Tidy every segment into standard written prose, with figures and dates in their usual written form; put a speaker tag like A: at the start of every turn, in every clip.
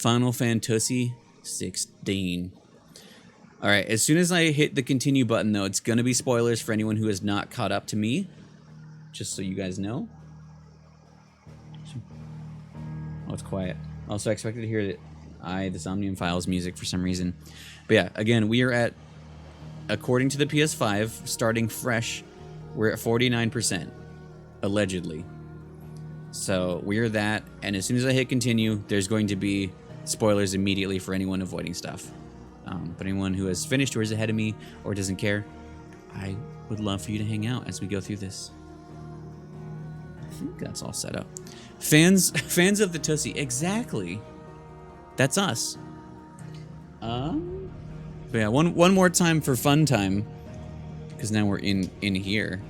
A: Final Fantasy 16. All right, as soon as I hit the continue button, though, it's going to be spoilers for anyone who has not caught up to me, just so you guys know. Oh, it's quiet. Also, I expected to hear the Somnium Files music for some reason. But yeah, again, we are at, according to the PS5, starting fresh, we're at 49%, allegedly. So we're that, and as soon as I hit continue, there's going to be spoilers immediately for anyone avoiding stuff. But anyone who has finished or is ahead of me or doesn't care, I would love for you to hang out as we go through this. I think that's all set up. Fans of the Tussie, exactly. That's us. But yeah, one more time for fun time, because now we're in here.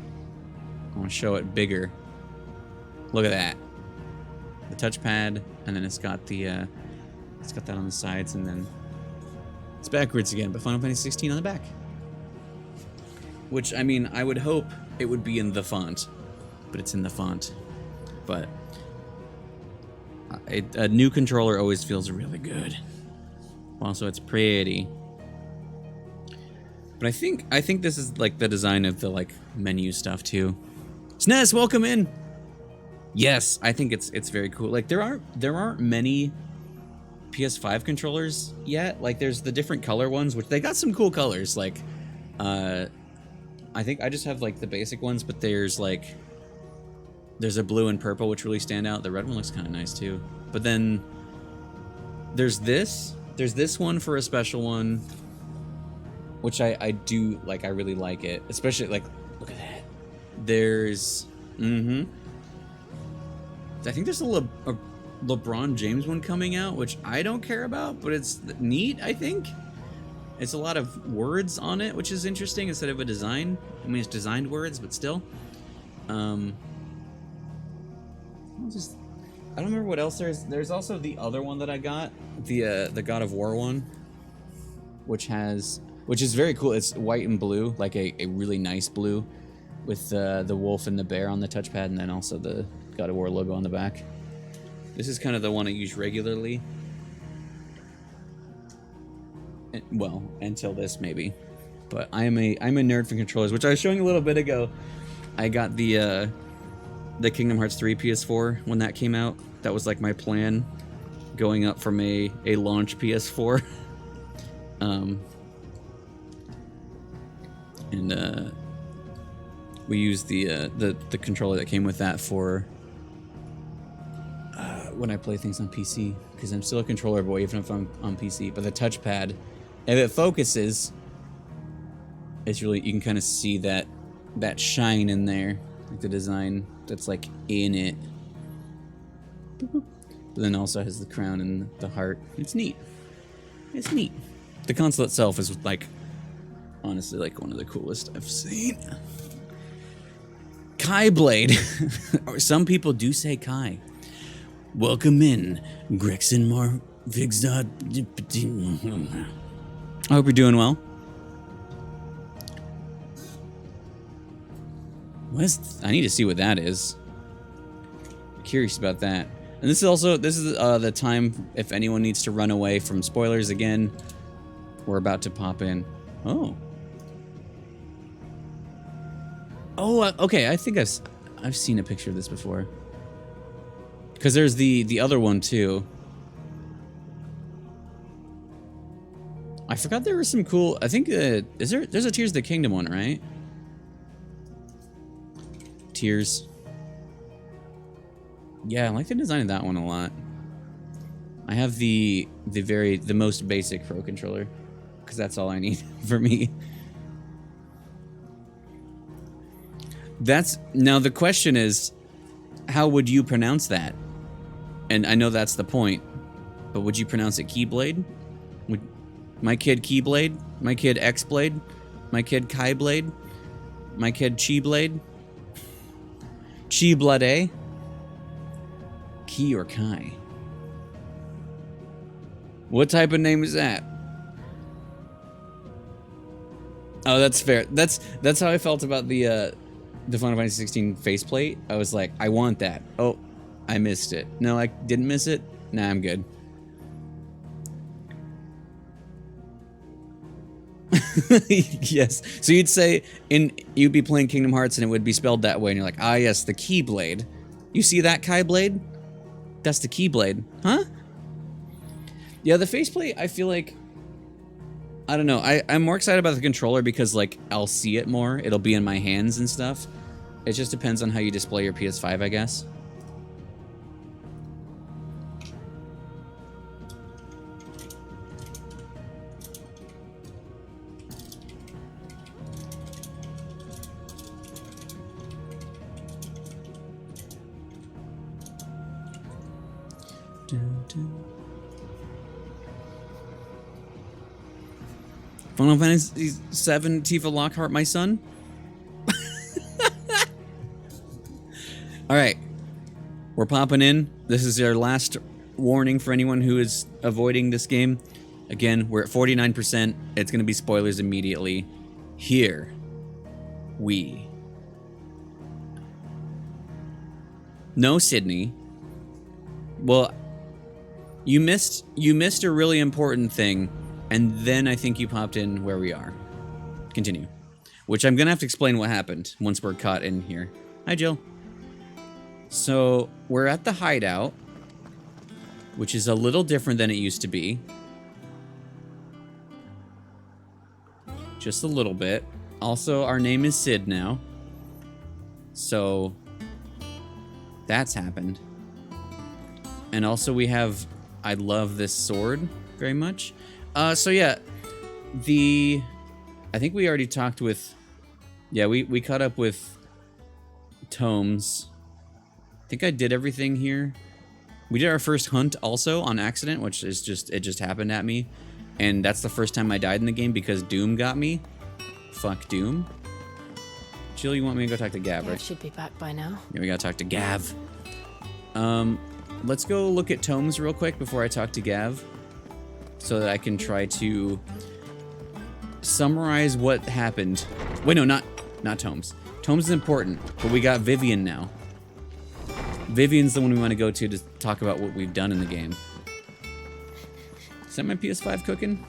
A: I want to show it bigger. Look at that. The touchpad, and then it's got that on the sides, and then it's backwards again, but Final Fantasy 16 on the back. Which, I mean, I would hope it would be in the font, but it's in the font. But a new controller always feels really good. Also, it's pretty. But I think this is like the design of the like menu stuff too. SNES, welcome in. Yes, I think it's very cool. Like there aren't many PS5 controllers yet. Like there's the different color ones, which they got some cool colors. Like, I think I just have like the basic ones, but there's a blue and purple which really stand out. The red one looks kind of nice too. But then there's this one for a special one, which I do like. I really like it, especially like look at that. There's I think there's a LeBron James one coming out, which I don't care about, but it's neat. I think it's a lot of words on it, which is interesting instead of a design. I mean, it's designed words, but still. I don't remember what else there's. There's also the other one that I got, the God of War one, which is very cool. It's white and blue, like a really nice blue, with the wolf and the bear on the touchpad, and then also the God of War logo on the back. This is kind of the one I use regularly. Well, until this maybe. But I'm a nerd for controllers, which I was showing a little bit ago. I got the Kingdom Hearts 3 PS4 when that came out. That was like my plan going up from a launch PS4. We used the controller that came with that for when I play things on PC, because I'm still a controller boy even if I'm on PC. But the touchpad, if it focuses, it's really, you can kind of see that shine in there, like the design that's like in it. But then also has the crown and the heart. It's neat. It's neat. The console itself is like, honestly, like one of the coolest I've seen. Kai Blade. Or some people do say Kai. Welcome in, Grexon Marvigzdod. I hope you're doing well. I need to see what that is. Curious about that. And this is the time if anyone needs to run away from spoilers again. We're about to pop in. Oh, okay. I think I've seen a picture of this before. Because there's the other one too. I forgot there was some cool. I think there's a Tears of the Kingdom one, right? Tears. Yeah, I like the design of that one a lot. I have the most basic Pro controller, because that's all I need for me. Now the question is, how would you pronounce that? And I know that's the point, but would you pronounce it Keyblade? Would my kid Keyblade? My kid X-Blade? My kid Kai Blade? My kid Chi Blade? Chi Blade? Key or Kai? What type of name is that? Oh, that's fair. That's how I felt about the Final Fantasy 16 faceplate. I was like, I want that. Oh, I missed it. No, I didn't miss it. Nah, I'm good. Yes. So you'd be playing Kingdom Hearts and it would be spelled that way, and you're like, ah, yes, the Keyblade. You see that Keyblade? That's the Keyblade, huh? Yeah, the faceplate. I feel like, I don't know. I'm more excited about the controller because like I'll see it more. It'll be in my hands and stuff. It just depends on how you display your PS5, I guess. Final Fantasy VII Tifa Lockhart, my son. All right, we're popping in. This is our last warning for anyone who is avoiding this game. Again, we're at 49%. It's going to be spoilers immediately. Here we. No, Sydney. Well, you missed a really important thing, and then I think you popped in where we are. Continue. Which I'm going to have to explain what happened once we're caught in here. Hi, Jill. So, we're at the hideout, which is a little different than it used to be. Just a little bit. Also, our name is Sid now. So, that's happened. And also we have, I love this sword very much. So yeah, I think we already talked with, yeah, we caught up with Tomes. I think I did everything here. We did our first hunt also on accident, which is just, it just happened at me. And that's the first time I died in the game because Doom got me. Fuck Doom. Jill, you want me to go talk to Gav, right?
B: Should be back by now.
A: Yeah, we gotta talk to Gav. Let's go look at Tomes real quick before I talk to Gav, so that I can try to summarize what happened. Wait, no, not Tomes. Tomes is important, but we got Vivian now. Vivian's the one we want to go to talk about what we've done in the game. Is that my PS5 cooking?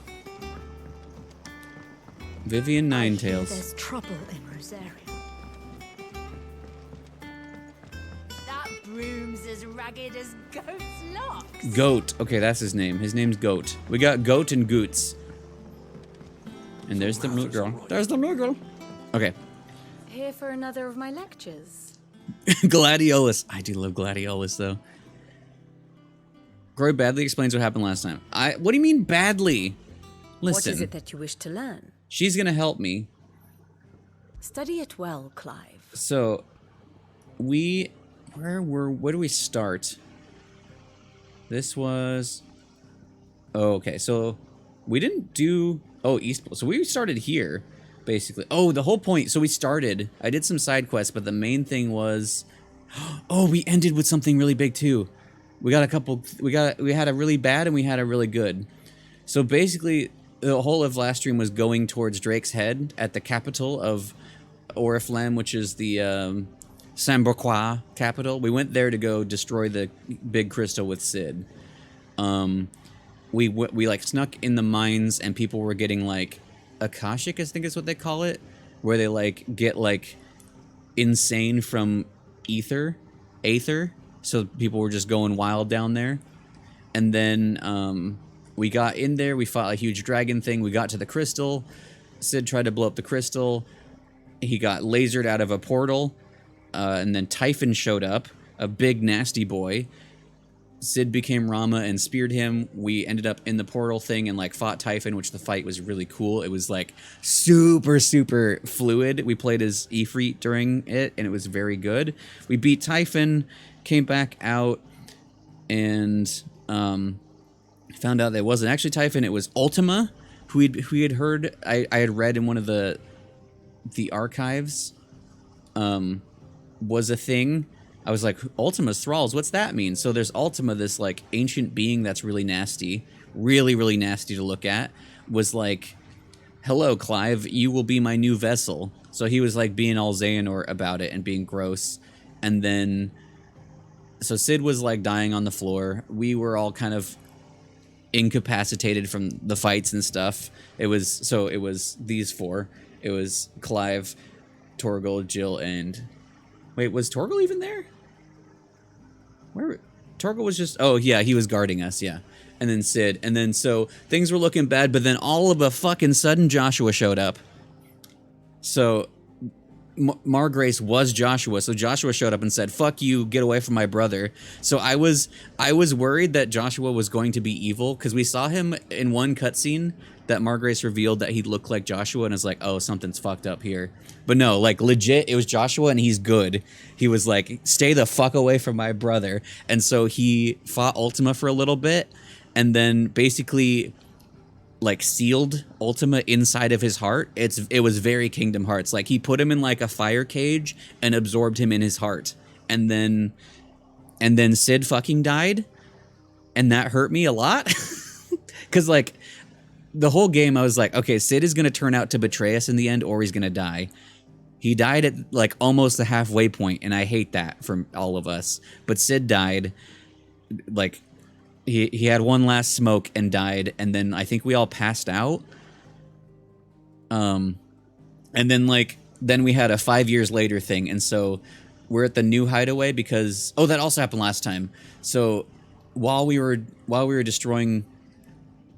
A: Vivian Ninetails.
B: There's trouble in Rosaria. That broom's as ragged as Goat's locks.
A: Goat. Okay, that's his name. His name's Goat. We got Goat and Goots. And there's the blue girl. There's the blue girl. Okay.
B: Here for another of my lectures.
A: Gladiolus. I do love Gladiolus, though. Croix badly explains what happened last time. What do you mean badly? Listen.
B: What is it that you wish to learn?
A: She's gonna help me.
B: Study it well, Clive.
A: So, where do we start? This was... Oh, okay, so we didn't do... Oh, East... So we started here, basically. Oh, the whole point... So we started... I did some side quests, but the main thing was... Oh, we ended with something really big, too. We got a couple... We had a really bad and we had a really good. So basically, the whole of last stream was going towards Drake's Head at the capital of Oriflamme, which is the Croix capital. We went there to go destroy the big crystal with Sid. We like snuck in the mines, and people were getting like Akashic, I think is what they call it, where they like get like insane from aether. So people were just going wild down there. And then we got in there, we fought a huge dragon thing, we got to the crystal. Sid tried to blow up the crystal. He got lasered out of a portal. And then Typhon showed up, a big nasty boy. Sid became Rama and speared him. We ended up in the portal thing and like fought Typhon, which the fight was really cool. It was like super, super fluid. We played as Ifrit during it, and it was very good. We beat Typhon, came back out, and found out that it wasn't actually Typhon. It was Ultima, who we had heard. I had read in one of the archives. Was a thing. I was like, Ultima's thralls, what's that mean? So there's Ultima, this like ancient being that's really nasty, really, really nasty to look at, was like, hello, Clive, you will be my new vessel. So he was like being all Xehanort about it and being gross. And then, so Sid was like dying on the floor. We were all kind of incapacitated from the fights and stuff. It was these four. It was Clive, Torgal, Jill, and wait, was Torgal even there? Where Torgal was just he was guarding us, yeah. And then Sid, and then so things were looking bad, but then all of a fucking sudden Joshua showed up. So Margrace was Joshua, so Joshua showed up and said, "Fuck you, get away from my brother." So I was worried that Joshua was going to be evil because we saw him in one cutscene that Margrace revealed that he looked like Joshua, and it's like, oh, something's fucked up here. But no, like legit, it was Joshua, and he's good. He was like, stay the fuck away from my brother, and so he fought Ultima for a little bit, and then basically like sealed Ultima inside of his heart. It was very Kingdom Hearts. Like he put him in like a fire cage and absorbed him in his heart. And then Sid fucking died. And that hurt me a lot. Cause like the whole game I was like, okay, Sid is gonna turn out to betray us in the end or he's gonna die. He died at like almost the halfway point, and I hate that from all of us. But Sid died like He had one last smoke and died, and then I think we all passed out. And then we had a 5 years later thing, and so we're at the new hideaway because that also happened last time. So while we were destroying,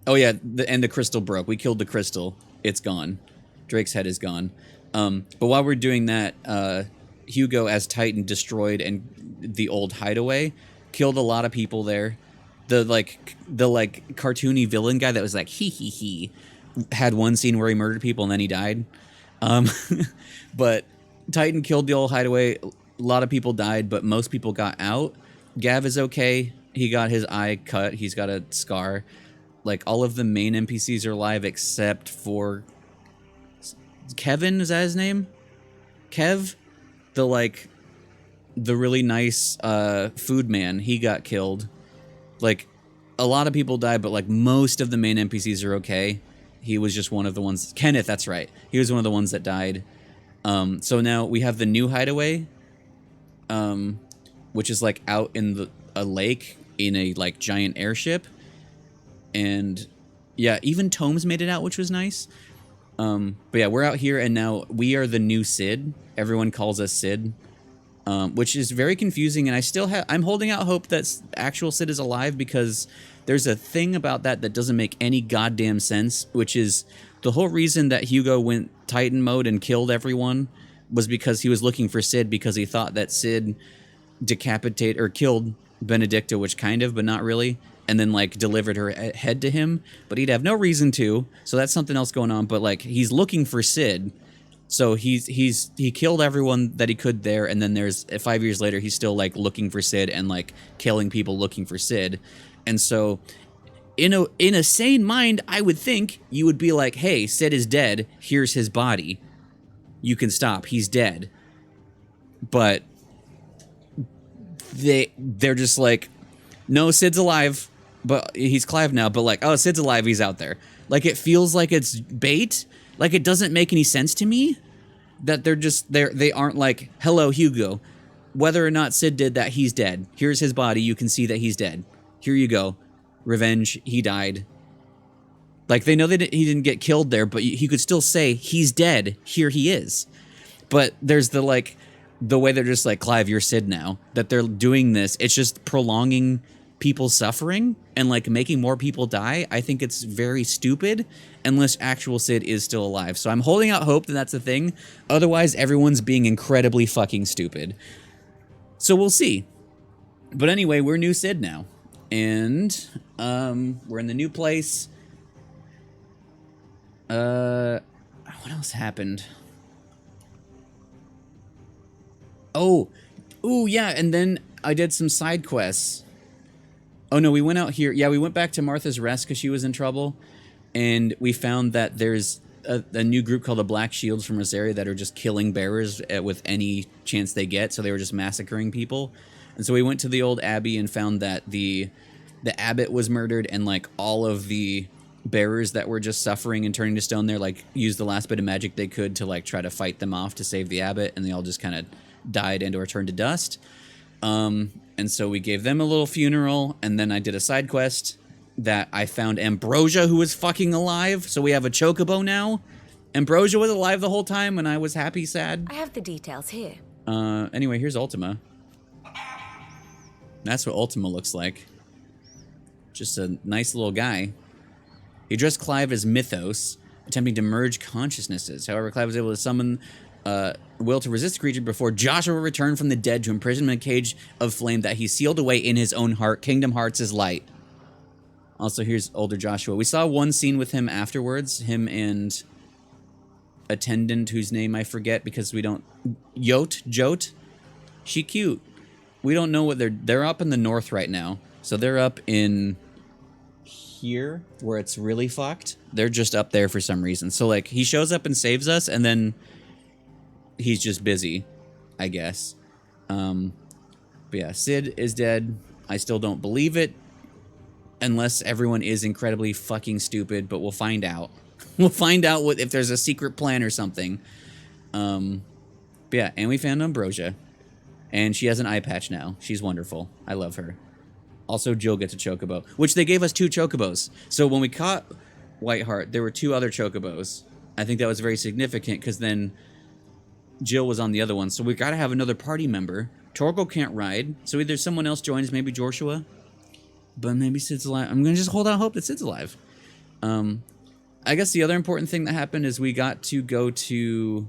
A: the crystal broke. We killed the crystal. It's gone. Drake's head is gone. But while we're doing that, Hugo as Titan destroyed the old hideaway, killed a lot of people there. The cartoony villain guy that was like he had one scene where he murdered people and then he died. But Titan killed the old hideaway. A lot of people died, but most people got out. Gav is okay. He got his eye cut. He's got a scar. Like all of the main NPCs are alive except for Kevin. Is that his name? Kev, the really nice food man. He got killed. Like, a lot of people died, but, like, most of the main NPCs are okay. He was just one of the ones... Kenneth, that's right. He was one of the ones that died. So now we have the new hideaway, which is, like, out in a lake in a, like, giant airship. And, yeah, even Tomes made it out, which was nice. But, yeah, we're out here, and now we are the new Sid. Everyone calls us Sid. Which is very confusing, and I'm holding out hope that actual Sid is alive, because there's a thing about that doesn't make any goddamn sense, which is the whole reason that Hugo went Titan mode and killed everyone was because he was looking for Sid, because he thought that Sid decapitated or killed Benedicta, which kind of, but not really, and then like delivered her head to him, but he'd have no reason to, so that's something else going on. But like he's looking for Sid. So he killed everyone that he could there, and then there's 5 years later he's still like looking for Sid and like killing people looking for Sid. And so in a sane mind, I would think you would be like, hey, Sid is dead, here's his body. You can stop, he's dead. But they're just like, no, Sid's alive, but he's Clive now, but like, oh, Sid's alive, he's out there. Like it feels like it's bait. Like, it doesn't make any sense to me that they aren't like, hello, Hugo. Whether or not Sid did that, he's dead. Here's his body. You can see that he's dead. Here you go. Revenge. He died. Like, they know that he didn't get killed there, but he could still say, he's dead. Here he is. But there's the way they're just like, Clive, you're Sid now. That they're doing this. It's just prolonging people's suffering and like making more people die. I think it's very stupid unless actual Sid is still alive. So I'm holding out hope that that's the thing. Otherwise, everyone's being incredibly fucking stupid. So we'll see. But anyway, we're new Sid now. And we're in the new place. What else happened? Oh, yeah, and then I did some side quests. Oh, no, we went out here. Yeah, we went back to Martha's Rest because she was in trouble. And we found that there's a new group called the Black Shields from Rosaria that are just killing bearers with any chance they get. So they were just massacring people. And so we went to the old abbey and found that the abbot was murdered, and like all of the bearers that were just suffering and turning to stone there, like used the last bit of magic they could to like try to fight them off to save the abbot. And they all just kind of died and or turned to dust. And so we gave them a little funeral, and then I did a side quest that I found Ambrosia, who was fucking alive. So we have a chocobo now. Ambrosia was alive the whole time, and I was happy, sad.
B: I have the details here.
A: Anyway, here's Ultima. That's what Ultima looks like. Just a nice little guy. He addressed Clive as Mythos, attempting to merge consciousnesses. However, Clive was able to summon will to resist the creature before Joshua returned from the dead to imprison him in a cage of flame that he sealed away in his own heart. Kingdom Hearts is light. Also, here's older Joshua. We saw one scene with him afterwards, him and attendant whose name I forget because we don't... Jote? She cute. We don't know what they're up in the north right now. So they're up in here where it's really fucked. They're just up there for some reason. So like he shows up and saves us and then he's just busy, I guess. But yeah, Sid is dead. I still don't believe it unless everyone is incredibly fucking stupid, but we'll find out. We'll find out if there's a secret plan or something. But yeah, and we found Ambrosia. And she has an eye patch now. She's wonderful. I love her. Also, Jill gets a chocobo, which they gave us 2 chocobos. So when we caught Whiteheart, there were 2 other chocobos. I think that was very significant because then Jill was on the other one. So we got to have another party member. Torgal can't ride, so either someone else joins, maybe Joshua. But maybe Sid's alive. I'm going to just hold out hope that Sid's alive. I guess the other important thing that happened is we got to go to...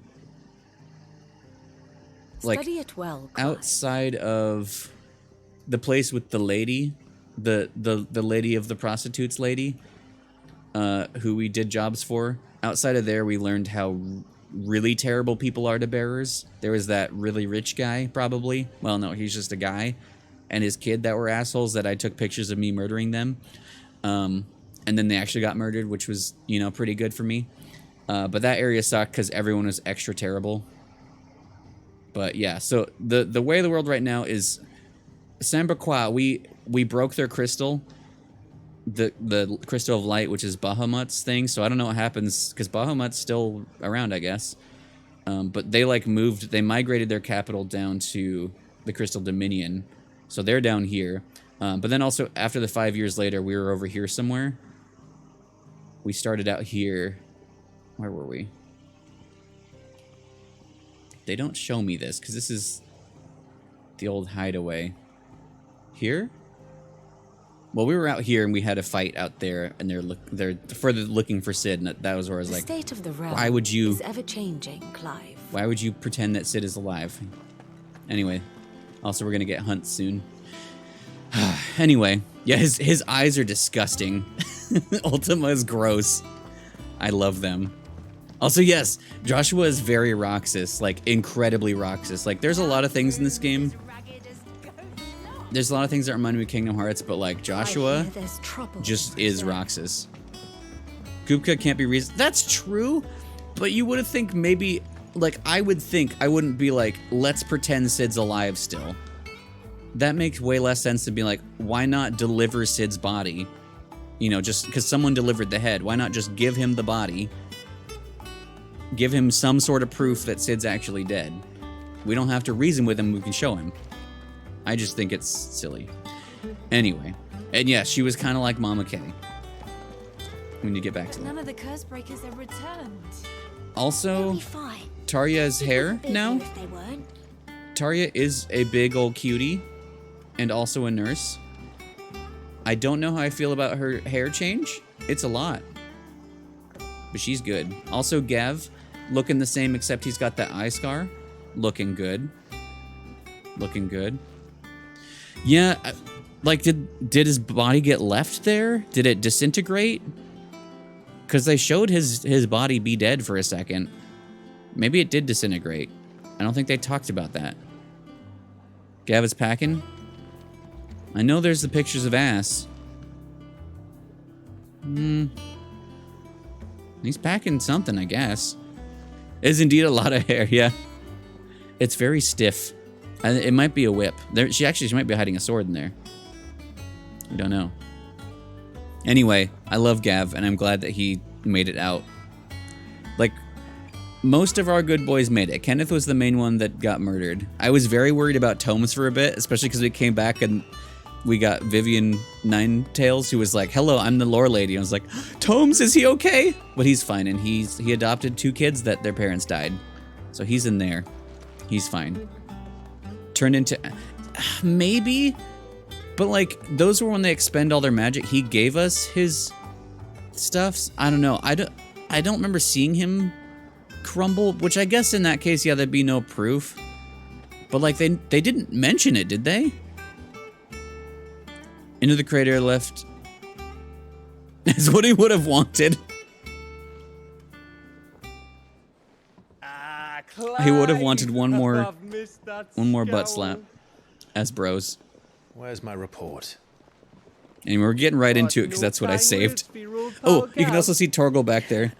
A: like,
B: Study it well, Clive.
A: outside of the place with the lady, the lady of the prostitutes lady, who we did jobs for. Outside of there, we learned how really terrible people are to bearers. There was that really rich guy, probably. Well, no, he's just a guy. And his kid that were assholes that I took pictures of me murdering them. And then they actually got murdered, which was, you know, pretty good for me. But that area sucked because everyone was extra terrible. But yeah, so the way of the world right now is Croix. We broke their crystal, the crystal of light, which is Bahamut's thing. So I don't know what happens because Bahamut's still around, I guess. But they like moved. They migrated their capital down to the Crystal Dominion, so they're down here. But then also after the 5 years later, we were over here somewhere. We started out here. Where were we? They don't show me this because this is the old hideaway. Here? Well, we were out here and we had a fight out there, and they're further looking for Sid, and that was where I was like,
B: the state of the realm
A: why would you?
B: is ever changing, Clive.
A: Why would you pretend that Sid is alive? Anyway, also we're gonna get Hunt soon. Anyway, yeah, his eyes are disgusting. Ultima is gross. I love them. Also, yes, Joshua is very Roxas, like incredibly Roxas. Like, there's a lot of things in this game. There's a lot of things that remind me of Kingdom Hearts, but like Joshua just is Roxas. Kupka can't be reasoned. That's true, but you would think maybe, like, I would think I wouldn't be like, let's pretend Sid's alive still. That makes way less sense to be like, why not deliver Sid's body? You know, just because someone delivered the head, why not just give him the body? Give him some sort of proof that Sid's actually dead. We don't have to reason with him, we can show him. I just think it's silly. Anyway, and yes, she was kind of like Mama Kay. We need to get back to that.
B: None of the curse breakers have returned.
A: Also,
B: Fine.
A: Tarya's hair now.
B: If they weren't.
A: Tarya is a big old cutie and also a nurse. I don't know how I feel about her hair change. It's a lot. But she's good. Also, Gav, looking the same except he's got that eye scar. Looking good. Looking good. Yeah, like, did his body get left there? Did it disintegrate? Because they showed his body be dead for a second. Maybe it did disintegrate. I don't think they talked about that. Gav is packing. I know there's the pictures of ass. He's packing something, I guess. It is indeed a lot of hair, yeah. It's very stiff. It might be a whip. She might be hiding a sword in there. We don't know. Anyway, I love Gav, and I'm glad that he made it out. Like, most of our good boys made it. Kenneth was the main one that got murdered. I was very worried about Tomes for a bit, especially because we came back and we got Vivian Ninetails, who was like, "Hello, I'm the lore lady." I was like, "Tomes, is he okay?" But he's fine, and he adopted 2 kids that their parents died, so he's in there. He's fine. Turned into maybe, but like those were when they expend all their magic. He gave us his stuffs. I don't know. I don't remember seeing him crumble, which I guess in that case, yeah, there'd be no proof. But like they didn't mention it, did they? Into the crater left is what he would have wanted. He would have wanted one more butt slap as bros.
C: Where's my report?
A: And we're getting right into it because that's what I saved. Oh, you can also see Torgal back there.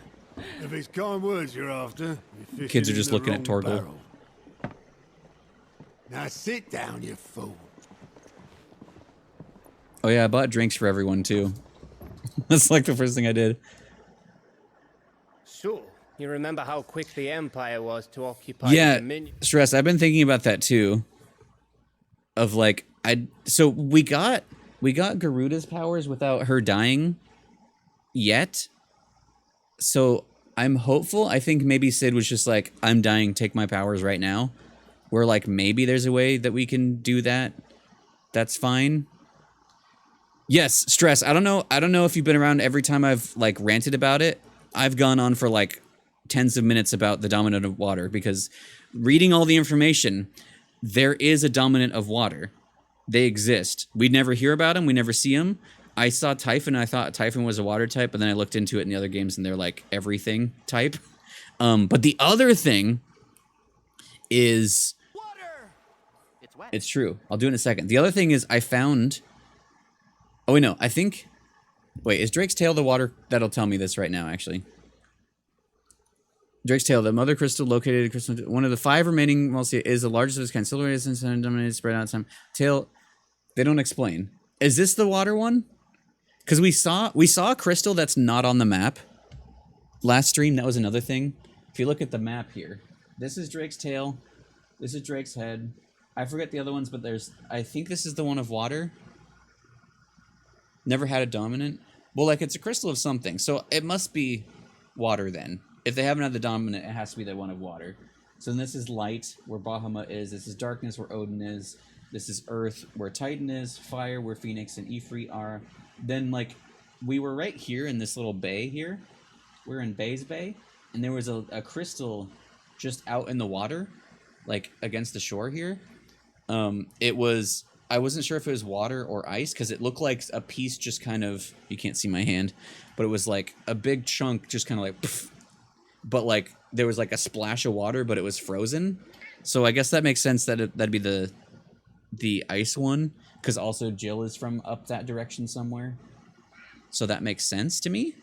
D: If it's kind words you're after, you're
A: Kids are
D: fishing
A: just
D: in the
A: looking at
D: wrong
A: Torgal.
D: barrel. Now sit down, you fool.
A: Oh yeah, I bought drinks for everyone too. That's like the first thing I did.
E: So, you remember how quick the Empire was to occupy
A: Yeah,
E: Dominion?
A: Stress. I've been thinking about that too. Of like, so we got Garuda's powers without her dying yet. So I'm hopeful. I think maybe Sid was just like, "I'm dying, take my powers right now." Where like maybe there's a way that we can do that. That's fine. Yes, Stress. I don't know if you've been around every time I've like ranted about it. I've gone on for like tens of minutes about the dominant of water because reading all the information, there is a dominant of water. They exist. We never hear about them. We never see them. I saw Typhon. I thought Typhon was a water type, but then I looked into it in the other games, and they're like everything type. But the other thing is, it's true. I'll do it in a second. The other thing is, I found. Oh wait, no. I think. Wait, is Drake's tail the water? That'll tell me this right now, actually. Drake's tail, the mother crystal located crystal. One of the 5 remaining, well, see, is the largest of its kind. Silver is dominated, spread out time. Tail. They don't explain. Is this the water one? Because we saw a crystal that's not on the map. Last stream, that was another thing. If you look at the map here, this is Drake's tail. This is Drake's head. I forget the other ones, but I think this is the one of water. Never had a dominant. Well, like it's a crystal of something, so it must be water then. If they haven't had the dominant, it has to be the one of water. So then this is light, where Bahamut is. This is darkness, where Odin is. This is earth, where Titan is. Fire, where Phoenix and Ifrit are. Then, like, we were right here in this little bay here. We're in Bay's Bay. And there was a crystal just out in the water, like, against the shore here. I wasn't sure if it was water or ice, because it looked like a piece just kind of, you can't see my hand, but it was like a big chunk just kind of like, pff, but like, there was like a splash of water, but it was frozen. So I guess that makes sense that that'd be the ice one, because also Jill is from up that direction somewhere. So that makes sense to me.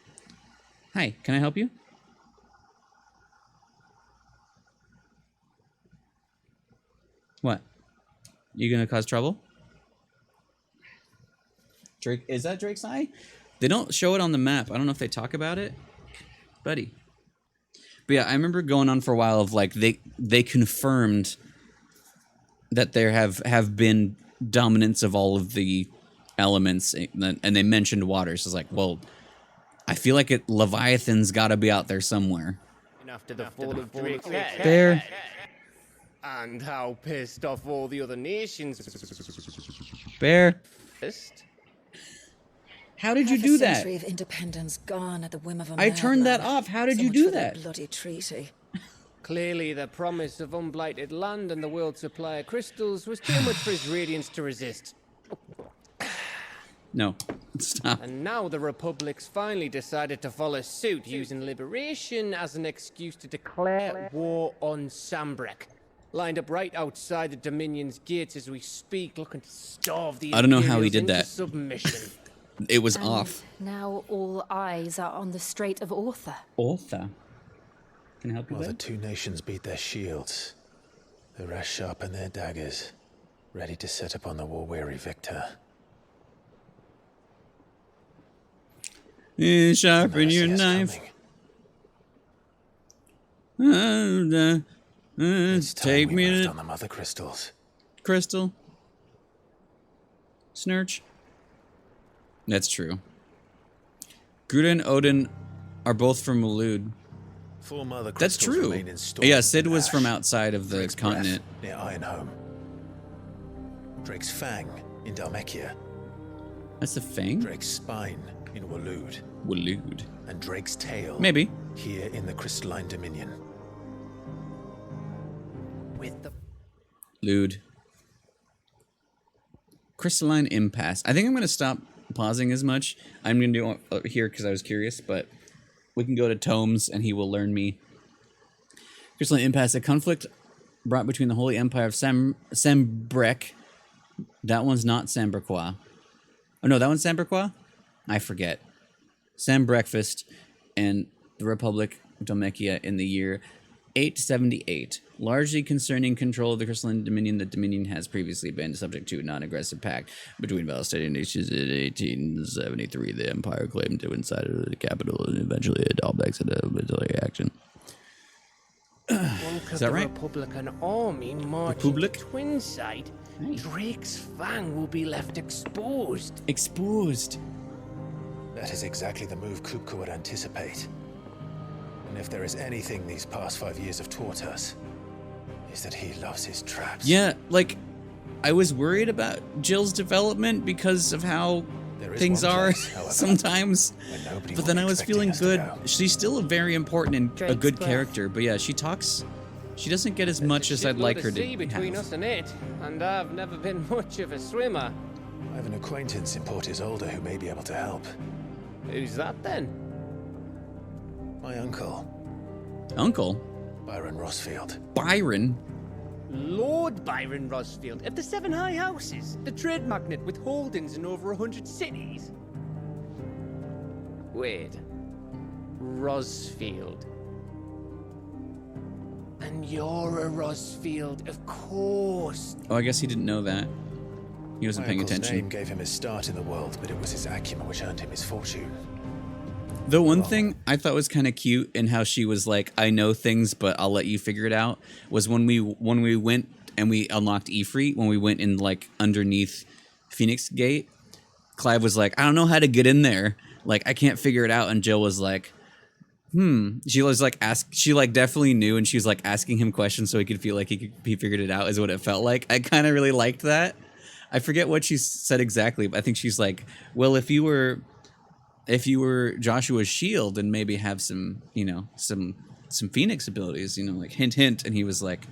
A: Hi, can I help you? What? You gonna cause trouble? Drake, is that Drake's eye? They don't show it on the map. I don't know if they talk about it. Buddy. But yeah, I remember going on for a while of like, they confirmed that there have been dominance of all of the elements, and they mentioned water. So it's like, well, I feel like Leviathan's got to be out there somewhere.
E: After the fall of Drake's head.
A: There.
E: And how pissed off all the other nations.
A: Bear.
E: Pissed?
A: How did you
B: Half
A: do
B: a
A: that?
B: century of independence gone at the whim of a
A: I turned that
B: madman.
A: off. How did
B: So
A: you
B: much
A: do
B: for their
A: that?
B: bloody treaty.
E: Clearly, the promise of unblighted land and the world's supply of crystals was too much for his radiance to resist.
A: No. Stop.
E: And now the Republic's finally decided to follow suit, using liberation as an excuse to declare war on Sambrek. Lined up right outside the Dominion's gates as we speak, looking to starve the
A: I don't know how he
E: Imperials
A: did
E: into
A: that.
E: submission.
A: It was
F: And
A: off.
F: now all eyes are on the Strait of Author.
A: Ortha. Can I help you
C: While the
A: there?
C: 2 nations beat their shields, the rest sharpen their daggers, ready to set upon the war-weary victor.
A: Sharpen
C: Mercy
A: your
C: is
A: knife.
C: coming. It's time
A: Take
C: we
A: me
C: moved
A: to
C: on the mother crystals.
A: crystal. Snurch. That's true. Gruda and Odin are both from Malud.
C: Four mother
A: That's
C: crystals
A: true.
C: remain in store
A: Yeah,
C: in
A: Sid was
C: ash.
A: from outside of the
C: Drake's
A: continent.
C: breath near Ironhome. Drake's fang in Dhalmekia.
A: That's the Fang?
C: Drake's spine in Walud.
A: Walud.
C: And Drake's tail
A: Maybe.
C: here in the Crystalline Dominion.
E: With the
A: Lude. Crystalline Impasse. I think I'm going to stop pausing as much. I'm going to do it here because I was curious, but we can go to Tomes and he will learn me. Crystalline Impasse, a conflict brought between the Holy Empire of Sambrec. That one's not Samberquois. Oh no, that one's Samberquois? I forget. Sambreakfast and the Republic of Dhalmekia in the year 878, largely concerning control of the Crystalline Dominion. The Dominion has previously been subject to a non-aggressive pact between Valestated nations. In 1873, the Empire claimed to inside the capital and eventually Dalbex had a military action. Is that right?
E: Republican army marching
A: Republic?
E: to Twinside,
A: Hey.
E: Drake's fang will be left exposed.
A: Exposed.
C: That is exactly the move Kupka would anticipate. And if there is anything these past 5 years have taught us, is that he loves his traps.
A: Yeah, like, I was worried about Jill's development because of how
C: There is
A: things
C: one
A: are
C: place, however,
A: sometimes.
C: where nobody
A: But
C: will
A: then
C: be
A: I was
C: expecting
A: feeling
C: us to
A: good.
C: go.
A: She's still a very important and a
F: Drake's
A: good
F: breath.
A: character. But yeah, she talks. She doesn't get as much as I'd like her
E: Sea
A: to
E: between
A: have.
E: us and it, and I've never been much of a swimmer.
C: I have an acquaintance in Port Isolde who may be able to help.
E: Who's that then?
C: My uncle,
A: Uncle
C: Byron Rossfield.
A: Byron.
E: Lord Byron Rosfield of the Seven High Houses, the trade magnate with holdings in over 100 cities. Wait, Rosfield. And you're a Rosfield, of course.
A: Oh, I guess he didn't know that. He wasn't
C: My
A: paying
C: uncle's
A: attention.
C: name gave him his start in the world, but it was his acumen which earned him his fortune.
A: The one thing I thought was kind of cute in how she was like, "I know things, but I'll let you figure it out," was when we went and we unlocked Ifrit, when we went in like underneath Phoenix Gate. Clive was like, "I don't know how to get in there. Like, I can't figure it out." And Jill was like, She was like she like definitely knew, and she was like asking him questions so he could feel like he figured it out. Is what it felt like. I kind of really liked that. I forget what she said exactly, but I think she's like, "Well, if you were Joshua's shield and maybe have some, some Phoenix abilities, like hint, hint." And he was like,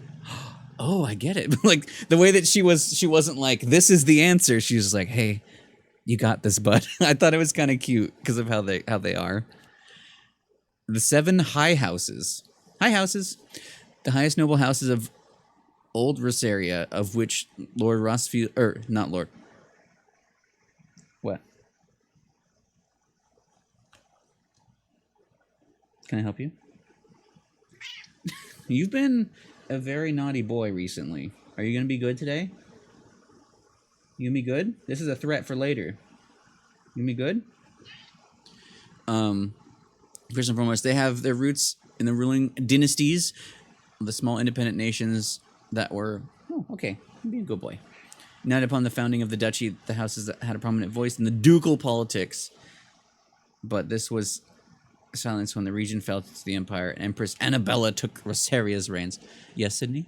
A: "Oh, I get it." Like the way that she wasn't like, "This is the answer." She was like, "Hey, you got this, bud." I thought it was kind of cute because of how they are. The 7 high houses. High houses. The highest noble houses of Old Rosaria, of which Lord Rossfield, not Lord. What? Can I help you? You've been a very naughty boy recently. Are you gonna be good today? You gonna be good? This is a threat for later. You gonna be good? First and foremost, they have their roots in the ruling dynasties of the small independent nations that were... Oh, okay. Be a good boy. United upon the founding of the duchy, the houses that had a prominent voice in the ducal politics. But this was silenced when the region fell to the empire and Empress Annabella took Rosaria's reigns. Yes, Sydney?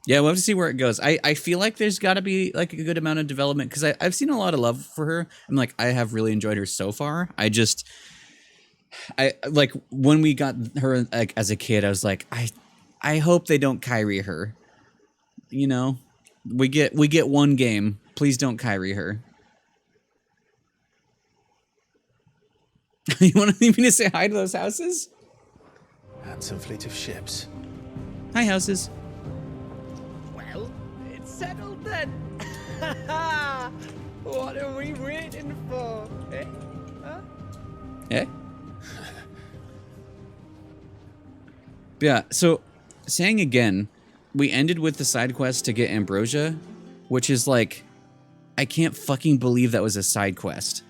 A: Yeah, we'll have to see where it goes. I feel like there's got to be like a good amount of development because I've seen a lot of love for her. I'm like, I have really enjoyed her so far. I like when we got her like as a kid, I was like, I hope they don't Kyrie her. We get one game. Please don't Kyrie her. You want me to say hi to those houses?
C: Handsome fleet of ships.
A: Hi, houses.
E: Well, it's settled then. What are we waiting for? Eh? Huh?
A: Yeah. Yeah, so saying again, we ended with the side quest to get Ambrosia, which is like, I can't fucking believe that was a side quest.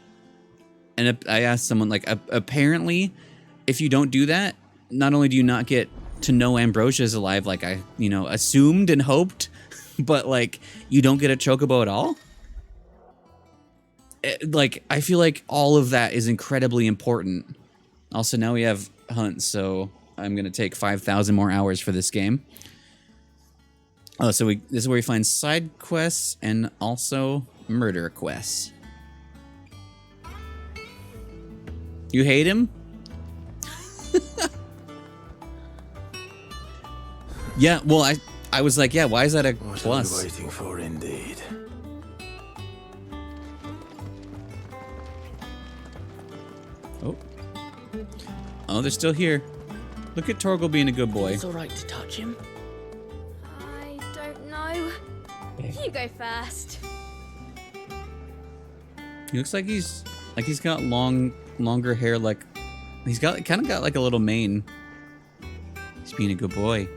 A: And I asked someone, like, apparently, if you don't do that, not only do you not get to know Ambrosia is alive, like I, assumed and hoped, but like you don't get a chocobo at all. Like I feel like all of that is incredibly important. Also, now we have hunts, so I'm gonna take 5,000 more hours for this game. Oh, so this is where we find side quests and also murder quests. You hate him? Yeah, well, I was like, yeah, why is that a
C: What
A: plus?
C: are we waiting for, indeed?
A: Oh, they're still here. Look at Torgal being a good boy.
G: It's all right to touch him.
H: I don't know. You go first.
A: He looks like he's got longer hair. Like he's kind of got like a little mane. He's being a good boy.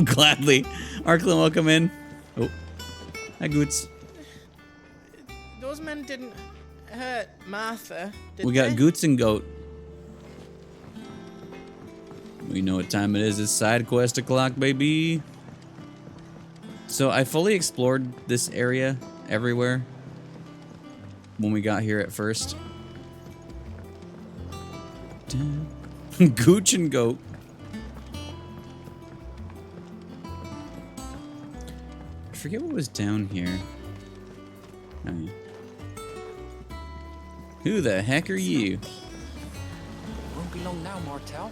A: Gladly, Arklin, welcome in. Oh, hi, Goots.
G: Those men didn't hurt Martha, did
A: We got
G: they?
A: Goots and Goat. We know what time it is. It's side quest o'clock, baby. So I fully explored this area everywhere when we got here at first. Gooch and Goat. I forget what was down here. Oh, yeah. Who the heck are you?
I: Won't be long now, Martel.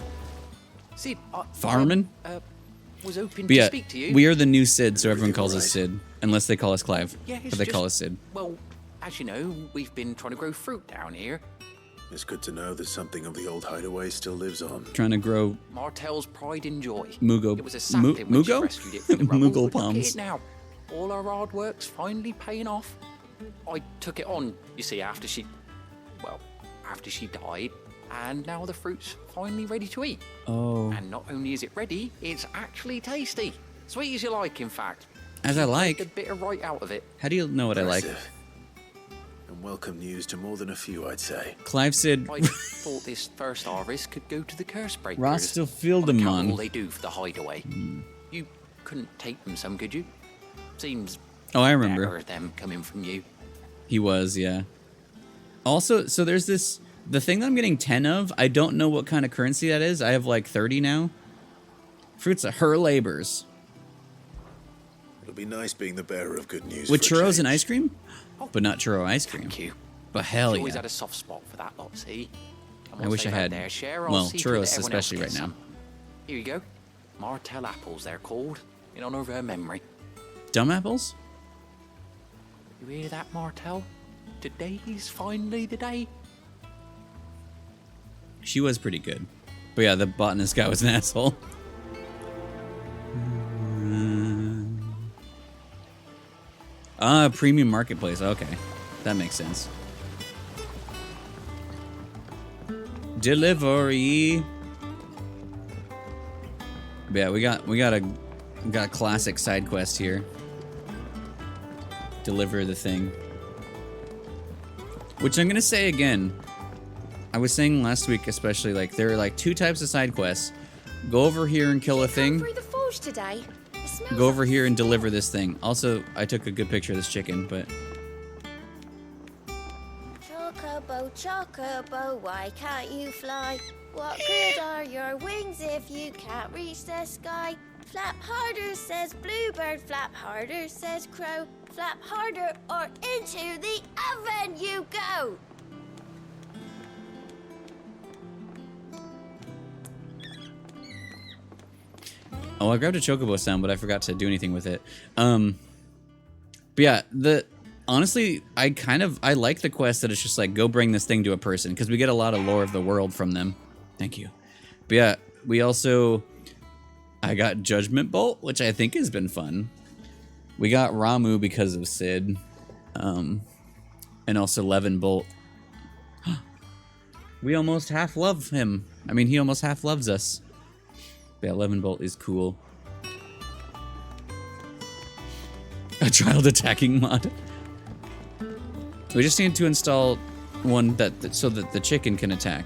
I: Sid,
A: Farman?
I: Was hoping
A: But
I: to
A: yeah,
I: speak to you.
A: we are the new Sid, so everyone calls us
C: right.
A: Sid. Unless they call us Clive.
I: Yeah,
A: But
I: it's
A: they call
I: just-
A: us Sid.
I: Well, as you know, we've been trying to grow fruit down here.
C: It's good to know that something of the old hideaway still lives on.
A: Trying to grow
I: Martel's pride and joy.
A: Mugo.
I: It was a sapling when she
A: Mugo?
I: rescued it from the rubble.
A: Mughal
I: but look at
A: palms.
I: it now. All our hard work's finally paying off. I took it on, you see, after she died, and now the fruit's finally ready to eat.
A: Oh.
I: And not only is it ready, it's actually tasty. Sweet as you like, in fact.
A: As I
I: The
A: like.
I: bit of right out of it.
A: How do you know what I like?
C: Impressive. And welcome news to more than a few, I'd say.
A: Clive Sid.
I: I thought this first harvest could go to the curse breakers.
A: Ross still filled
I: on
A: them
I: account of
A: on.
I: all they do for the hideaway. You couldn't take them some, could you? Seems
A: Oh, I remember.
I: better them coming from you.
A: He was, yeah. Also, so there's this... The thing that I'm getting 10 of, I don't know what kind of currency that is. I have like 30 now. Fruits of her labors.
C: It'll be nice being the bearer of good news.
A: With
C: for a
A: churros and
C: change.
A: ice cream? But not churro ice cream.
I: Thank you.
A: But hell
I: I've always
A: yeah.
I: had a soft spot for that lot, see? And
A: I
I: once
A: wish I
I: they've
A: had,
I: their share, I'll
A: well,
I: see to it that
A: churros
I: everyone else
A: especially
I: gets
A: right now.
I: some. Here you go. Martel apples, they're called, in honor of her memory.
A: Dumb apples?
I: You hear that, Martel? Today's finally the day.
A: She was pretty good. But yeah, the botanist guy was an asshole. Premium marketplace. Okay. That makes sense. Delivery. But yeah, we got a classic side quest here. Deliver the thing. Which I'm gonna say again. I was saying last week, especially, like there are like two types of side quests. Go over here and kill a thing.
H: Through the forge today. It smells
A: Go over
H: like
A: here and deliver this thing. Also, I took a good picture of this chicken, but
H: Chocobo, chocobo, why can't you fly? What good are your wings if you can't reach the sky? Flap harder, says bluebird, flap harder, says crow. Flap harder or into the oven you go!
A: oh, I grabbed a chocobo sound, but I forgot to do anything with it. But yeah, honestly, I like the quest that it's just like go bring this thing to a person because we get a lot of lore of the world from them. Thank you. But yeah, I got Judgment Bolt, which I think has been fun. We got Ramu because of Sid, and also Levin Bolt. We almost half love him. I mean, he almost half loves us. But yeah, Levin Bolt is cool. A child attacking mod. We just need to install one so that the chicken can attack.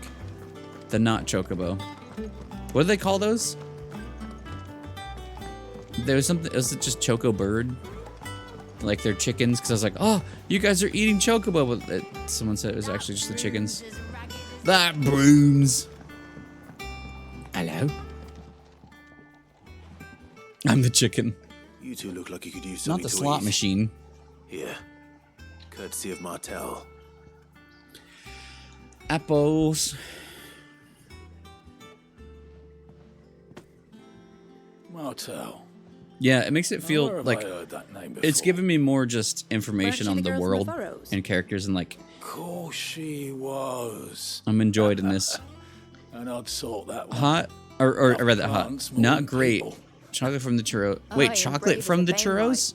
A: The not chocobo. What do they call those? There was something. Was it just Choco Bird? Like they're chickens? Because I was like, oh, you guys are eating Chocobo. But someone said it was actually just the chickens. That brooms. Hello. I'm the chicken.
C: You two look like you could use
A: Not
C: something
A: the
C: to
A: slot
C: eat.
A: machine.
C: Here. Courtesy of Martel.
A: Apples.
J: Martel.
A: Yeah, it makes it
J: Where
A: feel
J: have
A: like
J: I heard that name
A: it's
J: before?
A: giving me more just information
B: Weren't
A: on
B: she
A: the
B: the girl from the
A: world
B: Furrows?
A: and characters, and like
J: Course she was.
A: I'm enjoyed in this.
J: And I'd sort that one.
A: Hot or
J: Enough
A: rather hot,
J: plants, more
A: not
J: than
A: great.
J: people.
A: Chocolate from the churro.
K: Oh,
A: Wait,
K: yeah,
A: chocolate
K: brave as
A: from
K: a
A: the
K: Bane
A: churros?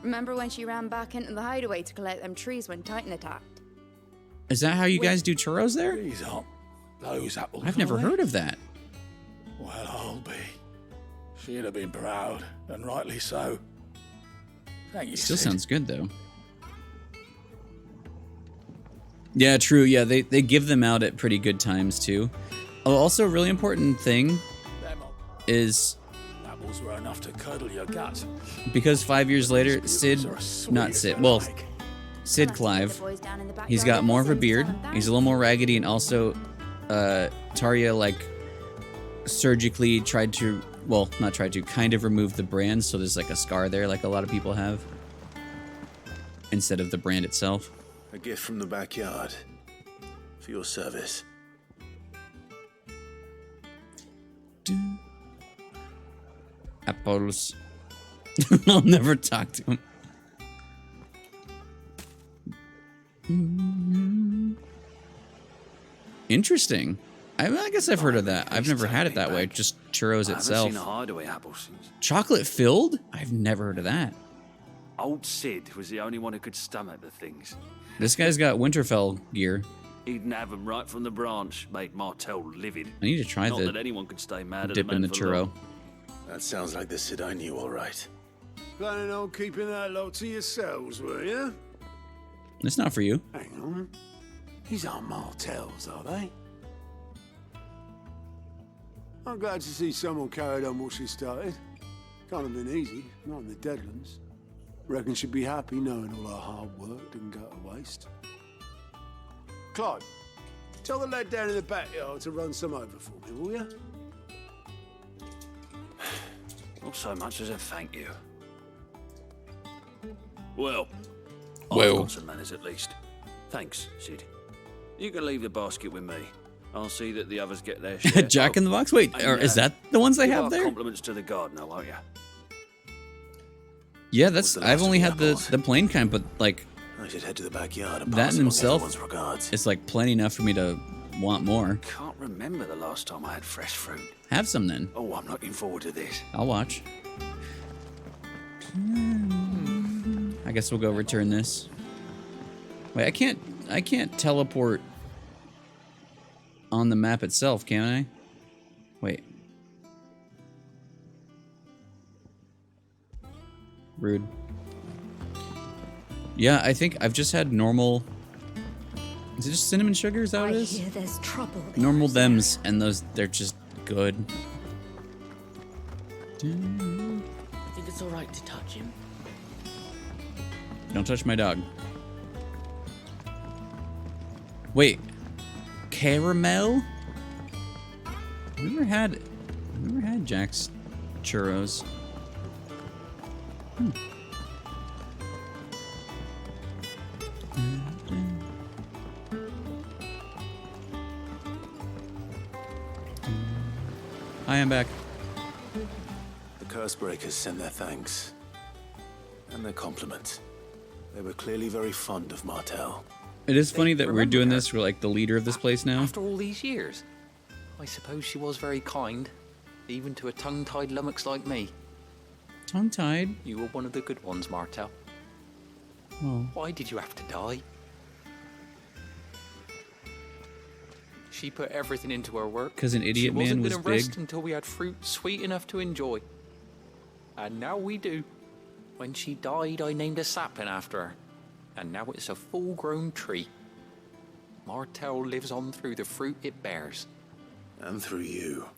K: Remember when she ran back into the hideaway to collect them trees when Titan attacked?
A: Is that how you guys do churros there?
J: These aren't those apples.
A: I've never
J: are they?
A: heard of that.
J: Well, I'll be. She'd have been proud, and rightly so. Thank you.
A: Still
J: Sid.
A: sounds good though. Yeah, true. Yeah, they give them out at pretty good times too. Oh, also a really important thing
J: Them
A: is
J: apples were enough to curdle your guts.
A: because 5 years later, Sid,
J: Are as sweet
A: not
J: as
A: Sid,
J: they
A: well,
J: like.
A: Sid
K: Must have
A: Clive,
K: the boys down in the
A: he's
K: backyard
A: got more of a
K: listening to
A: beard.
K: tell them
A: He's a little more raggedy, and also Tarja like surgically tried to, well, not tried to, kind of remove the brand, so there's like a scar there, like a lot of people have, instead of the brand itself.
C: A gift from the backyard. For your service.
A: Apples. I'll never talk to him. Interesting. I guess I've heard of that. I've never had it that way. Just churros
L: I
A: itself.
L: haven't seen a hideaway apple since.
A: Chocolate filled? I've never heard of that.
L: Old Sid was the only one who could stomach the things.
A: This guy's got Winterfell gear.
L: He'd nab 'em right from the branch, made Martel livid.
A: I need to try
L: Not
A: the
L: that anyone could stay mad at
A: dip
L: a man
A: in the
L: for
A: churro.
L: long.
C: That sounds like the Sid I knew, all right.
D: Planning on keeping that lot to yourselves, were you?
A: It's not for you.
D: Hang on. These aren't Martels, are they? I'm glad to see someone carried on what she started. Can't have been easy, not in the Deadlands. Reckon she'd be happy knowing all her hard work didn't go to waste. Clive, tell the lad down in the backyard to run some over for me, will you?
L: Not so much as a thank you. Well,
A: Well.
L: I've got some manners at least. Thanks, Sid. You can leave the basket with me. I'll see that the others get their share.
A: Jack in the Box? Wait,
L: and,
A: or is that the ones they
L: give
A: have
L: our
A: there?
L: Compliments to the gardener, won't you?
A: Yeah, that's.
C: the
A: I've
C: last
A: only
C: of
A: had
C: the
A: the
C: apples?
A: plain kind, but like
C: I should head to the backyard and
A: that
C: pass
A: in
C: along
A: himself,
C: everyone's regards.
A: it's like plenty enough for me to want more.
L: Can't remember the last time I had fresh fruit.
A: Have some then.
L: Oh, I'm looking forward to this.
A: I'll watch. I guess we'll go return this. Wait, I can't teleport on the map itself, can I? Wait. Rude. Yeah, I think I've just had normal. Is it just cinnamon sugar? Is that what it is?
B: there's trouble. in
A: Normal
B: those
A: thems, and those, they're just good.
G: I think it's alright to touch him.
A: Don't touch my dog. Wait, caramel? I've never had Jack's churros. I am back.
C: The Cursebreakers sent their thanks. And their compliments. They were clearly very fond of Martel.
A: It is funny that we're
I: remember
A: doing
I: her.
A: this. We're like the leader of this place now.
I: After all these years, I suppose she was very kind, even to a tongue-tied lummox like me.
A: Tongue-tied.
I: You were one of the good ones, Martel.
A: Oh.
I: Why did you have to die? She put everything into her work.
A: 'Cause an idiot man
I: She wasn't
A: was
I: gonna rest
A: big.
I: until we had fruit sweet enough to enjoy. And now we do. When she died, I named a sapling after her. And now it's a full-grown tree. Martel lives on through the fruit it bears.
C: And through you.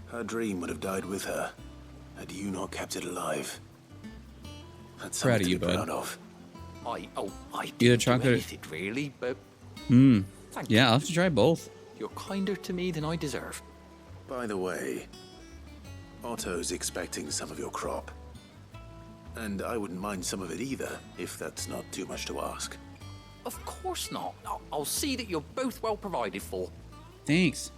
C: Her dream would have died with her. Had you not kept it alive? That's
A: Proud
C: something
A: of
C: to
A: you,
C: be
A: bud.
C: proud of.
I: I
A: Either
I: didn't do
A: chocolate-
I: anything really, but thank
A: Yeah, I'll have to try both.
I: you're kinder to me than I deserve.
C: By the way, Otto's expecting some of your crop. And I wouldn't mind some of it either, if that's not too much to ask.
I: Of course not. I'll see that you're both well provided for.
A: Thanks.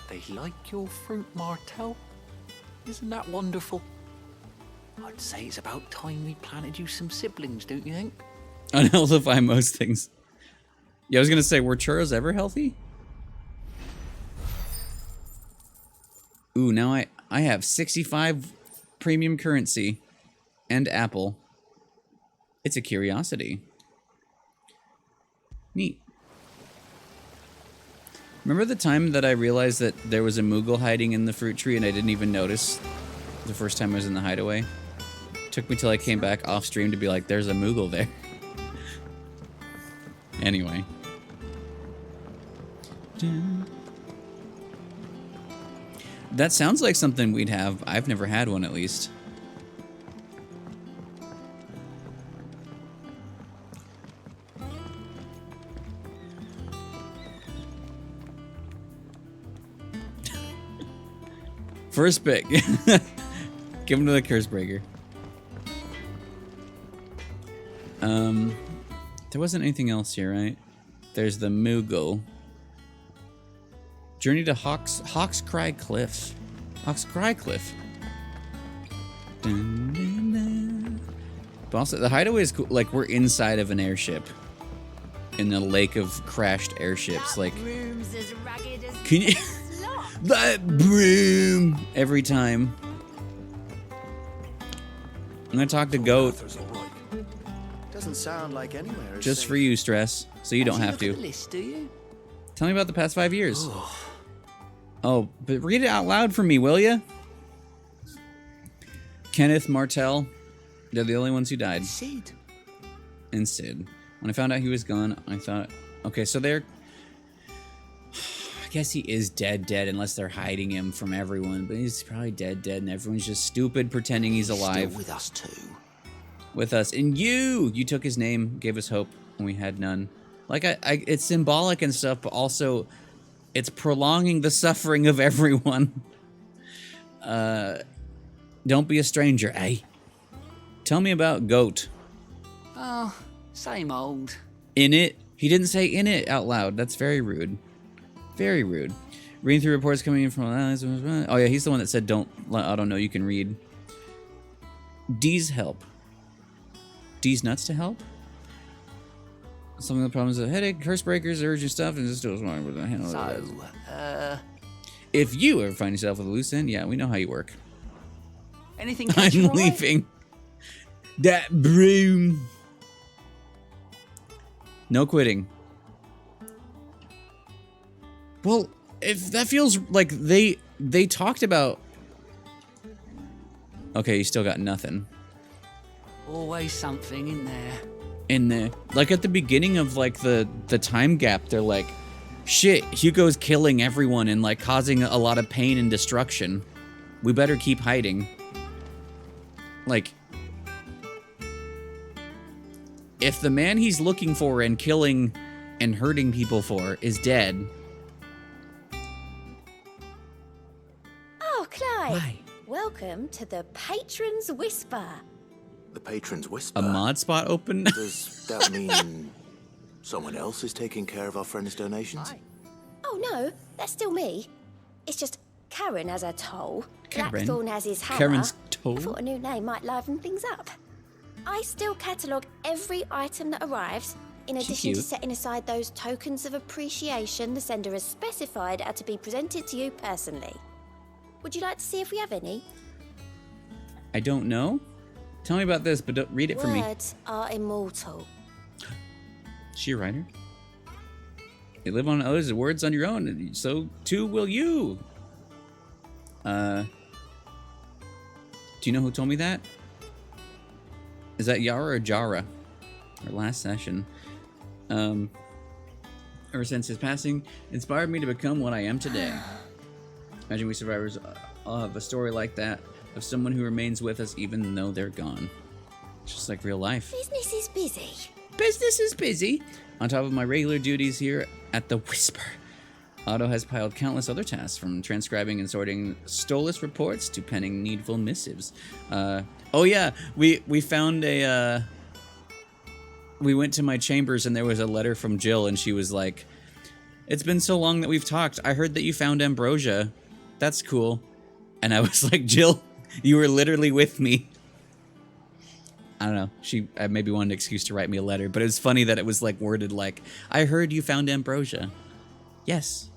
I: They like your fruit, Martel. Isn't that wonderful? I'd say it's about time we planted you some siblings, don't you think?
A: Unhealthify most things. Yeah, I was gonna say, were churros ever healthy? Ooh, now I have 65 premium currency and apple. It's a curiosity. Neat. Remember the time that I realized that there was a Moogle hiding in the fruit tree and I didn't even notice the first time I was in the hideaway? Took me till I came back off stream to be like, there's a Moogle there. Anyway. That sounds like something we'd have. I've never had one, at least. First pick. Give him to the curse breaker. There wasn't anything else here, right? There's the Moogle. Journey to Hawk's Cry Cliff. Hawk's Cry Cliff. Dun, dun, dun. But also, the hideaway is cool. Like, we're inside of an airship. In a lake of crashed airships. Like,
H: Room's as ragged as
A: can you... That broom! Every time. I'm gonna talk to Goat.
M: Doesn't sound like anywhere.
A: Just for you, Stress. So you don't have to.
G: List, do you?
A: Tell me about the past 5 years. Oh, but read it out loud for me, will ya? Kenneth, Martel. They're the only ones who died.
G: Sid.
A: And Sid. When I found out he was gone, I thought... Okay, so they're... I guess he is dead, unless they're hiding him from everyone. But he's probably dead, and everyone's just stupid pretending he's alive.
G: Still with us too.
A: With us. And you took his name, gave us hope when we had none. Like, it's symbolic and stuff, but also it's prolonging the suffering of everyone. Don't be a stranger, eh? Tell me about Goat.
G: Oh, same old.
A: In it? He didn't say in it out loud. That's very rude. Very rude. Reading through reports coming in from... Oh, yeah, he's the one that said don't let Otto know you can read. D's help. D's nuts to help? Some of the problems of headache, curse breakers, urgent stuff, and just still wrong with the handle.
G: So,
A: if you ever find yourself with a loose end, yeah, we know how you work.
G: anything catch
A: I'm
G: your eye?
A: leaving. That broom. No quitting. Well, if that feels like they talked about... Okay, you still got nothing.
G: Always something in there.
A: In the... Like, at the beginning of, like, the time gap, they're like, shit, Hugo's killing everyone and, like, causing a lot of pain and destruction. We better keep hiding. Like... If the man he's looking for and killing and hurting people for is dead...
H: Oh, Clive.
A: Why?
H: Welcome to the Patron's Whisper.
C: The Patron's Whisper.
A: A mod spot open?
C: Does that mean someone else is taking care of our friend's donations?
H: Oh, no, that's still me. It's just Karen has her toll.
A: Karen?
H: Blackthorn has his hammer.
A: Karen's toll?
H: I thought a new name might liven things up. I still catalogue every item that arrives, in addition to
A: cute.
H: setting aside those tokens of appreciation the sender has specified are to be presented to you personally. Would you like to see if we have any?
A: I don't know. Tell me about this, but don't read it for me.
H: Words are immortal.
A: Is she a writer? You live on others' words on your own, and so too will you. Do you know who told me that? Is that Yara or Jara? Our last session. Ever since his passing, inspired me to become what I am today. Imagine we survivors I'll have a story like that of someone who remains with us even though they're gone. It's just like real life.
H: Business is busy.
A: Business is busy. On top of my regular duties here at the Whisper, Otto has piled countless other tasks, from transcribing and sorting Stolas reports to penning needful missives. Oh yeah, we found a... we went to my chambers and there was a letter from Jill, and she was like, "It's been so long that we've talked. I heard that you found ambrosia. That's cool." And I was like, "Jill, you were literally with me." I don't know. She maybe wanted an excuse to write me a letter, but it was funny that it was like worded like, "I heard you found ambrosia." Yes.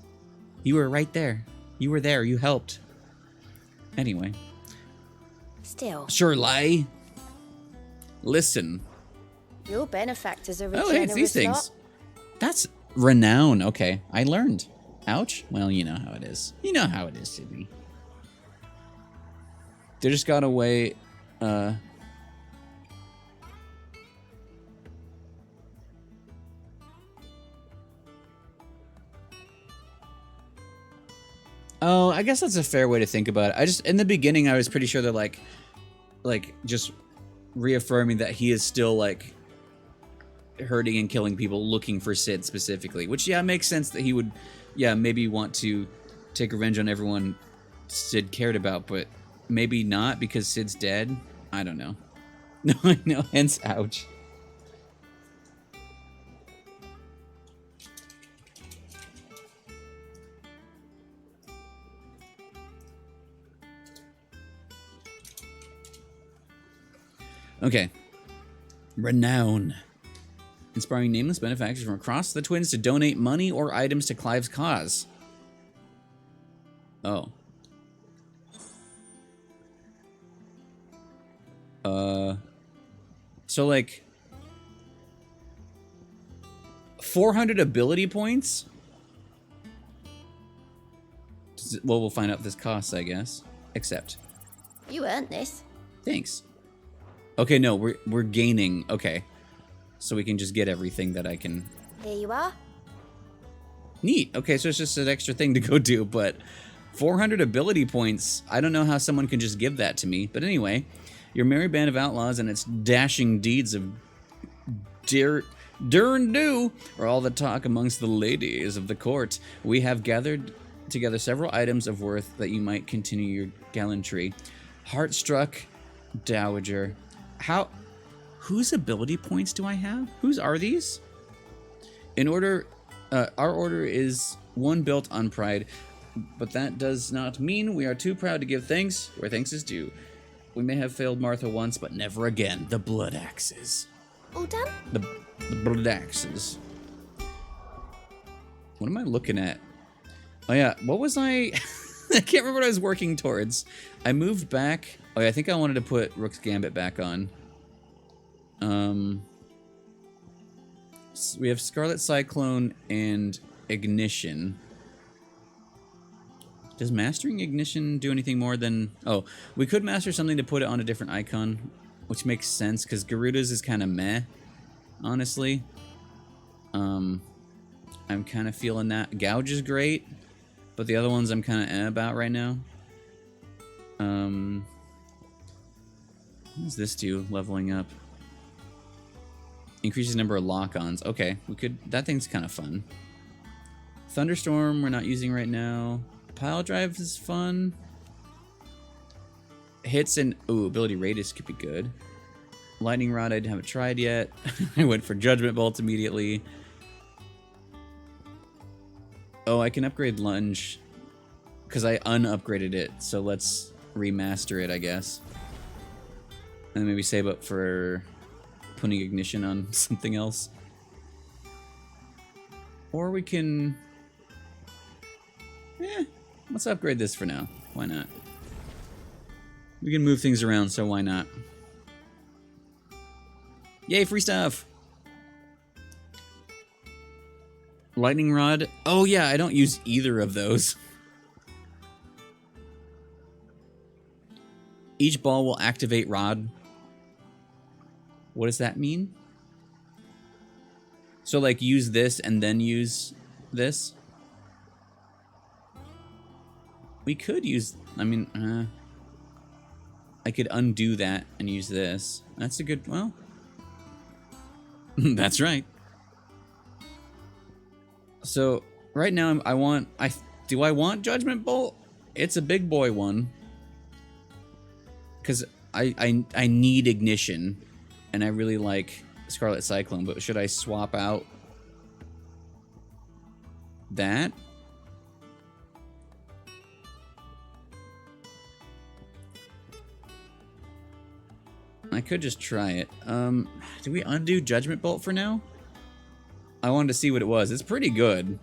A: You were right there. You were there. You helped. Anyway.
H: Still.
A: Sure, lie. Listen.
H: Your benefactors are a
A: Oh, hey, it's these
H: generous
A: things.
H: lot.
A: That's renown. Okay, I learned. Ouch. Well, you know how it is. You know how it is, Sydney. They just got away. Oh, I guess that's a fair way to think about it. In the beginning, I was pretty sure they're like just reaffirming that he is still like hurting and killing people, looking for Sid specifically. Which, yeah, makes sense that he would, yeah, maybe want to take revenge on everyone Sid cared about, but maybe not because Sid's dead. I don't know. No, I know. Hence, ouch. Okay. Renown. Inspiring nameless benefactors from across the Twins to donate money or items to Clive's cause. Oh. So like 400 ability points? Well, we'll find out what this costs, I guess. Accept.
H: You earned this.
A: Thanks. Okay, no, we're gaining. Okay. So we can just get everything that I can.
H: Here you are.
A: Neat. Okay, so it's just an extra thing to go do, but 400 ability points. I don't know how someone can just give that to me. But anyway, your merry band of outlaws and its dashing deeds of do are all the talk amongst the ladies of the court. We have gathered together several items of worth that you might continue your gallantry. Heartstruck Dowager. Whose ability points do I have? Whose are these? In order, our order is one built on pride, but that does not mean we are too proud to give thanks where thanks is due. We may have failed Martha once, but never again. The Blood Axes.
H: All done?
A: The Blood Axes. What am I looking at? Oh yeah, what was I... I can't remember what I was working towards. I moved back. Oh yeah, I think I wanted to put Rook's Gambit back on. We have Scarlet Cyclone and Ignition. Does mastering Ignition do anything more than... Oh, we could master something to put it on a different icon, which makes sense, because Garuda's is kind of meh, honestly. I'm kind of feeling that. Gouge is great, but the other ones I'm kind of about right now. What does this do, leveling up? Increases number of lock-ons. Okay, we could... That thing's kind of fun. Thunderstorm we're not using right now. Pile Drive is fun. Hits and... Ooh, Ability Radius could be good. Lightning Rod I haven't tried yet. I went for Judgment Bolt immediately. Oh, I can upgrade Lunge. Because I unupgraded it, so let's remaster it, I guess. And maybe save up for putting Ignition on something else. Or we can... let's upgrade this for now. Why not? We can move things around, so why not? Yay, free stuff! Lightning Rod. Oh yeah, I don't use either of those. Each ball will activate Rod. What does that mean? So like use this and then use this? We could use, I mean, I could undo that and use this. That's a good, well, that's right. So right now do I want Judgment Bolt? It's a big boy one. Because I need Ignition, and I really like Scarlet Cyclone, but should I swap out that? I could just try it. Do we undo Judgment Bolt for now? I wanted to see what it was. It's pretty good.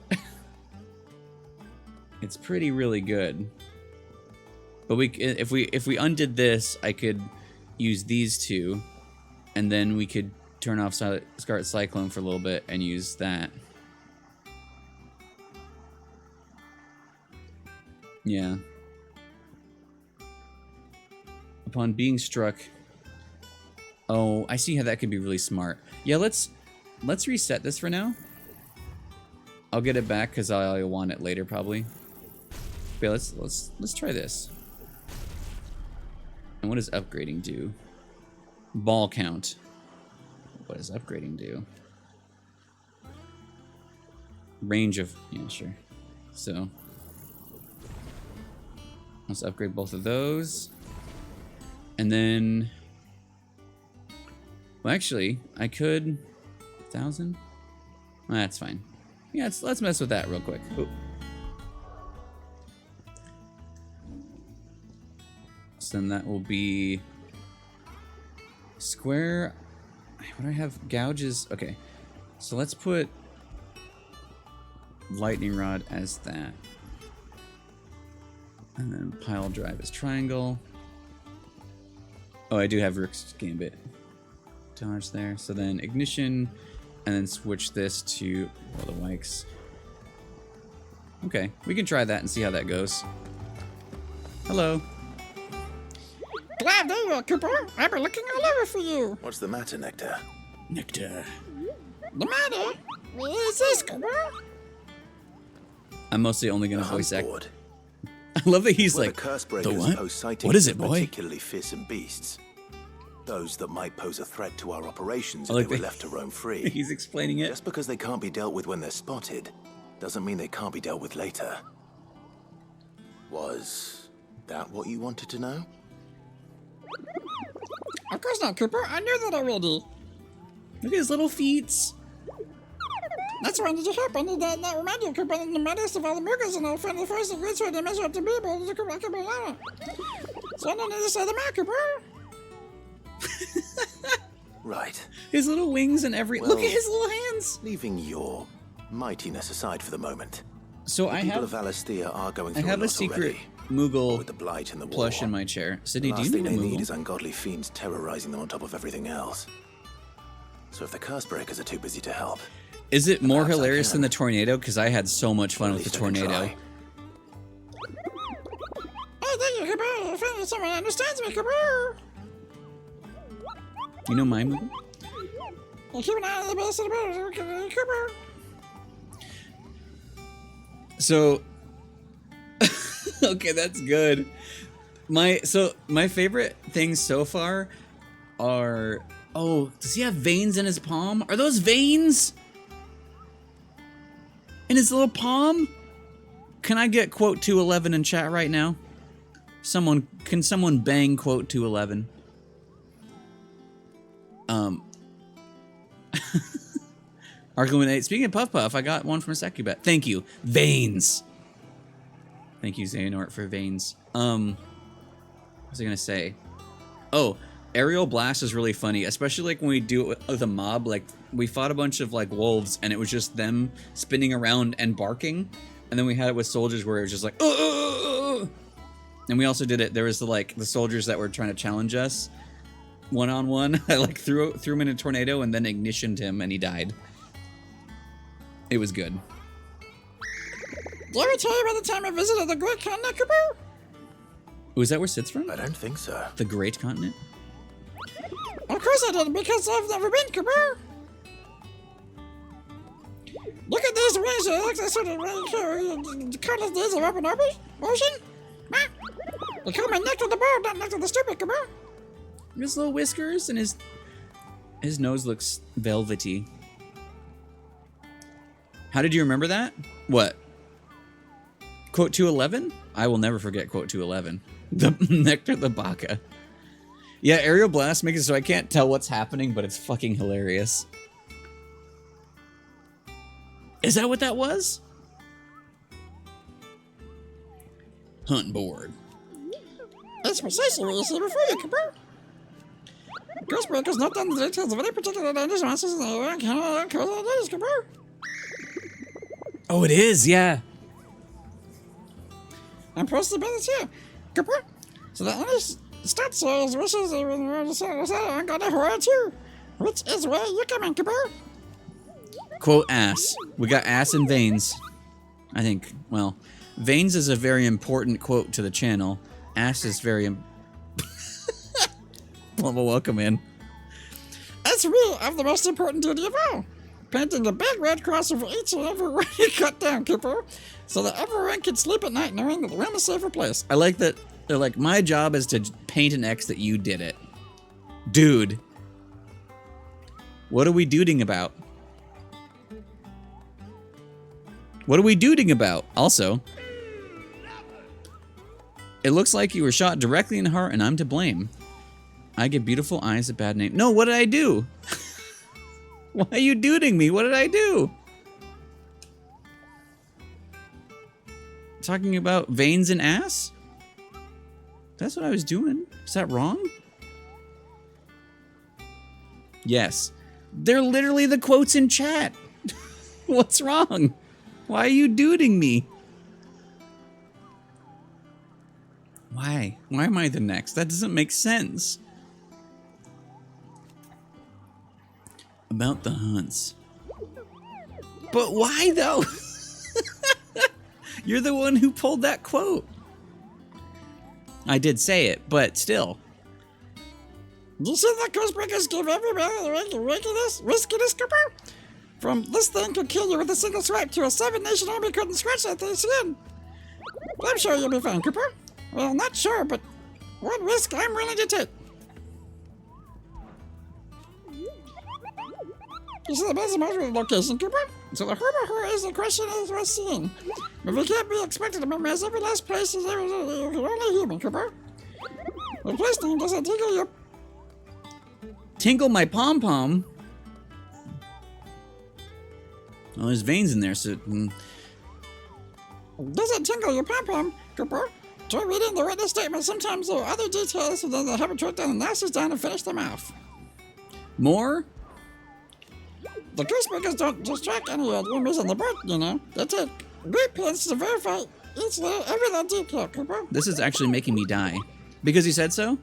A: It's pretty really good. But if we undid this, I could use these two, and then we could turn off Scarlet Cyclone for a little bit and use that. Yeah. Upon being struck. Oh, I see how that could be really smart. Yeah, let's reset this for now. I'll get it back because I'll want it later probably. But yeah, let's try this. And what does upgrading do? Ball count. What does upgrading do? Range of, yeah, sure. So let's upgrade both of those. And then, well, actually, I could 1,000. That's fine. Yeah, let's mess with that real quick. Ooh. So then that will be square. What do I have? Gouges. Okay, so let's put lightning rod as that, and then pile drive as triangle. Oh, I do have Rook's Gambit. Dodge there. So then ignition, and then switch this to the Wikes. Okay, we can try that and see how that goes. Hello.
N: Glad there you are, Cooper. I've been looking all over for you.
C: What's the matter, Nectar?
A: Nectar.
N: The matter? What is this, Cooper?
A: I'm mostly only going to voice act. I love that he's like, the what? What is it, boy?
C: Particularly fearsome beasts. Those that might pose a threat to our operations if they were left to roam free.
A: He's explaining it.
C: Just because they can't be dealt with when they're spotted, doesn't mean they can't be dealt with later. Was that what you wanted to know?
N: Of course not, Cooper. I knew that already.
A: Look at his little feet.
N: That's why I need your help. I need that not remind you, Cooper, the maddest of all the Muggles, and I'll find the first and great way to measure up to people. So I don't need to say the mark, Cooper.
C: Right.
A: His little wings and every...
C: Well,
A: look at his little hands.
C: Leaving your mightiness aside for the moment.
A: So
C: the people of Alastia are going through
A: I have a secret Moogle
C: with the blight and the
A: plush
C: war.
A: in my chair. Sydney, do you
C: Last
A: need
C: thing
A: a
C: they need
A: Moogle?
C: is ungodly fiends terrorizing them on top of everything else. So if the curse breakers are too busy to help...
A: Is it more hilarious than the tornado? Because I had so much fun with the tornado.
N: Oh, thank you, Cooper. I found someone understands me, Cooper.
A: You know my Moogle?
N: I keep an eye on the best of the birds, Cooper.
A: So, okay, that's good. My favorite things so far are, oh, does he have veins in his palm? Are those veins? In his little palm? Can I get quote 211 in chat right now? Can someone bang quote 211? Argument 8. Speaking of Puff Puff, I got one from Secubat. Thank you. Veins. Thank you, Xehanort, for veins. What was I gonna say? Oh, aerial blast is really funny, especially like when we do it with a mob. Like we fought a bunch of like wolves, and it was just them spinning around and barking. And then we had it with soldiers where it was just like, and we also did it. There was the soldiers that were trying to challenge us one-on-one. I like threw him in a tornado and then ignitioned him, and he died. It was good.
N: Did I ever tell you about the time I visited the Great Continent, Cooper?
A: Was that where Sid's from?
C: I don't think so.
A: The Great Continent?
N: Of course I did, because I've never been, Cooper. Look at these wings. It looks like sort of the countless days of open ocean. They call me Nectar the Bird, not Nectar the Stupid, Caboose.
A: His little whiskers and his nose looks velvety. How did you remember that? What? Quote 211? I will never forget quote 211. The Nectar the Baka. Yeah, aerial blast makes it so I can't tell what's happening, but it's fucking hilarious. Is that what that was? Hunt board.
N: That's precisely what you see before you, Caboose. Ghostbreaker's not done the details of any particular dangerous monsters in the area and cannot cause any damage, Caboose.
A: Oh, it is, yeah.
N: I'm supposed to be this here, Caboose. So the only stats is wishes I'm gonna horror too. Which is where you come in, Caboose.
A: Quote ass. We got ass and veins. I think, well, veins is a very important quote to the channel. Ass is very well, welcome in.
N: That's really of the most important duty of all. Painting a big red cross over each and every one you cut down, Kipper, so that everyone can sleep at night knowing that the room is a safer place.
A: I like that they're like, my job is to paint an X that you did it. Dude. What are we duding about? What are we duding about? Also, it looks like you were shot directly in the heart and I'm to blame. I give beautiful eyes a bad name. No, what did I do? Why are you duding me? What did I do? Talking about veins and ass? That's what I was doing. Is that wrong? Yes. They're literally the quotes in chat. What's wrong? Why are you duding me? Why? Why am I the next? That doesn't make sense. About the hunts. But why though? You're the one who pulled that quote. I did say it, but still.
N: You see that Ghostbreakers give everybody the riskiness, Cooper? From this thing could kill you with a single swipe to a 7-nation army couldn't scratch that thing's skin. I'm sure you'll be fine, Cooper. Well, not sure, but one risk I'm willing to take. You see the best measure location, Cooper? So the horror is the question is worth seeing. But we can't be expected to memorize every last place is only human, Cooper. The place name doesn't tingle your...
A: Tingle my pom-pom? Well, there's veins in there, so...
N: Doesn't tingle your pom-pom, Cooper. Try reading the witness statement. Sometimes there are other details, so then they haven't tracked down the NASA's down and finished them off.
A: More?
N: The Ghostbreakers don't just track any of the rumors in the book, you know. They take great pains to verify each every little detail, Cooper.
A: This is actually making me die. Because he said so?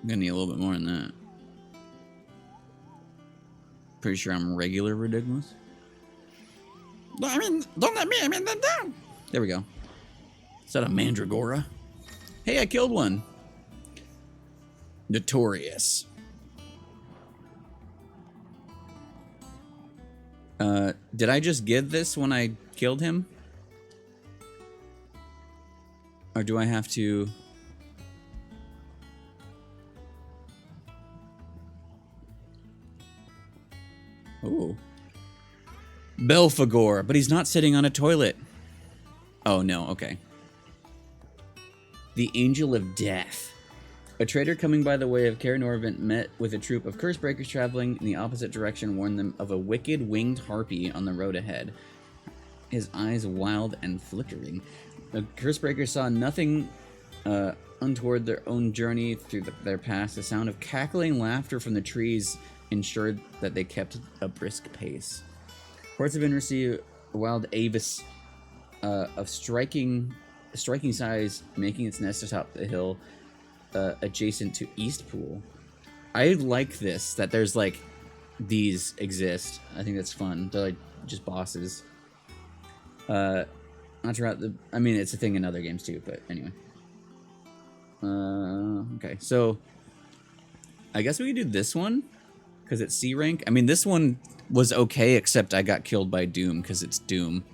A: I'm gonna need a little bit more than that. Pretty sure I'm regular ridiculous.
N: No, I mean, don't let me, I mean, then down.
A: There we go. Is that a mandragora? Hey, I killed one. Notorious. Did I just give this when I killed him? Or do I have to... Ooh. Belphegor, but he's not sitting on a toilet. Oh, no, okay. The Angel of Death. A trader coming by the way of Kaer Norvent met with a troop of Cursebreakers traveling in the opposite direction warned them of a wicked winged harpy on the road ahead. His eyes wild and flickering. The Cursebreakers saw nothing untoward their own journey through their past. The sound of cackling laughter from the trees ensured that they kept a brisk pace. Hordes of Inner see a wild avis of striking size making its nest atop the hill adjacent to Eastpool. I like this, that there's like these exist. I think that's fun. They're like just bosses. Not sure I mean, it's a thing in other games too, but anyway. Okay, so I guess we could do this one because it's C rank. I mean, this one was okay, except I got killed by Doom because it's Doom.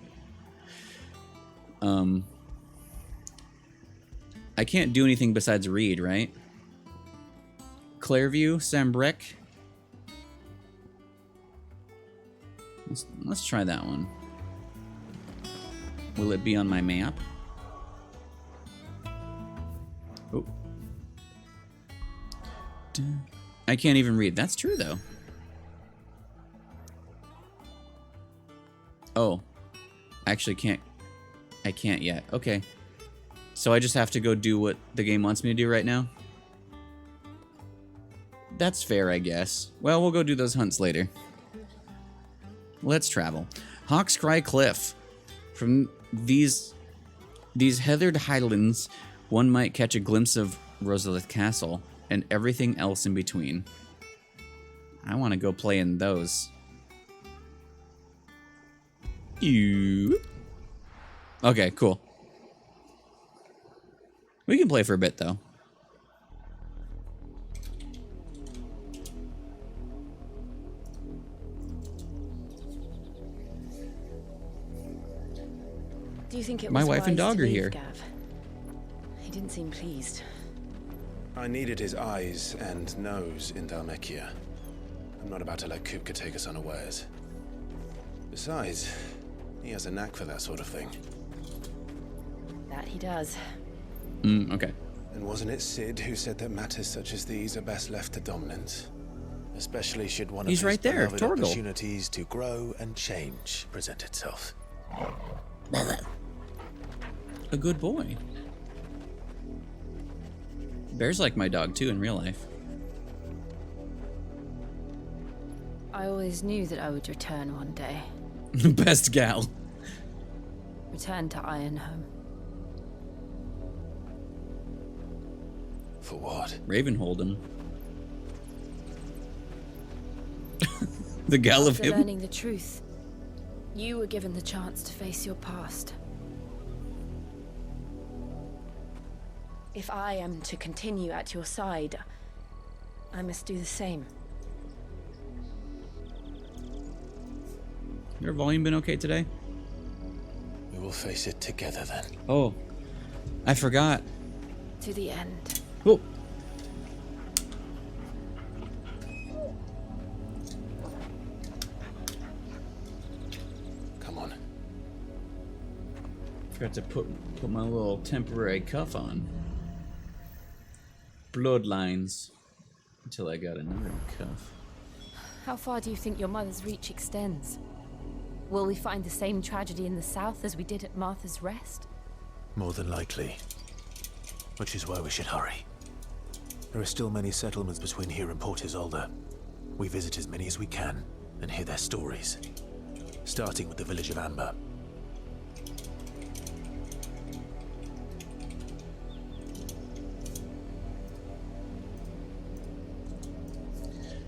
A: I can't do anything besides read, right? Clairview, Sambrec. Let's try that one. Will it be on my map? Oh. I can't even read. That's true, though. Oh. I actually can't. I can't yet. Okay. So I just have to go do what the game wants me to do right now? That's fair, I guess. Well, we'll go do those hunts later. Let's travel. Hawk's Cry Cliff. From these heathered highlands, one might catch a glimpse of Rosalith Castle and everything else in between. I want to go play in those. You. Okay, cool. We can play for a bit, though.
K: Do you think it was
A: My wife and
K: wise
A: dog
K: to
A: are
K: leave,
A: here.
K: Gav? He didn't seem pleased.
C: I needed his eyes and nose in Dhalmekia. I'm not about to let Kupka take us unawares. Besides, he has a knack for that sort of thing.
K: That he does.
A: Okay.
C: And wasn't it Sid who said that matters such as these are best left to dominance? Especially should one
A: He's
C: of his
A: right there,
C: beloved
A: Torgal.
C: opportunities to grow and change present itself.
A: A good boy. Bear's like my dog, too, in real life.
F: I always knew that I would return one day.
A: Best gal.
F: Return to Ironhome.
C: For what?
A: Ravenhold him. The gal of
F: After
A: him.
F: learning the truth, you were given the chance to face your past. If I am to continue at your side, I must do the same.
A: Your volume been okay today?
C: We will face it together then.
A: Oh, I forgot.
F: To the end.
A: Oh.
C: Come on.
A: Forgot to put my little temporary cuff on. Bloodlines. Until I got another cuff.
F: How far do you think your mother's reach extends? Will we find the same tragedy in the south as we did at Martha's Rest?
C: More than likely. Which is why we should hurry. There are still many settlements between here and Port Isolde. We visit as many as we can and hear their stories. Starting with the village of Amber.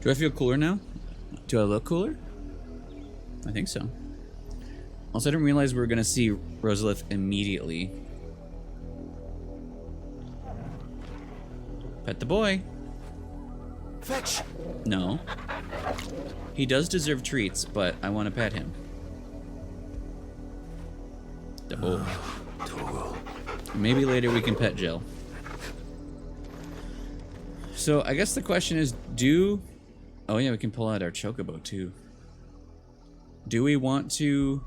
A: Do I feel cooler now? Do I look cooler? I think so. Also, I didn't realize we were going to see Rosalith immediately. Pet the boy.
C: Fetch!
A: No. He does deserve treats, but I want to pet him. The boy. Maybe later we can pet Jill. So I guess the question is, oh yeah, we can pull out our chocobo too. Do we want to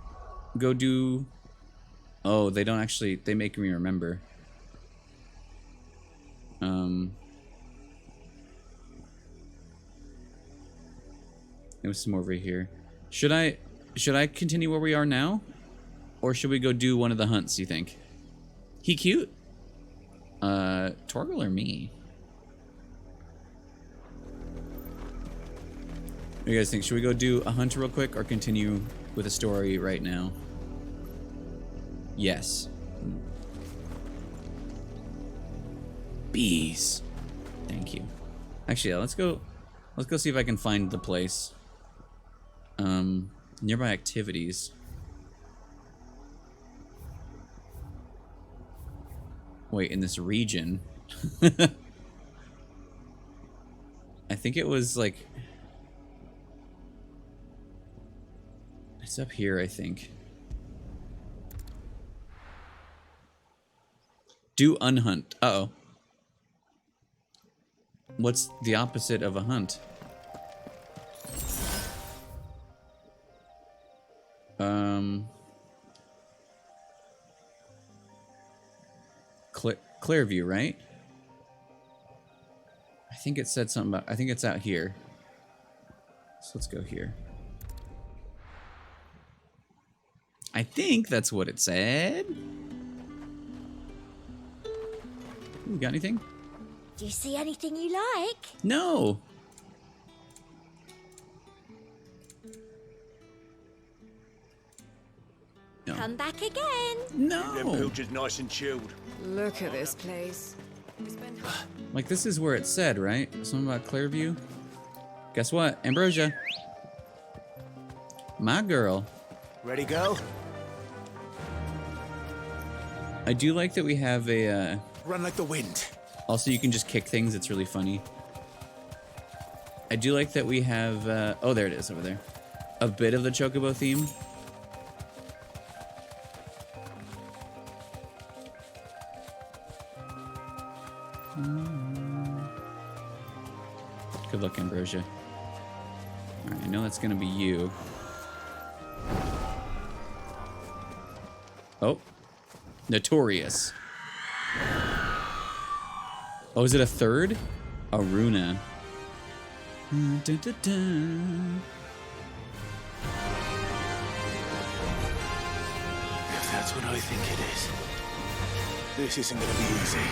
A: go do... Oh, they don't actually... They make me remember. There was some over here. Should I continue where we are now? Or should we go do one of the hunts, you think? He cute? Torgal or me? What do you guys think? Should we go do a hunt real quick or continue with a story right now? Yes. Bees. Thank you. Actually, yeah, let's go see if I can find the place. Nearby activities. Wait, in this region. I think it was like... It's up here, I think. Do unhunt. Uh-oh. What's the opposite of a hunt? Clear view, right? I think it said something about, I think it's out here. So let's go here. I think that's what it said. Ooh, got anything?
H: Do you see anything you like?
A: No. No.
H: Come back again.
A: No.
M: Them pilchers nice and chilled.
K: Look at this place.
A: Like, this is where it said, right? Something about Clearview? Guess what? Ambrosia. My girl.
C: Ready, go?
A: I do like that we have a,
C: Run like the wind.
A: also, you can just kick things. It's really funny. I do like that we have, oh, there it is over there. A bit of the Chocobo theme. Good luck, Ambrosia. Alright, I know that's gonna be you. Oh. Notorious. Oh, is it a third? Aruna. Dun, dun, dun.
C: If that's what I think it is, this isn't gonna be easy.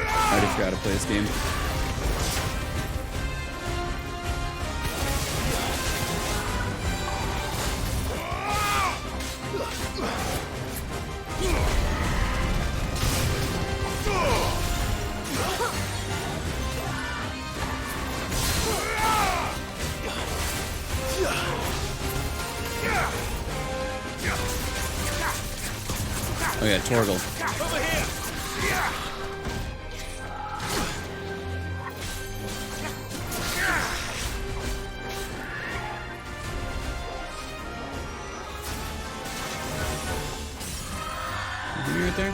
A: I already forgot to play this game. Oh yeah, Torgal. Is he right there?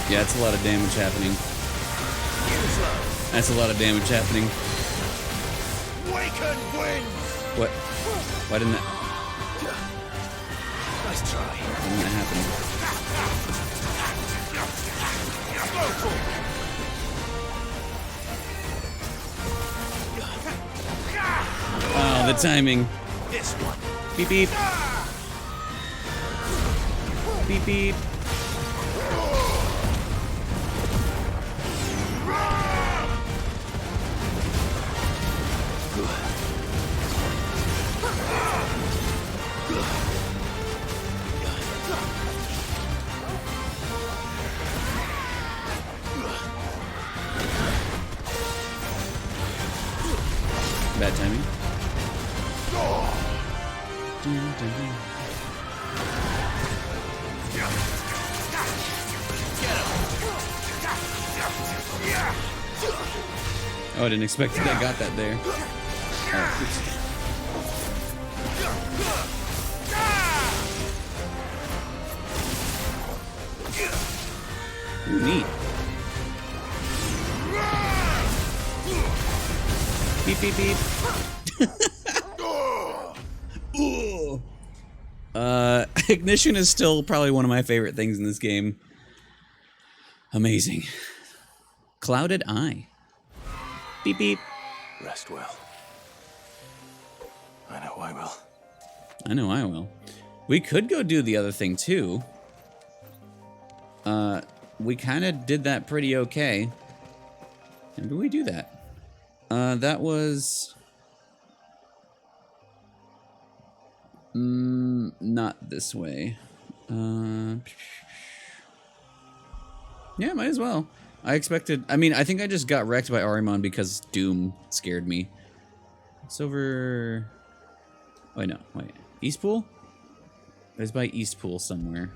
A: Yeah, that's a lot of damage happening. That's a lot of damage happening.
C: Waken wind!
A: What? Why didn't that?
C: Nice try.
A: Why didn't that happen? Oh, the timing.
C: This one.
A: Beep beep. Beep beep. Bad timing. Oh, I didn't expect that I got that there. Ooh, neat. Beep, beep, beep. Ignition is still probably one of my favorite things in this game. Amazing. Clouded Eye. Beep, beep.
C: Rest well. I know I will.
A: I know I will. We could go do the other thing, too. We kind of did that pretty okay. And did we do that? That was... not this way. Yeah, might as well. I expected... I mean, I think I just got wrecked by Arimon because Doom scared me. It's over... Wait, no. Wait. Eastpool? It's by Eastpool somewhere.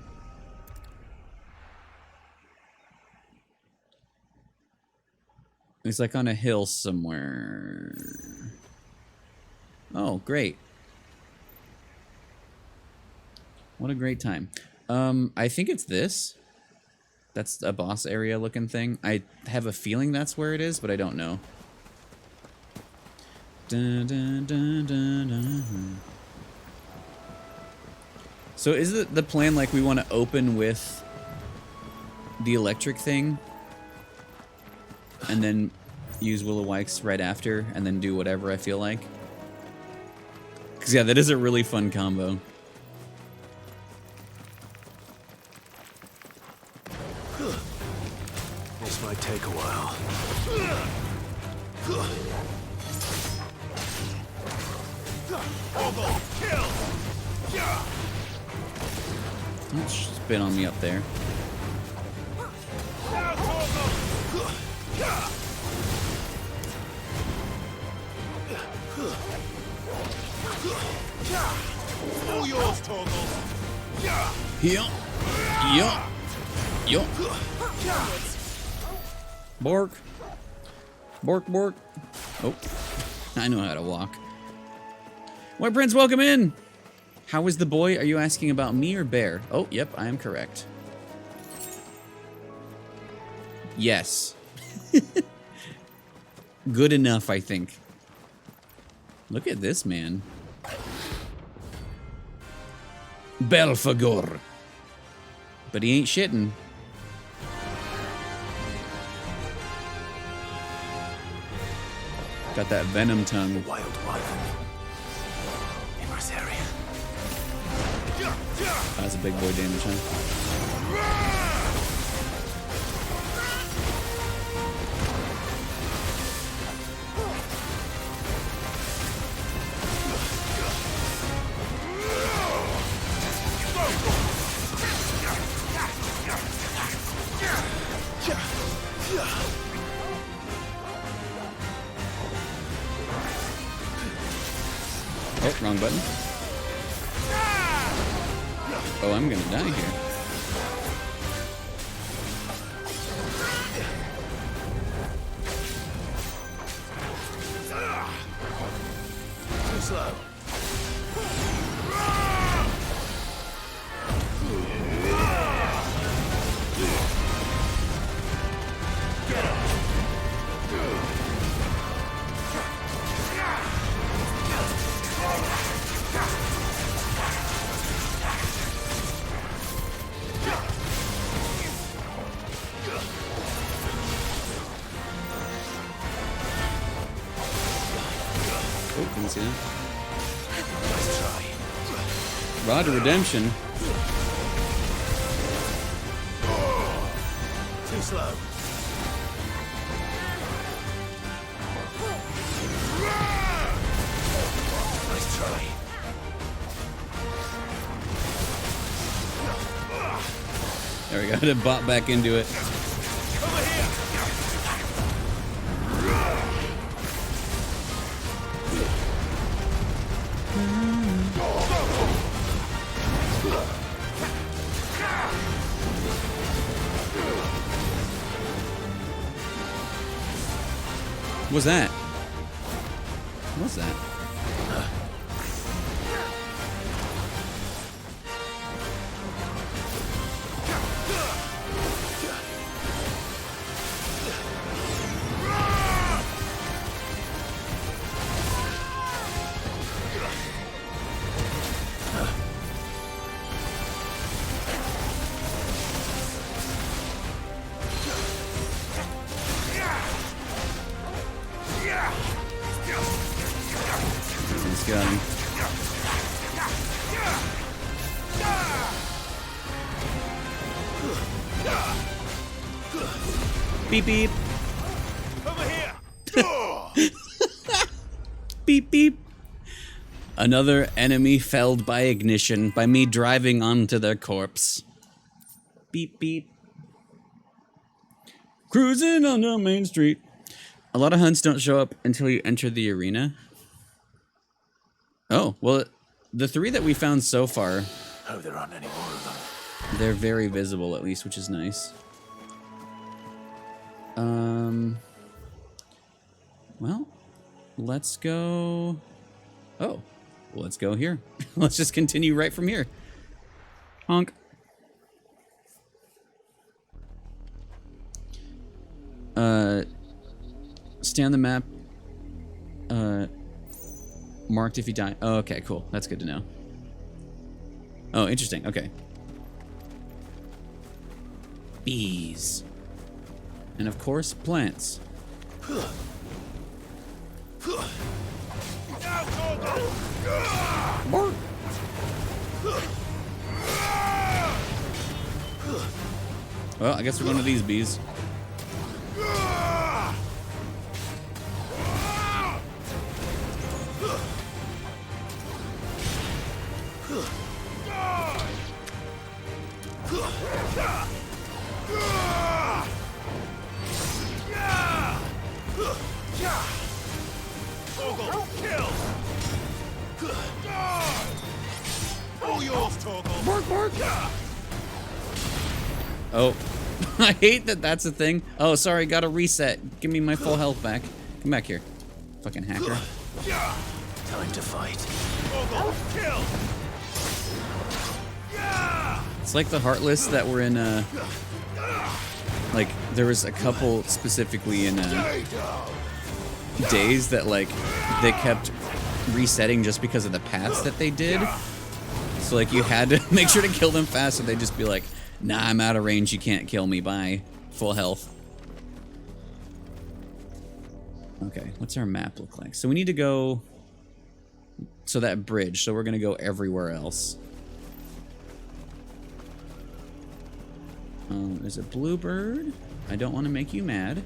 A: It's like on a hill somewhere. Oh, great. What a great time. I think it's this. That's a boss area looking thing. I have a feeling that's where it is, but I don't know. Dun, dun, dun, dun, dun. So is it the plan like we want to open with the electric thing and then use Will of Wisps right after and then do whatever I feel like? Because yeah, that is a really fun combo.
C: This might take a while.
A: Don't spin on me up there.
J: All yours, Torgal.
A: Yeah. Yeah. Yo. Bork. Bork, bork. Oh. I know how to walk. White Prince, welcome in. How is the boy? Are you asking about me or Bear? Oh, yep, I am correct. Yes. Good enough, I think. Look at this man. Belfagor. But he ain't shitting. Got that venom tongue.
C: Wild wyvern. Immersaria.
A: That's a big boy damage, huh? Oh, wrong button. Oh, I'm gonna die here.
C: Too slow.
A: Oh, didn't see that.
C: Nice try.
A: Rod of Redemption.
C: Too slow. Nice try.
A: There we go. To bop back into it. What's that? What's that? He's got him. Beep beep.
J: Over here.
A: Beep beep. Another enemy felled by ignition by me driving onto their corpse. Beep beep. Cruising on the main street. A lot of hunts don't show up until you enter the arena. Oh, well, the 3 that we found so far,
C: Hope there aren't any more of them.
A: they're very visible at least, which is nice. Well, let's go. Oh, well, let's go here. Let's just continue right from here. Honk. Stay on the map. Marked if you die. Oh, okay, cool. That's good to know. Oh, interesting. Okay. Bees. And of course, plants. Well, I guess we're going to these bees. Oh, I hate that that's a thing. Oh, sorry, gotta reset. Give me my full health back. Come back here. Fucking hacker.
C: Time to fight.
A: It's like the Heartless that were in, like, there was a couple specifically in, Days that, like, they kept resetting just because of the paths that they did. So, like, you had to make sure to kill them fast, or they'd just be like, nah, I'm out of range, you can't kill me, bye. Full health. Okay, what's our map look like? So we need to go... So that bridge, so we're gonna go everywhere else. There's a bluebird. I don't want to make you mad.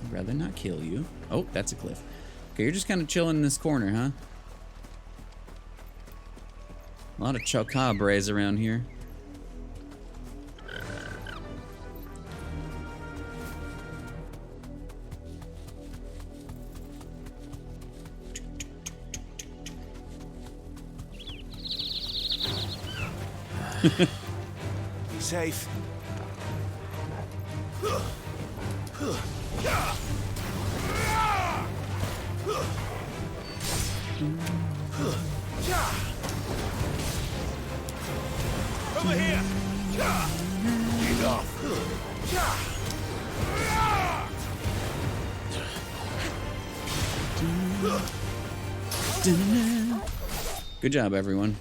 A: I'd rather not kill you. Oh, that's a cliff. Okay, you're just kind of chilling in this corner, huh? A lot of chocabres around here.
C: Be safe. Over here. Get off.
A: Good job, everyone.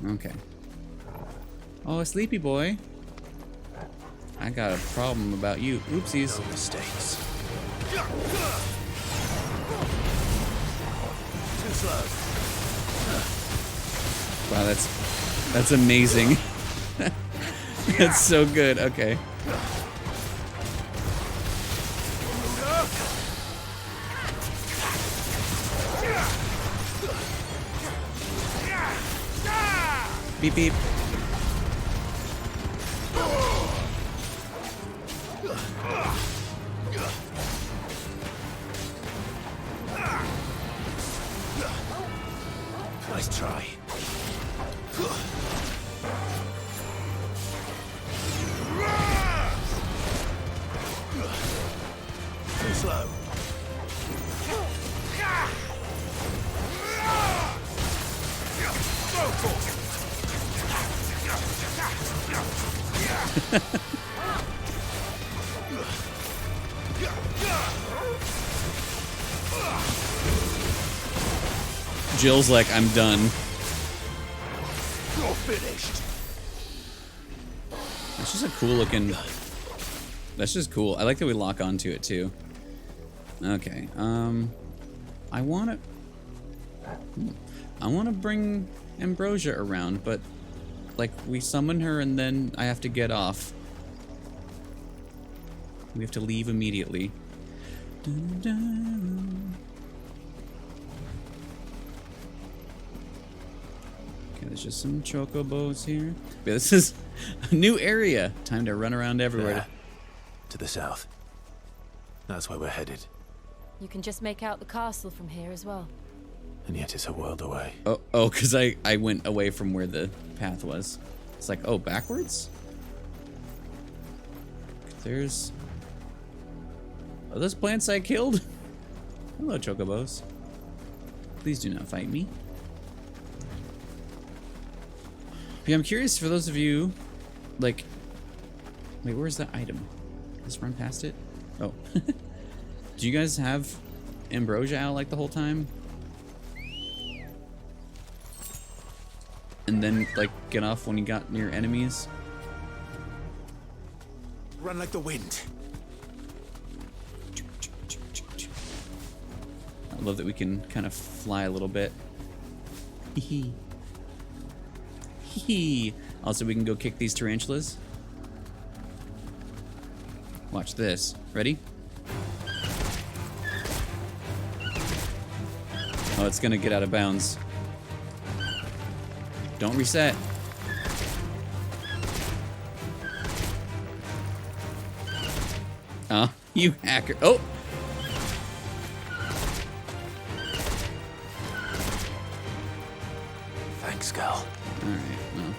A: Okay. Oh, a sleepy boy. I got a problem about you. Oopsies.
C: No mistakes. Too slow.
A: Wow, that's amazing. That's so good. Okay. Beep beep.
C: Nice try. Too slow.
A: Jill's like, I'm done.
C: You're finished.
A: That's just a cool looking... That's just cool. I like that we lock onto it too. Okay, I want to bring Ambrosia around, but like we summon her and then I have to get off. We have to leave immediately. Dun, dun. Okay, there's just some chocobos here. Yeah, this is a new area. Time to run around everywhere.
C: There. To the south. That's where we're headed.
F: You can just make out the castle from here as well.
C: And yet it's a world away.
A: Oh, because I went away from where the path was. It's like, oh, backwards? There's... Are those plants I killed? Hello, chocobos. Please do not fight me. Yeah, I'm curious for those of you, like... Wait, where's that item? Just run past it? Oh. Do you guys have ambrosia out like the whole time? And then, like, get off when you got near enemies?
C: Run like the wind.
A: I love that we can kind of fly a little bit. Hee hee. Also, we can go kick these tarantulas. Watch this. Ready? Oh, it's gonna get out of bounds. Don't reset. You hacker. Oh!
C: Thanks, girl.
A: Alright, well.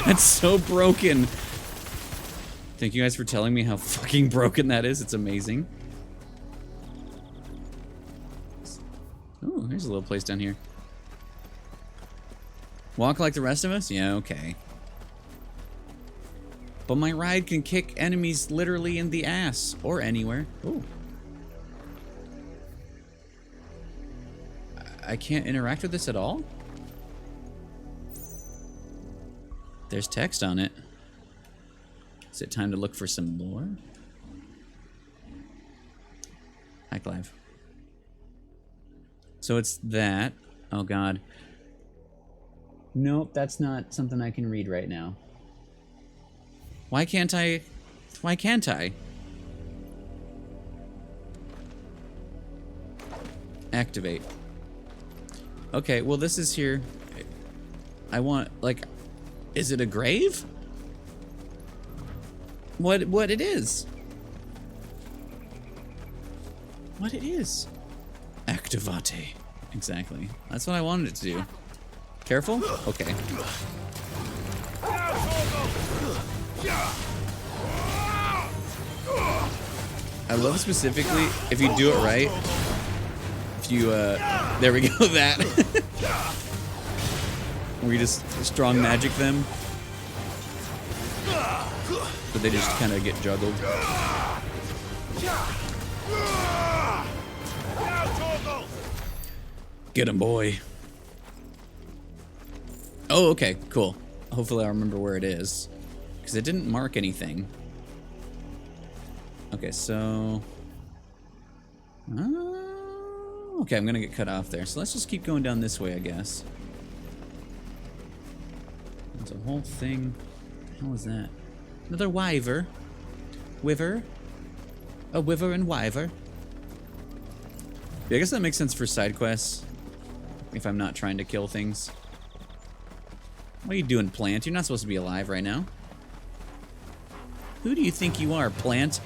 A: That's so broken. Thank you guys for telling me how fucking broken that is. It's amazing. Oh, there's a little place down here. Walk like the rest of us? Yeah, okay. But my ride can kick enemies literally in the ass. Or anywhere. Ooh. I can't interact with this at all? There's text on it. Is it time to look for some more? Hack live. So it's that. Oh god. Nope, that's not something I can read right now. Why can't I? Why can't I? Activate. Okay, well this is here. I want, like, is it a grave? What it is? What it is? Activate. Exactly. That's what I wanted it to do. Careful? Okay. I love specifically if you do it right. If you there we go, that. Where you just strong magic them. But they just kind of get juggled. Get him, boy. Oh, okay, cool. Hopefully I'll remember where it is. Because it didn't mark anything. Okay, so... okay, I'm going to get cut off there. So let's just keep going down this way, I guess. There's a whole thing. What the hell is that? Another wyver. Wiver. A wiver and wyver. Yeah, I guess that makes sense for side quests. If I'm not trying to kill things. What are you doing, plant? You're not supposed to be alive right now. Who do you think you are, plant?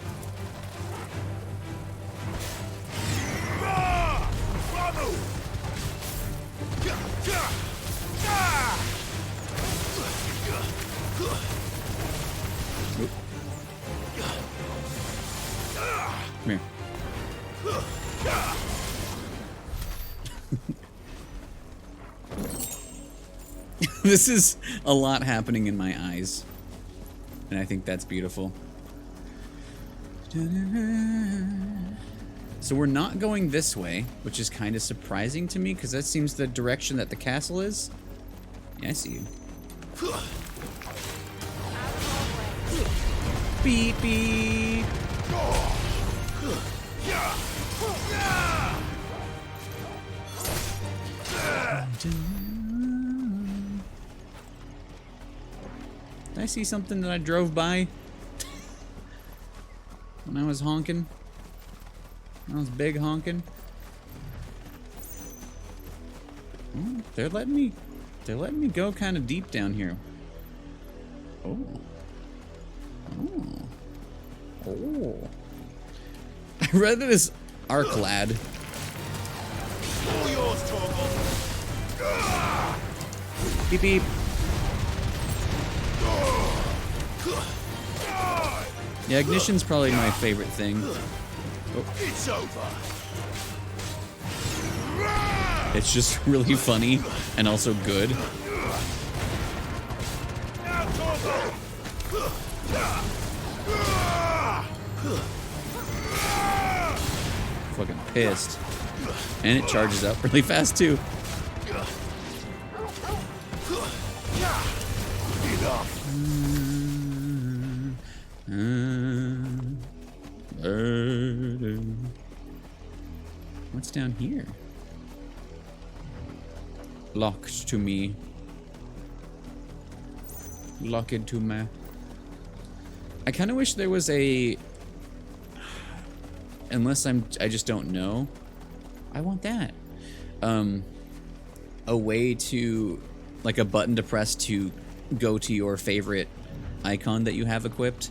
A: Come here. This is a lot happening in my eyes. And I think that's beautiful. So we're not going this way, which is kind of surprising to me, because that seems the direction that the castle is. Yeah, I see you. Beep, beep. Did I see something that I drove by when I was honking? When I was big honking? Oh, they're letting me go kind of deep down here. Oh. Oh. Oh. I read that it's arc lad.
J: All yours, Torgal.
A: Beep beep. Yeah, ignition's probably my favorite thing. Oh.
J: It's over.
A: It's just really funny and also good.
J: Now, Torgal.
A: Fucking pissed. And it charges up really fast too. What's down here? Locked to me. Lock it to me. I kind of wish there was a... Unless I just don't know. I want that. A way to... Like a button to press to go to your favorite icon that you have equipped.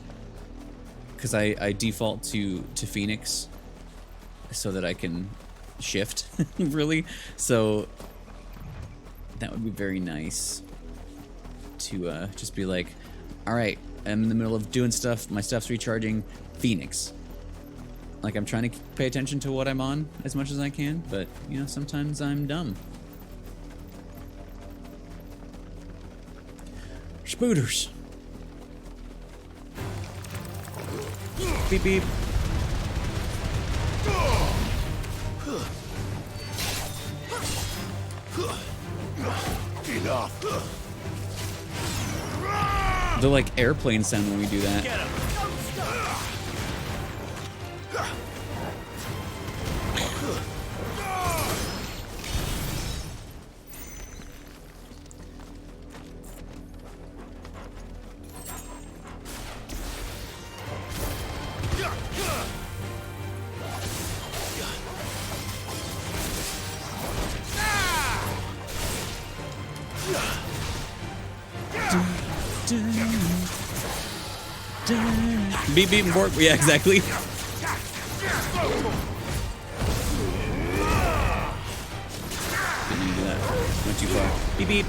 A: Because I default to Phoenix. So that I can shift, really. So... That would be very nice. To just be like, alright, I'm in the middle of doing stuff, my stuff's recharging, Phoenix. Like, I'm trying to pay attention to what I'm on as much as I can, but, you know, sometimes I'm dumb. Spooters. Beep beep.
J: Enough.
A: They're like airplane sound when we do that.
J: Get him.
A: Beep beep and bork. Yeah, exactly. Didn't need to do that. Went too far. Beep beep.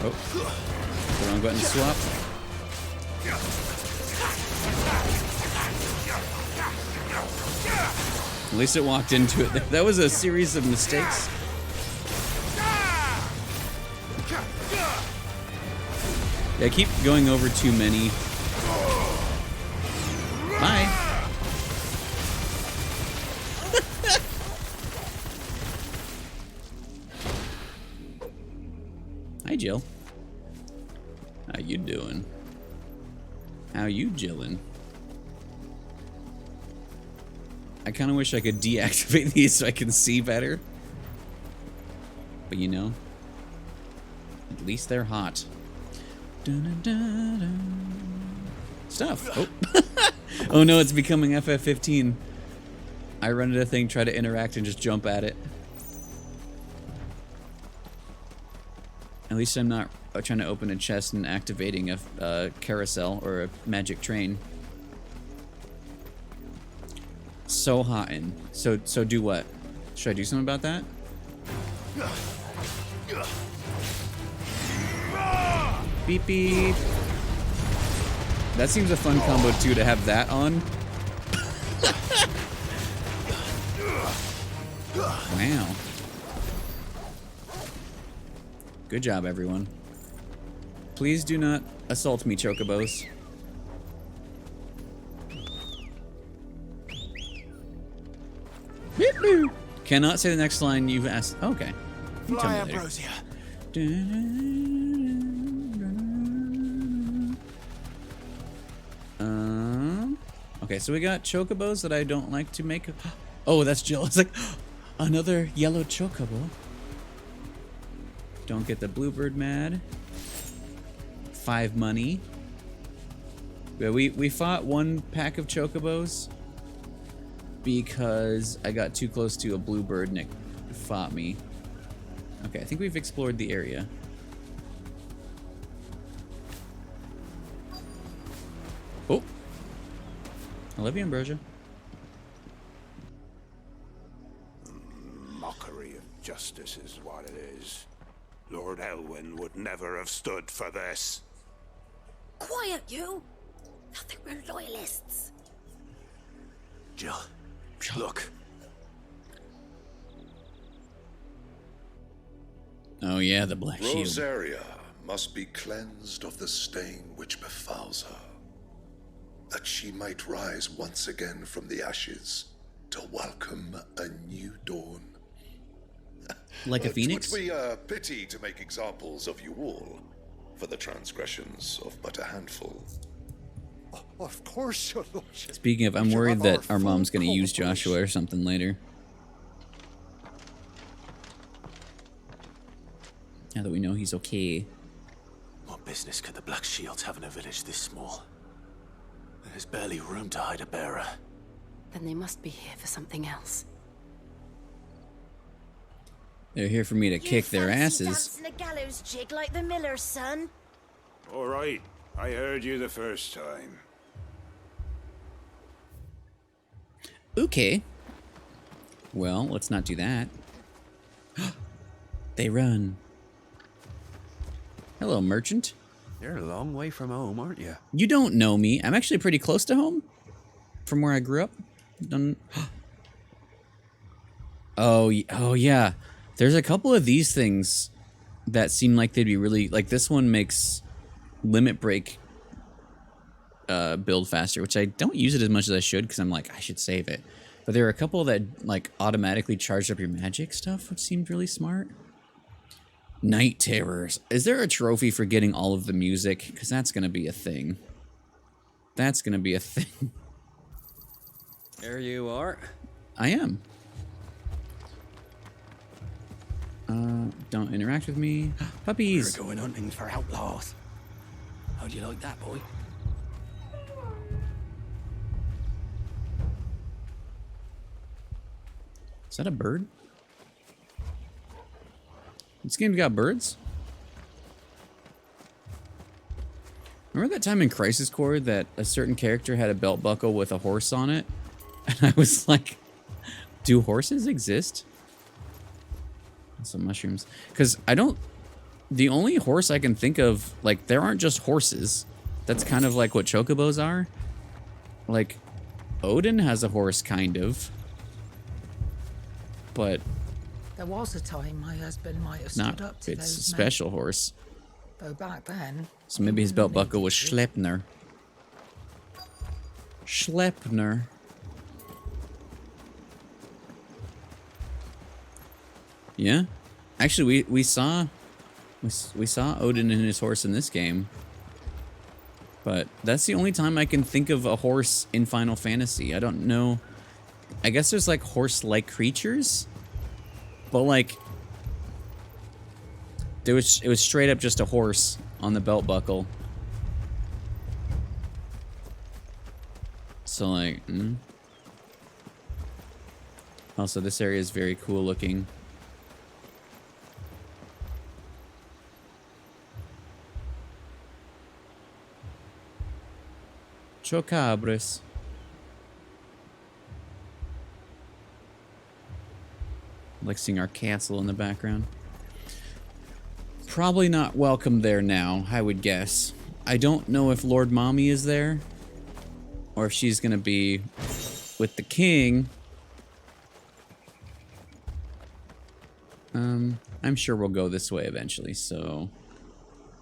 A: Oh, the wrong button to swap. At least it walked into it. That was a series of mistakes. Yeah, I keep going over too many. Bye. Hi, Jill. How you doing? How you jillin'? I kind of wish I could deactivate these so I can see better. But you know, at least they're hot. Stuff. Oh. Oh no, it's becoming FF15. I run into a thing, try to interact, and just jump at it. At least I'm not trying to open a chest and activating a carousel or a magic train. So hot in. So do what? Should I do something about that? Beep beep. That seems a fun combo too, to have that on. Wow. Good job, everyone. Please do not assault me, chocobos. Cannot say the next line you've asked. Okay. You tell
C: Fly,
A: me later.
C: Ambrosia.
A: Okay, so we got chocobos that I don't like to make. Oh, that's Jill. It's like another yellow chocobo. Don't get the bluebird mad. 5 money. Yeah, we fought one pack of chocobos because I got too close to a bluebird and it fought me. Okay, I think we've explored the area. Oh. I love you, Ambrosia.
O: Mockery of justice is what it is. Lord Elwyn would never have stood for this.
H: Quiet, you! Nothing, we're loyalists.
C: Jill, look.
A: Oh yeah, the black shield.
P: Rosaria must be cleansed of the stain which befouls her, that she might rise once again from the ashes to welcome a new dawn.
A: Like a phoenix?
P: It would be a pity to make examples of you all for the transgressions of but a handful.
O: Of course, your lordship.
A: Speaking of, I'm worried that our mom's gonna use Joshua or something later. Now that we know he's okay.
C: What business could the Black Shields have in a village this small? There's barely room to hide a bearer.
Q: Then they must be here for something else.
A: They're here for me to kick their asses.
H: Dancing a gallows jig like the miller's son.
O: All right, I heard you the first time.
A: Okay. Well, let's not do that. They run. Hello, merchant.
C: You're a long way from home, aren't you?
A: You don't know me. I'm actually pretty close to home. From where I grew up. Oh yeah. There's a couple of these things that seem like they'd be really... Like, this one makes limit break build faster, which I don't use it as much as I should, because I'm like, I should save it. But there are a couple that, like, automatically charge up your magic stuff, which seemed really smart. Night Terrors. Is there a trophy for getting all of the music? Because that's going to be a thing. That's going to be a thing.
L: There you are.
A: I am. Don't interact with me. Puppies.
G: We're going hunting for outlaws. How do you like that, boy?
A: Is that a bird? This game's got birds? Remember that time in Crisis Core that a certain character had a belt buckle with a horse on it? And I was like, do horses exist? Some mushrooms. Because I don't... The only horse I can think of, like, there aren't just horses. That's kind of like what chocobos are. Like, Odin has a horse, kind of. But...
R: There was a time my husband might have
A: not,
R: stood up to
A: it's a
R: those
A: special horse.
R: Though back then...
A: So maybe his belt buckle was Schleppner. Schleppner. Yeah, actually, we saw Odin and his horse in this game, but that's the only time I can think of a horse in Final Fantasy. I don't know. I guess there's like horse-like creatures, but like it was straight up just a horse on the belt buckle. So like, also this area is very cool looking. Chocabres. Like seeing our castle in the background. Probably not welcome there now, I would guess. I don't know if Lord Mommy is there, or if she's gonna be with the king. I'm sure we'll go this way eventually, so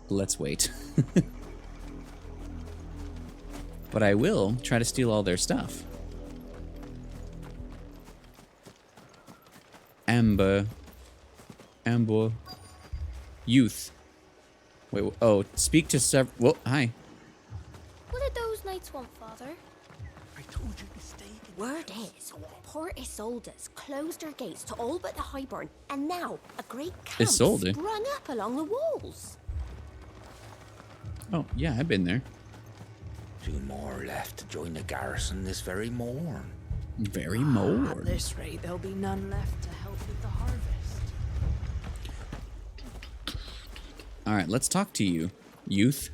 A: let's wait. But I will try to steal all their stuff. Amber. Youth. Wait, oh, speak to several. Well, hi.
H: What did those knights want, Father?
G: I told you to stay.
H: Word is, Port Isolde's closed their gates to all but the Highborn, and now a great camp
A: Isolde?
H: sprung up along the walls.
A: Oh, yeah, I've been there.
G: 2 more left to join the garrison this very morn.
A: Very morn.
R: At this rate, there'll be none left to help with the harvest.
A: All right, let's talk to you, youth.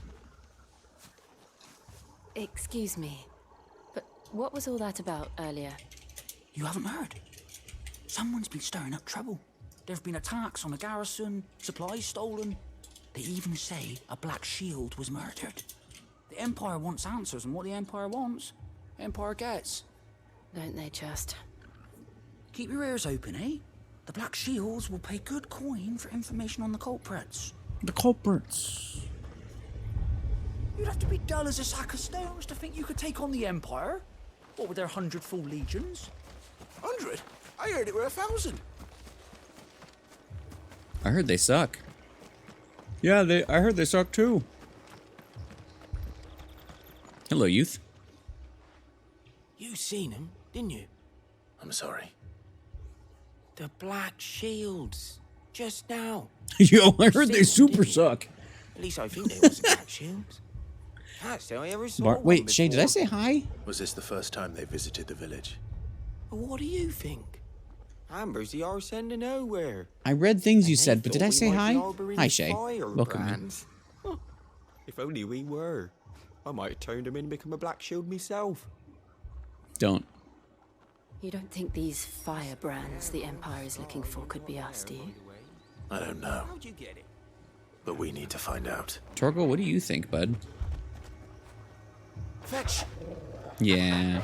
F: Excuse me, but what was all that about earlier?
G: You haven't heard? Someone's been stirring up trouble. There've been attacks on the garrison, supplies stolen. They even say a Black Shield was murdered. The Empire wants answers, and what the Empire wants, the Empire gets.
F: Don't they just?
G: Keep your ears open, eh? The Black Shields will pay good coin for information on the culprits.
A: The culprits.
G: You'd have to be dull as a sack of stones to think you could take on the Empire. What with their 100 full legions?
C: 100? I heard it were 1,000.
A: I heard they suck. Yeah, I heard they suck too. Hello, youth.
S: You seen him, didn't you?
C: I'm sorry.
S: The Black Shields. Just now.
A: Yo, I heard they super suck.
S: At least I think they was Black Shields. That's how I ever saw one
A: Wait, Shay, did I
S: before.
A: say hi?
C: Was this the first time they visited the village?
S: What do you think? Amber's the arse end of nowhere.
A: I read things you said, but did I
S: Thought we
A: say
S: might
A: hi?
S: be harbouring
A: Hi, Shay.
S: firebrands.
A: Welcome in.
S: Huh. If only we were. I might have turned him in and become a Black Shield myself.
A: Don't.
F: You don't think these firebrands the Empire is looking for could be us, do you?
C: I don't know.
S: How'd you get it?
C: But we need to find out.
A: Torgal, what do you think, bud?
S: Fetch.
A: Yeah.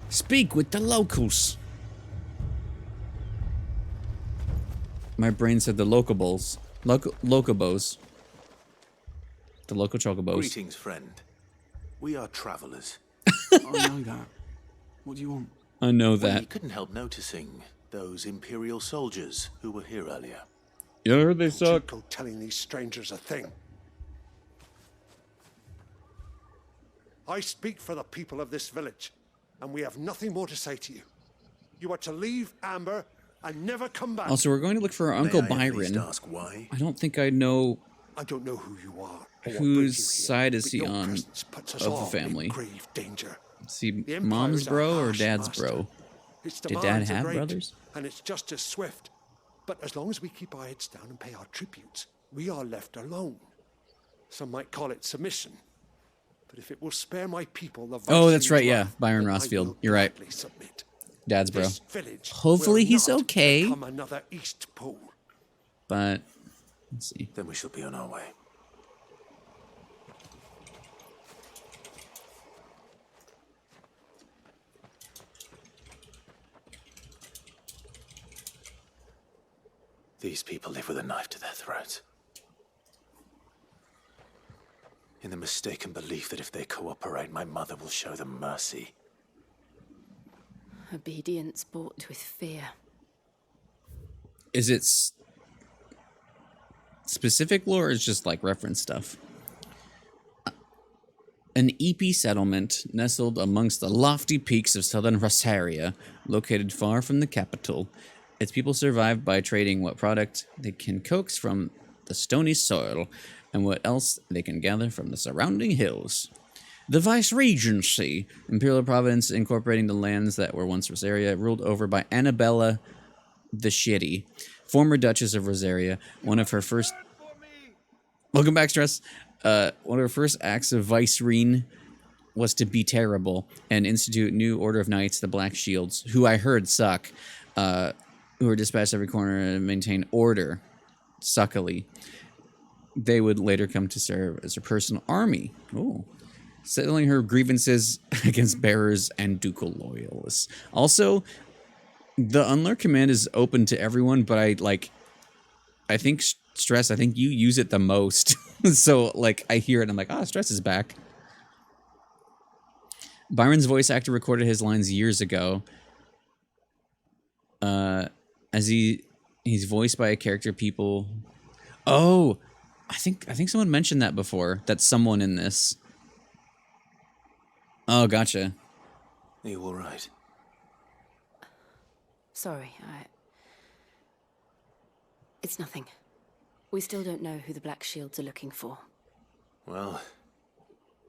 A: Speak with the locals. My brain said the locobos. Locobos. The local chocobos.
C: Greetings, friend. We are travelers.
J: I know that. What do you want?
A: I know
C: We
A: that.
C: couldn't help noticing those Imperial soldiers who were here earlier.
A: You heard they
O: You
A: suck.
O: go telling these strangers a thing. I speak for the people of this village, and we have nothing more to say to you. You are to leave Amber and never come back.
A: Also, we're going to look for our Uncle
C: May I at least
A: Byron.
C: ask why?
A: I don't think I know
O: I don't know who you are. or what brings
A: whose
O: you here,
A: side is
O: but
A: he
O: your
A: on
O: presence puts us
A: of the
O: all
A: family.
O: in grave danger.
A: Is he
O: The Empire
A: mom's
O: is a
A: bro or
O: harsh
A: dad's
O: master.
A: bro?
O: Its
A: Did dad
O: demands are
A: have
O: great,
A: brothers?
O: And it's just as swift. But as long as we keep our heads down and pay our tributes, we are left alone. Some might call it submission. But if it will spare my people the
A: Oh,
O: vice
A: that's
O: you
A: right. Yeah,
O: love,
A: Byron
O: then I
A: Rossfield.
O: will
A: You're right.
O: gladly submit.
A: Dad's bro.
O: This village
A: Hopefully
O: will
A: he's
O: not
A: okay.
O: become another East Pole.
A: But let's see.
C: Then we shall be on our way. These people live with a knife to their throats. In the mistaken belief that if they cooperate, my mother will show them mercy.
F: Obedience bought with fear.
A: Is it specific lore or is just like reference stuff? An EP settlement nestled amongst the lofty peaks of southern Rosaria, located far from the capital. Its people survive by trading what product they can coax from the stony soil and what else they can gather from the surrounding hills. The Vice-Regency, Imperial Province incorporating the lands that were once Rosaria, ruled over by Annabella the Shitty, former Duchess of Rosaria, one of her first... Welcome back, Stress. One of her first acts of vicereine was to be terrible and institute new order of knights, the Black Shields, who I heard suck, who were dispatched every corner and maintain order, suckily. They would later come to serve as her personal army. Ooh. Settling her grievances against bearers and ducal loyalists. Also, the Unlurk command is open to everyone, but I think Stress, I think you use it the most. So, like, I hear it and I'm like, Stress is back. Byron's voice actor recorded his lines years ago. As he's voiced by a character people. Oh, I think someone mentioned that before. That's someone in this. Oh, gotcha.
C: Are you all right?
Q: Sorry, It's nothing. We still don't know who the Black Shields are looking for.
C: Well,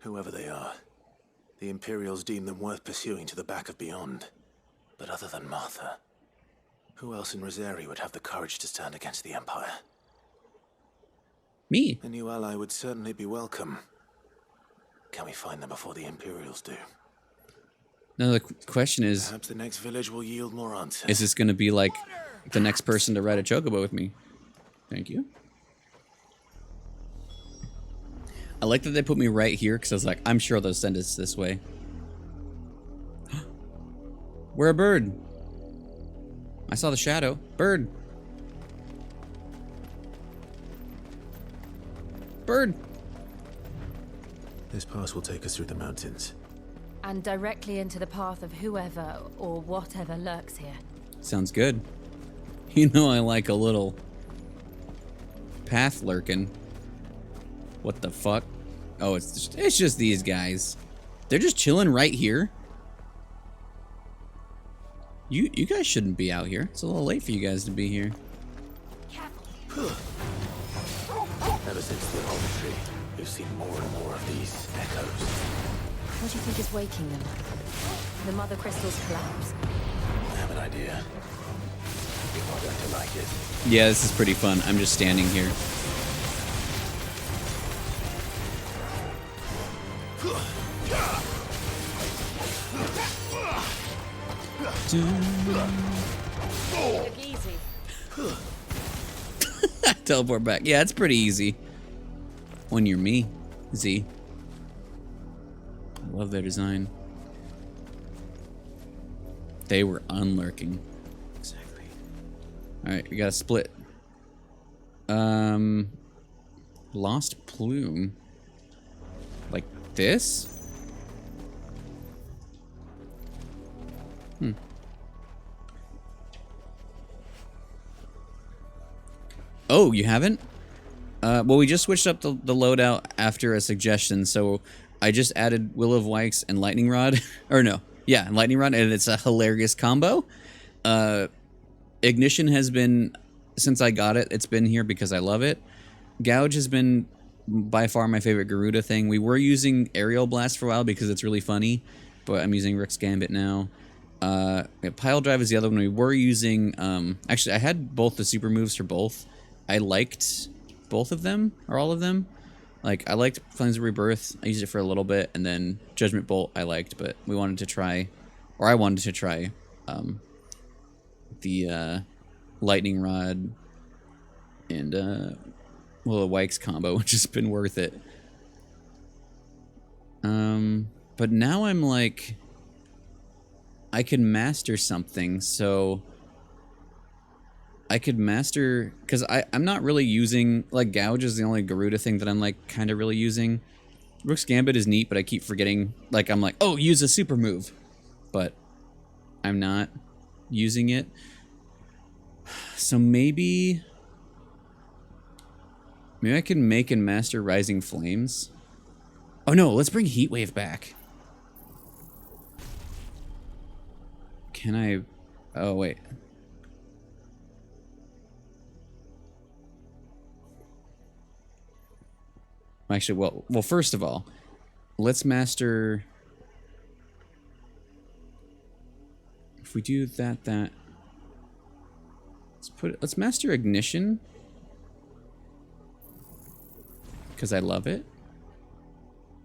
C: whoever they are, the Imperials deem them worth pursuing to the back of beyond. But other than Martha, who else in Rosari would have the courage to stand against the Empire?
A: Me.
C: A new ally would certainly be welcome. Can we find them before the Imperials do?
A: Now the question is...
C: Perhaps the next village will yield more answers.
A: Is this going to be like the next person to ride a chocobo with me? Thank you. I like that they put me right here because I was like, I'm sure they'll send us this way. We're a bird. I saw the shadow. Bird. Bird.
C: This pass will take us through the mountains.
F: And directly into the path of whoever or whatever lurks here.
A: Sounds good. You know I like a little path lurking. What the fuck? Oh, it's just these guys. They're just chilling right here. You guys shouldn't be out here. It's a little late for you guys to be here.
C: Ever since the Holy Tree, we've seen more and more of these echoes.
F: What do you think is waking them? The mother crystal's collapse?
C: I have an idea. You're not going to like it.
A: Yeah, this is pretty fun. I'm just standing here.
F: Look easy.
A: Teleport back. Yeah, it's pretty easy. When you're me, Z. I love their design. They were unlurking. Exactly. Alright, we got a split. Lost plume. Like this? Oh, you haven't? Well, we just switched up the loadout after a suggestion, so I just added Will of Wikes and Lightning Rod. Or no, yeah, Lightning Rod, and it's a hilarious combo. Ignition has been, since I got it, it's been here because I love it. Gouge has been by far my favorite Garuda thing. We were using Aerial Blast for a while because it's really funny, but I'm using Rick's Gambit now. Pile Drive is the other one. We were using, actually, I had both the super moves for both. I liked both of them, or all of them. Like, I liked Flames of Rebirth. I used it for a little bit, and then Judgment Bolt I liked, but we wanted to try, or I wanted to try, the Lightning Rod and Will of Wikes combo, which has been worth it. But now I'm like, I can master something, so I could master, because I'm not really using, like, Gouge is the only Garuda thing that I'm, like, kind of really using. Rook's Gambit is neat, but I keep forgetting, like, I'm like, oh, use a super move. But I'm not using it. So maybe I can make and master Rising Flames. Oh no, let's bring Heatwave back. Can I? Oh wait. Actually, well, first of all, let's master. If we do that. Let's master Ignition. Because I love it.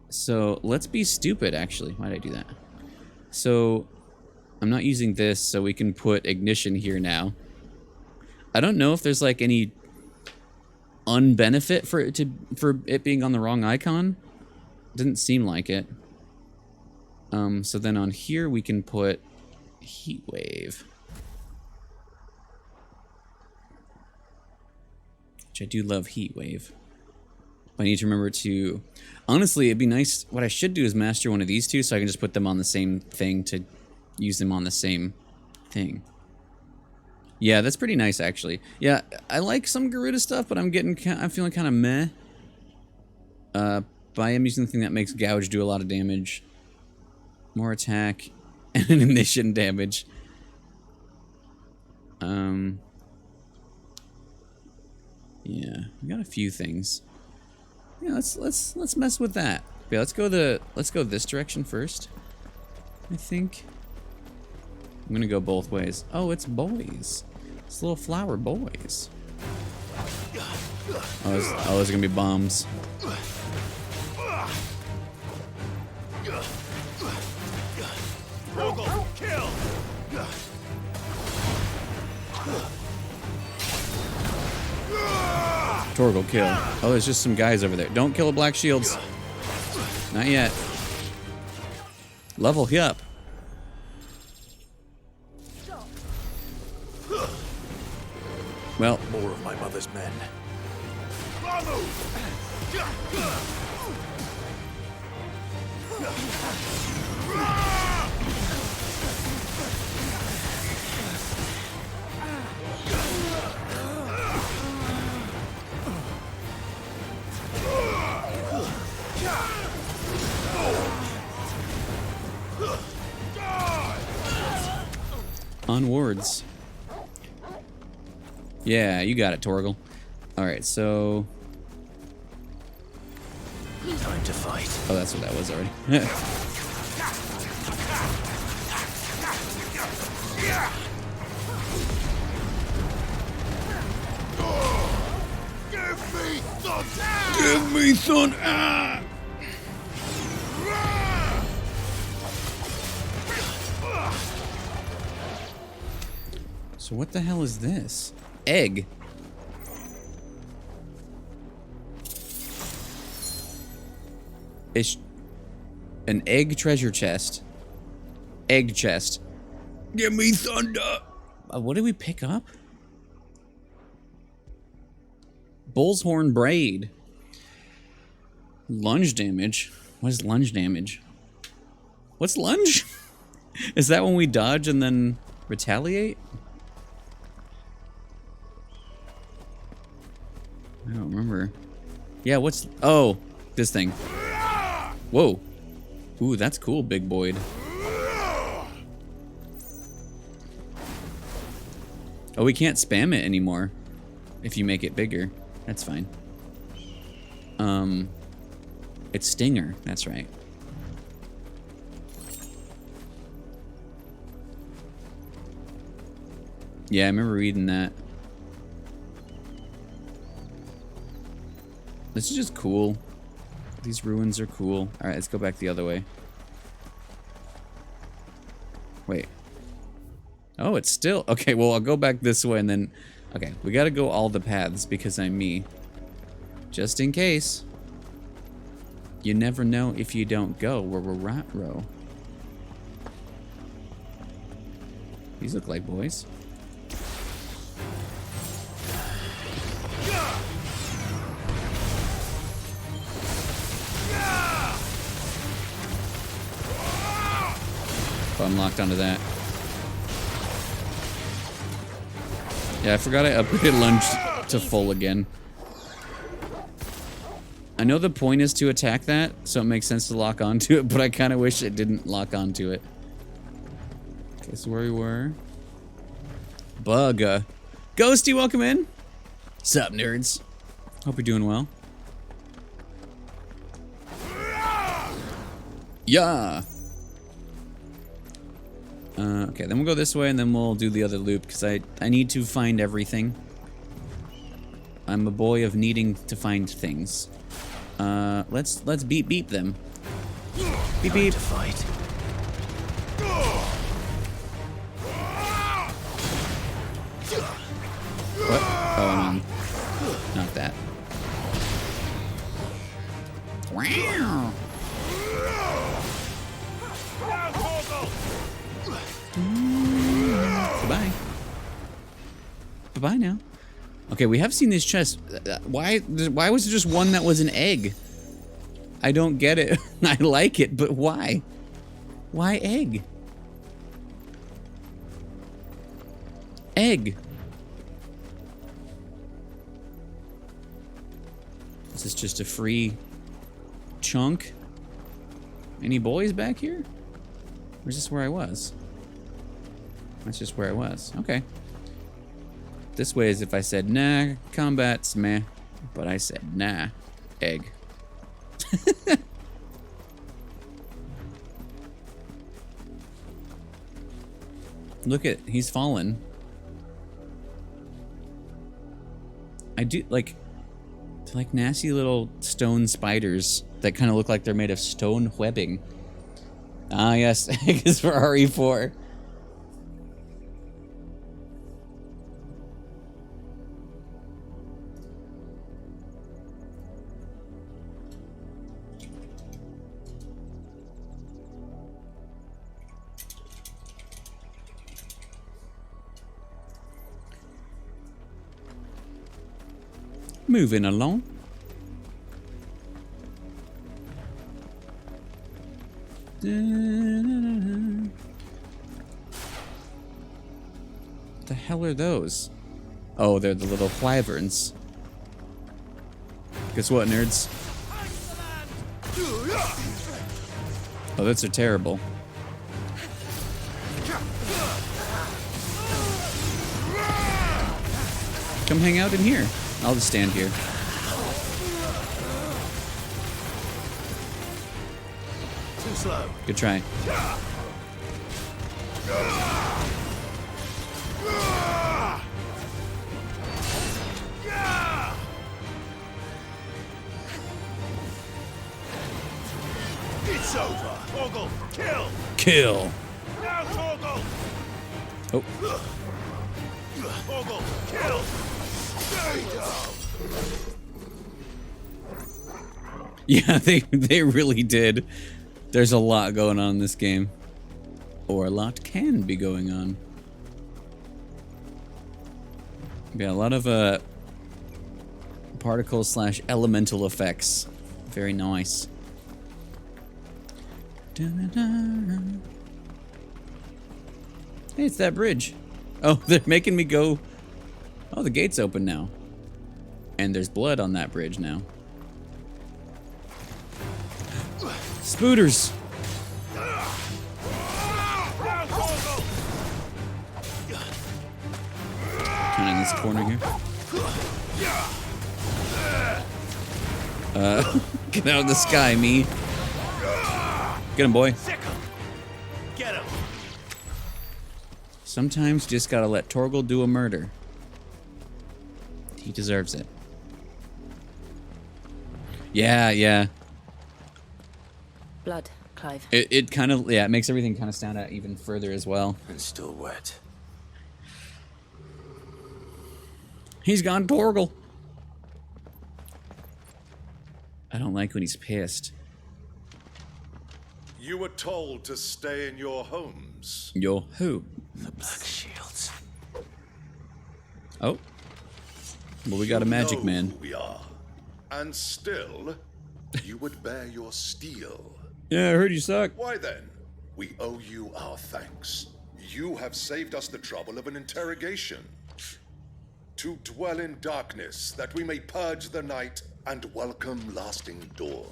A: So let's be stupid, actually. Why did I do that? So I'm not using this, so we can put Ignition here now. I don't know if there's like any unbenefit for it being on the wrong icon. Didn't seem like it. So then on here we can put Heatwave. Which I do love Heatwave. I need to remember to... Honestly, it'd be nice... What I should do is master one of these two so I can just put them on the same thing to use them on the same thing. Yeah, that's pretty nice, actually. Yeah, I like some Garuda stuff, but I'm feeling kind of meh. But I am using the thing that makes Gouge do a lot of damage. More attack and ignition damage. Yeah, we got a few things. Yeah, let's mess with that. Yeah, let's go this direction first. I think. I'm gonna go both ways. Oh, it's boys. It's little flower boys. Oh, those are gonna be bombs.
J: Kill!
A: Torgal kill. Oh, there's just some guys over there. Don't kill the black shields. Not yet. Level up. Well,
C: more of my mother's men.
A: Onwards. Yeah, you got it, Torgal. Alright, so...
C: Time to fight.
A: Oh, that's what that was already. Give me some ah! So what the hell is this? Egg. It's an egg treasure chest. Egg chest. Give me thunder. What did we pick up? Bull's horn braid. Lunge damage. What is lunge damage? What's lunge? Is that when we dodge and then retaliate? I don't remember. Yeah, what's... Oh, this thing. Whoa. Ooh, that's cool, Big Boyd. Oh, we can't spam it anymore if you make it bigger. That's fine. It's Stinger. That's right. Yeah, I remember reading that. This is just cool. These ruins are cool. Alright, let's go back the other way. Wait. Oh, it's still... Okay, well, I'll go back this way and then... Okay, we gotta go all the paths because I'm me. Just in case. You never know if you don't go where we're at, row. These look like boys. Oh, I'm locked onto that. Yeah, I forgot I upgraded lunge to full again. I know the point is to attack that, so it makes sense to lock onto it, but I kind of wish it didn't lock onto it. Okay, so where we were. Bug. Ghosty, welcome in. Sup, nerds? Hope you're doing well. Yeah. Okay, then we'll go this way and then we'll do the other loop because I need to find everything. I'm a boy of needing to find things. Let's beep them. Beep beep.
C: To fight.
A: What? Oh, I'm on. Not that. Wow. Goodbye. Bye-bye now. Okay, we have seen these chests. Why was there just one that was an egg? I don't get it. I like it, but why? Why egg? Egg. Is this just a free chunk? Any boys back here? Or is this where I was? That's just where I was. Okay. This way is if I said, nah, combat's meh. But I said, nah, egg. Look at, he's fallen. I do, like, they're like nasty little stone spiders that kind of look like they're made of stone webbing. Ah, yes, egg is for RE4. Moving along. What the hell are those? Oh, they're the little wyverns. Guess what, nerds? Oh, those are terrible. Come hang out in here. I'll just stand here.
C: Too slow.
A: Good try.
C: It's over. Torgal, kill.
A: Kill.
C: Now, Torgal.
A: Oh.
C: Torgal, kill.
A: Yeah, they really did. There's a lot going on in this game. Or a lot can be going on. Yeah, a lot of particle / elemental effects. Very nice. Da-da-da. Hey, it's that bridge. Oh, they're making me go. Oh, the gate's open now. And there's blood on that bridge now. Spooters! Kind of in this corner here. Get out of the sky, me. Get him, boy.
C: Get him.
A: Sometimes you just gotta let Torgal do a murder. He deserves it. Yeah, yeah.
Q: Blood, Clive.
A: It kind of, yeah, it makes everything kind of stand out even further as well.
C: And still wet.
A: He's gone Torgal. I don't like when he's pissed.
P: You were told to stay in your homes.
A: Yo, who?
C: The Black Shields.
A: Oh. Well, we got a magic
P: know
A: man.
P: Who we are. And still, you would bear your steel.
A: Yeah, I heard you suck.
P: Why then? We owe you our thanks. You have saved us the trouble of an interrogation. To dwell in darkness, that we may purge the night and welcome lasting dawn.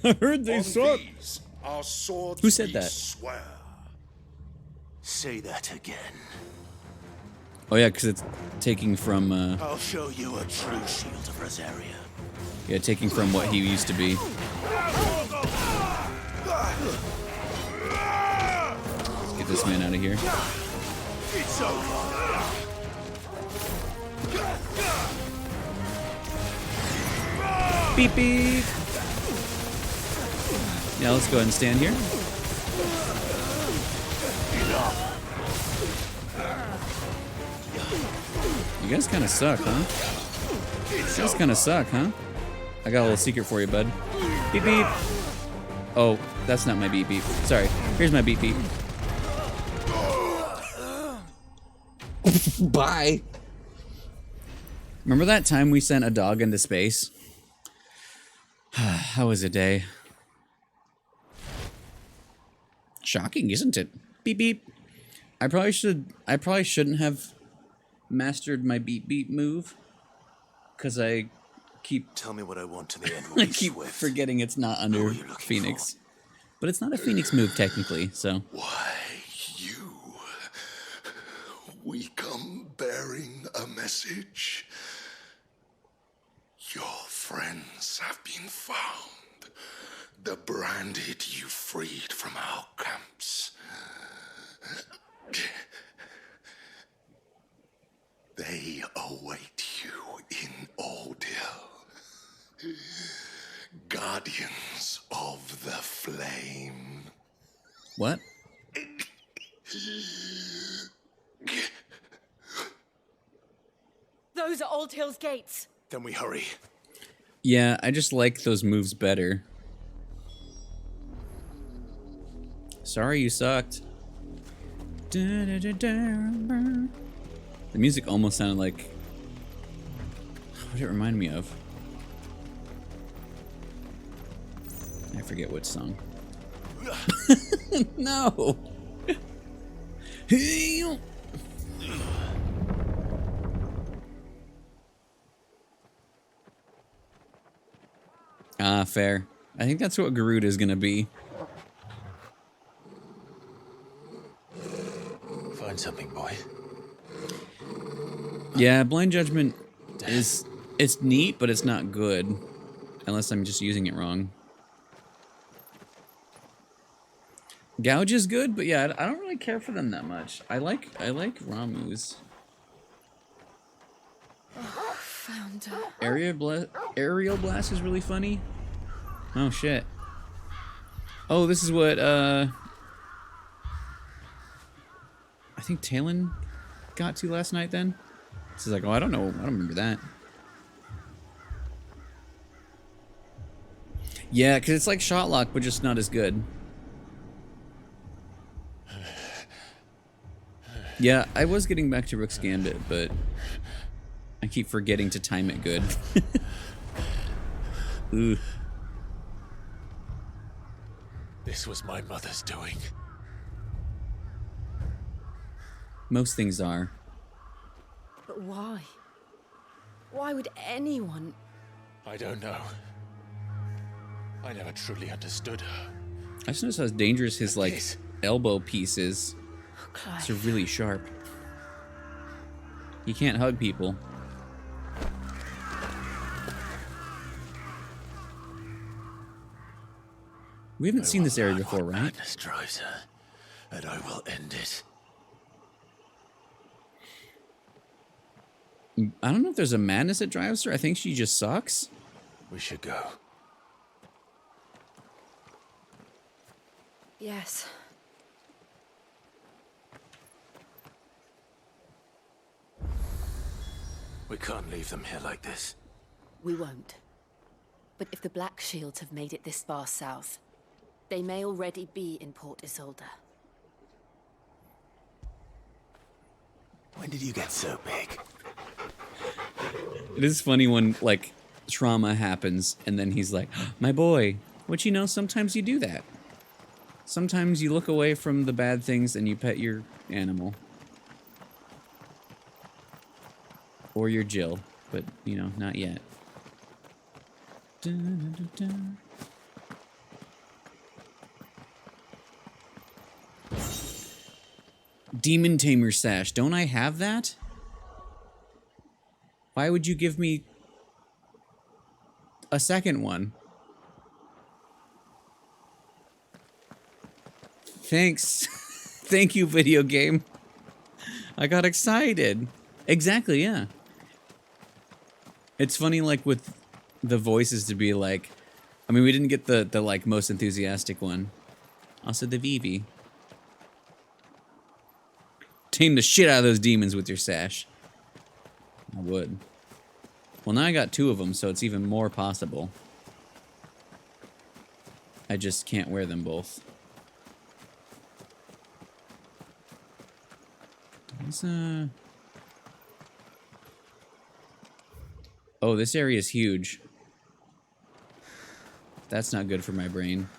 A: I heard they suck.
P: These, our swords
A: Who said
P: we
A: that?
P: Swear.
C: Say that again.
A: Oh yeah, because it's taking from,
C: I'll show you a true shield of Rosaria.
A: yeah, taking from what he used to be. Let's get this man out of here.
C: It's over.
A: Beep beep. Yeah, let's go ahead and stand here. You guys kind of suck, huh? You guys kind of suck, huh? I got a little secret for you, bud. Beep beep. Oh, that's not my beep beep. Sorry. Here's my beep beep. Bye. Remember that time we sent a dog into space? How was a day? Shocking, isn't it? Beep beep. I probably shouldn't have mastered my beep beep move, because I keep
C: Tell me what I want in the end.
A: I keep forgetting it's not under Phoenix. But it's not a Phoenix move technically, so.
P: Why, you? We come bearing a message. Your friends have been found. The branded you freed from our camps. They await you in Ordeal. Guardians of the Flame.
A: What?
K: Those are Old Hill's gates.
C: Then we hurry.
A: Yeah, I just like those moves better. Sorry you sucked. The music almost sounded like... What did it remind me of? I forget which song. No! Ah, fair. I think that's what Garuda is gonna be.
C: Find something, boy.
A: Yeah, Blind Judgment is... It's neat, but it's not good. Unless I'm just using it wrong. Gouge is good, but yeah, I don't really care for them that much. I like Ramu's.
K: Found her.
A: Aerial Blast is really funny. Oh shit. Oh, this is what I think Talon got to last night then. This is like, oh, I don't know. I don't remember that. Yeah, because it's like Shotlock, but just not as good. Yeah, I was getting back to Rook's Gambit, but I keep forgetting to time it good. Ooh.
C: This was my mother's doing.
A: Most things are.
K: But why? Why would anyone?
C: I don't know. I never truly understood her.
A: I just noticed how dangerous his, like, elbow piece is. It's really sharp. You can't hug people. We haven't seen this area before, right?
C: Madness drives her, and I will end it.
A: I don't know if there's a madness that drives her. I think she just sucks.
C: We should go.
K: Yes.
C: We can't leave them here like this.
Q: We won't. But if the Black Shields have made it this far south, they may already be in Port Isolde.
C: When did you get so big?
A: It is funny when, like, trauma happens, and then he's like, my boy. Which, you know, sometimes you do that. Sometimes you look away from the bad things and you pet your animal. Or your Jill, but, you know, not yet. Dun, dun, dun, dun. Demon Tamer Sash. Don't I have that? Why would you give me a second one? Thanks. Thank you, video game. I got excited. Exactly, yeah. It's funny, like, with the voices to be like... I mean, we didn't get the like, most enthusiastic one. Also, the Vivi. Tame the shit out of those demons with your sash. I would. Well, now I got 2 of them, so it's even more possible. I just can't wear them both. There's Oh, this area is huge. That's not good for my brain.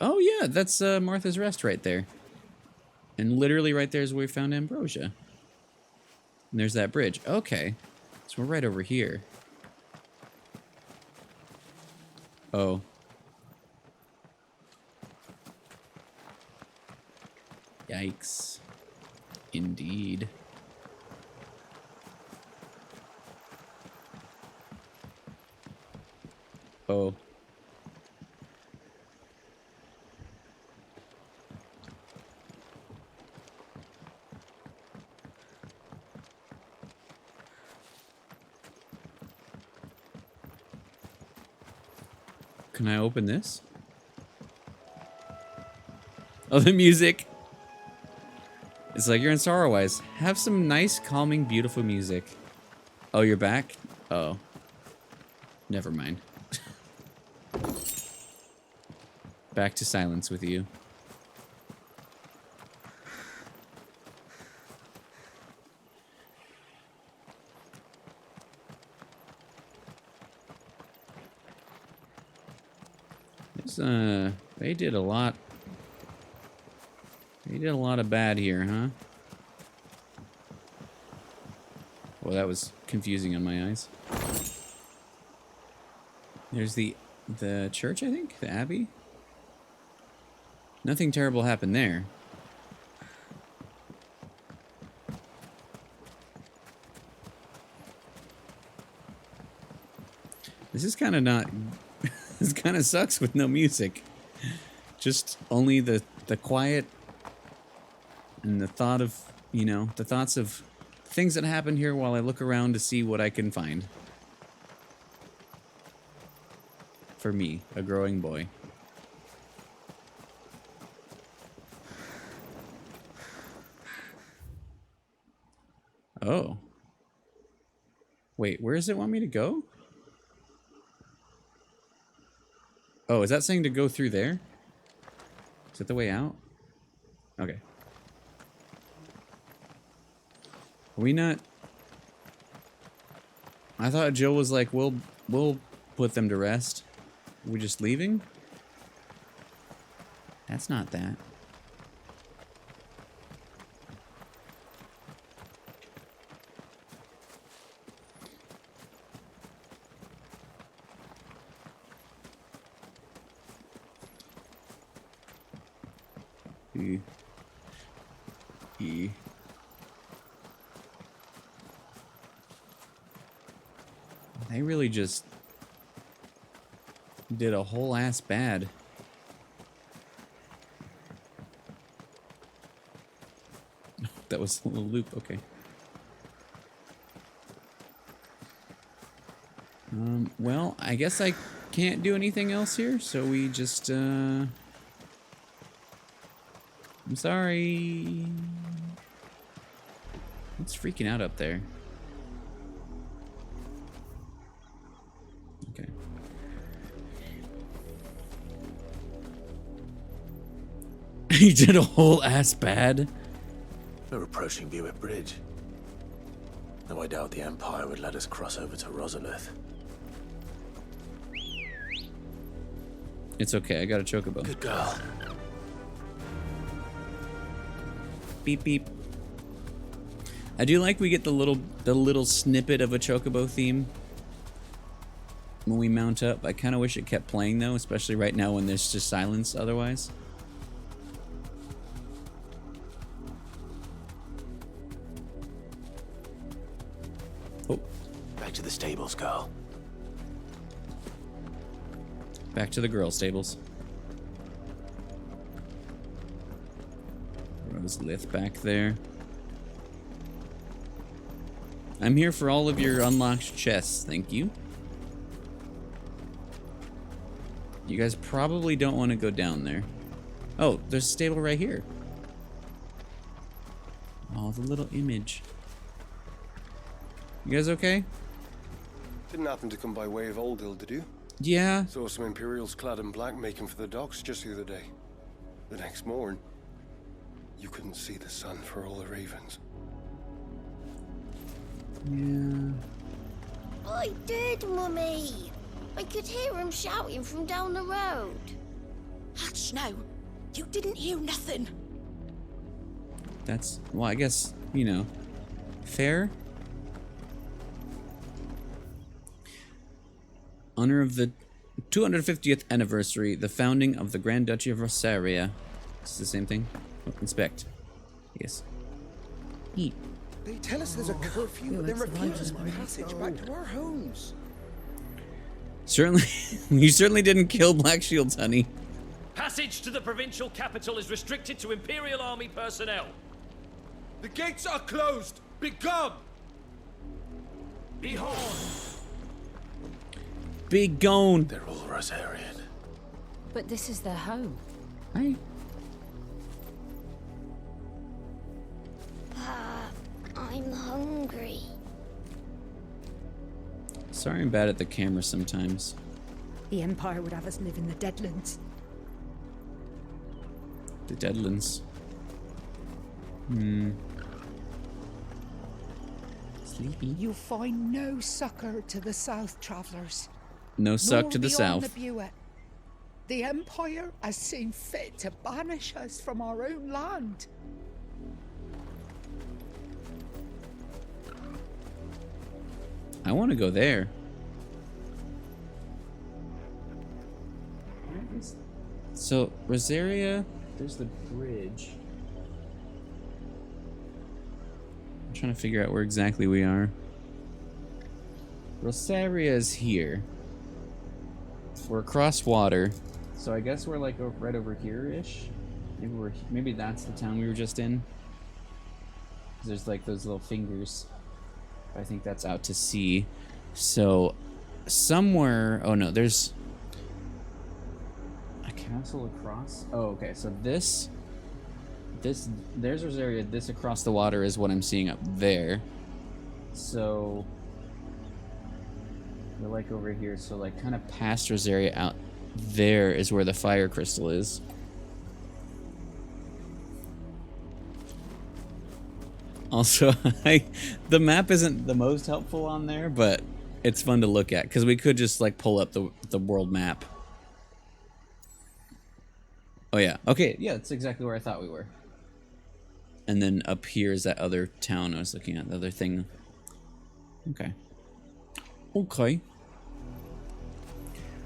A: Oh yeah, that's Martha's Rest right there. And literally right there is where we found Ambrosia. And there's that bridge. Okay. So we're right over here. Oh. Yikes. Indeed. Oh. Can I open this? Oh, the music. It's like you're in Sorrowwise. Have some nice, calming, beautiful music. Oh, you're back? Oh. Never mind. Back to silence with you. They did a lot. They did a lot of bad here, huh? Well, that was confusing on my eyes. There's the church, I think? The abbey? Nothing terrible happened there. This is kind of not... This kind of sucks with no music. Just only the quiet and the thought of, you know, the thoughts of things that happen here while I look around to see what I can find. For me, a growing boy. Oh. Wait, where does it want me to go? Oh, is that saying to go through there? Is that the way out? Okay. Are we not... I thought Jill was like, we'll put them to rest. Are we just leaving? That's not that. They really just did a whole ass bad. That was a little loop, okay. Well, I guess I can't do anything else here, so we just, I'm sorry. It's freaking out up there. Okay. He did a whole ass bad.
C: We're approaching Buick Bridge. Though I doubt the Empire would let us cross over to Rosalith.
A: It's okay, I got a chocobo.
C: Good girl.
A: Beep beep. I do like we get the little snippet of a chocobo theme when we mount up. I kind of wish it kept playing though, especially right now when there's just silence otherwise. Oh.
C: Back to the stables, girl.
A: Back to the girl stables. Rosalith back there. I'm here for all of your unlocked chests, thank you. You guys probably don't want to go down there. Oh, there's a stable right here. Oh, the little image. You guys okay?
T: Didn't happen to come by way of Oldhill, did you?
A: Yeah.
T: Saw some Imperials clad in black making for the docks just the other day. The next morn, you couldn't see the sun for all the ravens.
A: Yeah.
H: I did, Mummy. I could hear him shouting from down the road.
G: That's
U: hush now. You didn't hear nothing.
A: That's, well, I guess, you know, fair. Honor of the 250th anniversary, the founding of the Grand Duchy of Rosaria. It's the same thing. Oh, inspect. Yes. Eat.
M: They tell us there's a curfew, but then refuse us passage back to our homes.
A: Certainly, you certainly didn't kill Black Shields, honey.
V: Passage to the provincial capital is restricted to Imperial Army personnel.
O: The gates are closed. Begone!
V: Behold!
A: Be gone.
C: They're all Rosarian.
F: But this is their home.
A: Hey.
H: I'm hungry.
A: Sorry I'm bad at the camera sometimes.
R: The Empire would have us live in the Deadlands.
A: The Deadlands. Sleepy.
R: You'll find no succor to the south, travellers.
A: No suck
R: Nor
A: to the
R: beyond
A: south.
R: The Buet. The Empire has seen fit to banish us from our own land.
A: I want to go there. So, Rosaria, there's the bridge. I'm trying to figure out where exactly we are. Rosaria is here. We're across water. So I guess we're like right over here-ish. Maybe that's the town we were just in. There's like those little fingers. I think that's out to sea. So somewhere, oh no, there's a castle across. Oh, okay. So there's Rosaria. This across the water is what I'm seeing up there. So we're like over here. So like kind of past Rosaria out there is where the fire crystal is. Also, the map isn't the most helpful on there, but it's fun to look at because we could just like pull up the world map. Oh yeah, okay, yeah, that's exactly where I thought we were. And then up here is that other town I was looking at, the other thing. Okay. Okay.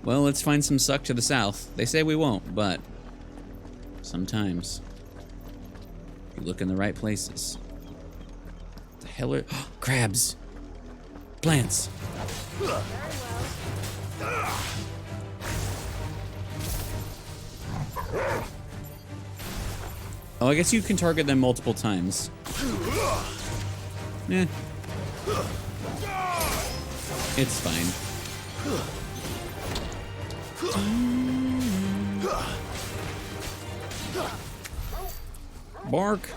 A: Well, let's find some suck to the south. They say we won't, but sometimes you look in the right places. The hell are crabs? Plants. Oh, I guess you can target them multiple times. Eh. It's fine. Bark.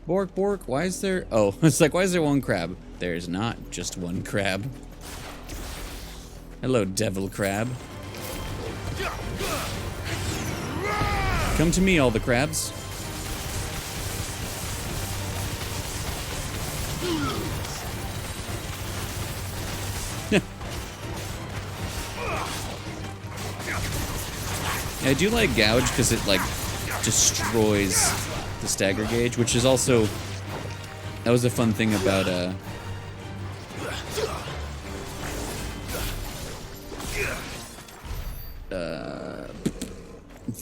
A: Bork, bork, why is there... Oh, it's like, why is there one crab? There's not just one crab. Hello, devil crab. Come to me, all the crabs. I do like gouge because it, like, destroys the stagger gauge, which is also, that was a fun thing about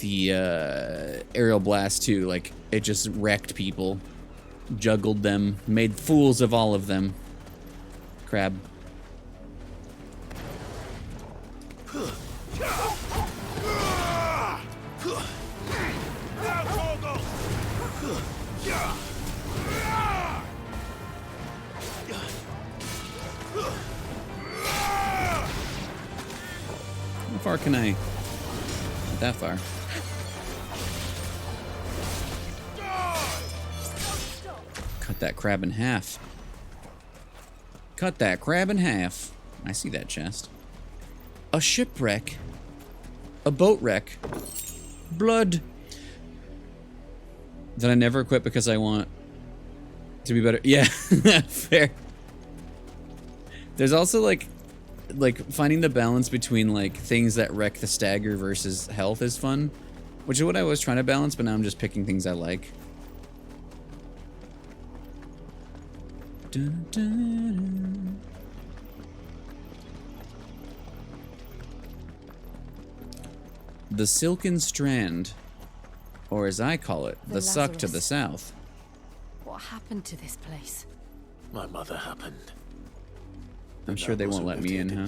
A: the aerial blast too. Like, it just wrecked people, juggled them, made fools of all of them. Crab. How far can I? Not that far. Cut that crab in half. Cut that crab in half. I see that chest. A shipwreck. A boat wreck. Blood. That I never equip because I want to be better. Yeah, fair. There's also like like finding the balance between like things that wreck the stagger versus health is fun, which is what I was trying to balance, but now I'm just picking things I like. Dun, dun, dun. The Silken Strand, or as I call it, the Suck to the South.
F: What happened to this place?
C: My mother happened.
A: I'm sure they won't let me in, huh?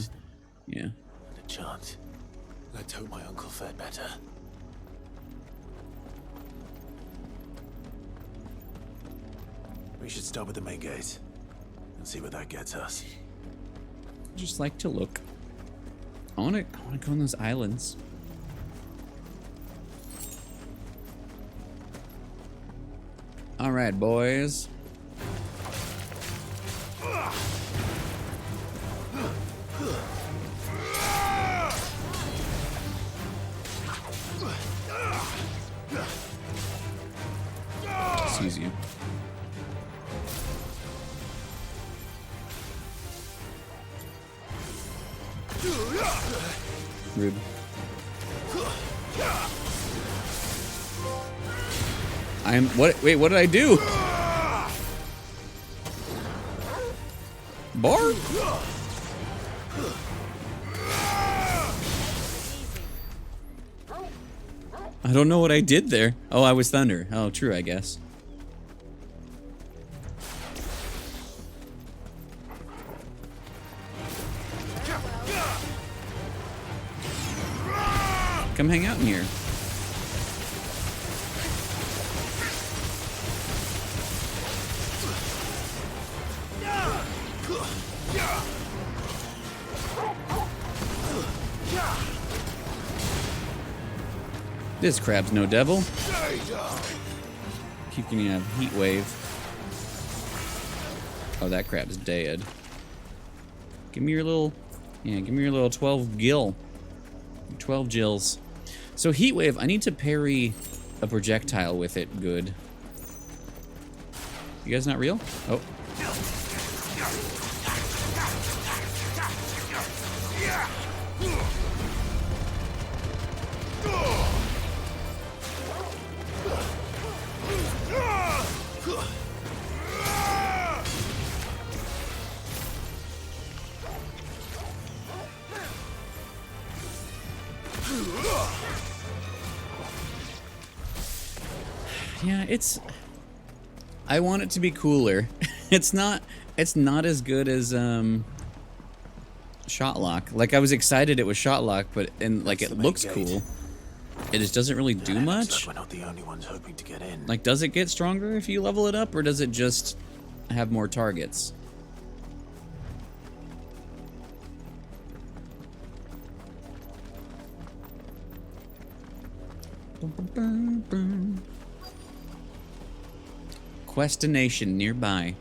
A: Yeah.
C: A chance. Let's hope my uncle fared better. We should start with the main gate and see where that gets us.
A: Just like to look. I wanna go on those islands. All right, boys. Excuse you. Rude. Wait, what did I do? Bar? I don't know what I did there. Oh, I was thunder. Oh, true, I guess. Come hang out in here. This crab's no devil. Keep getting a heat wave. Oh, that crab's dead. Give me your little, give me your little 12 gil. 12 gills. So heat wave, I need to parry a projectile with it good. You guys not real? Oh. Yeah, I want it to be cooler. It's not as good as Shotlock. Like I was excited it was Shotlock, but like it looks cool. It just doesn't really do much.
C: We're not the only ones hoping to get in.
A: Like, does it get stronger if you level it up, or does it just have more targets? Questination nearby.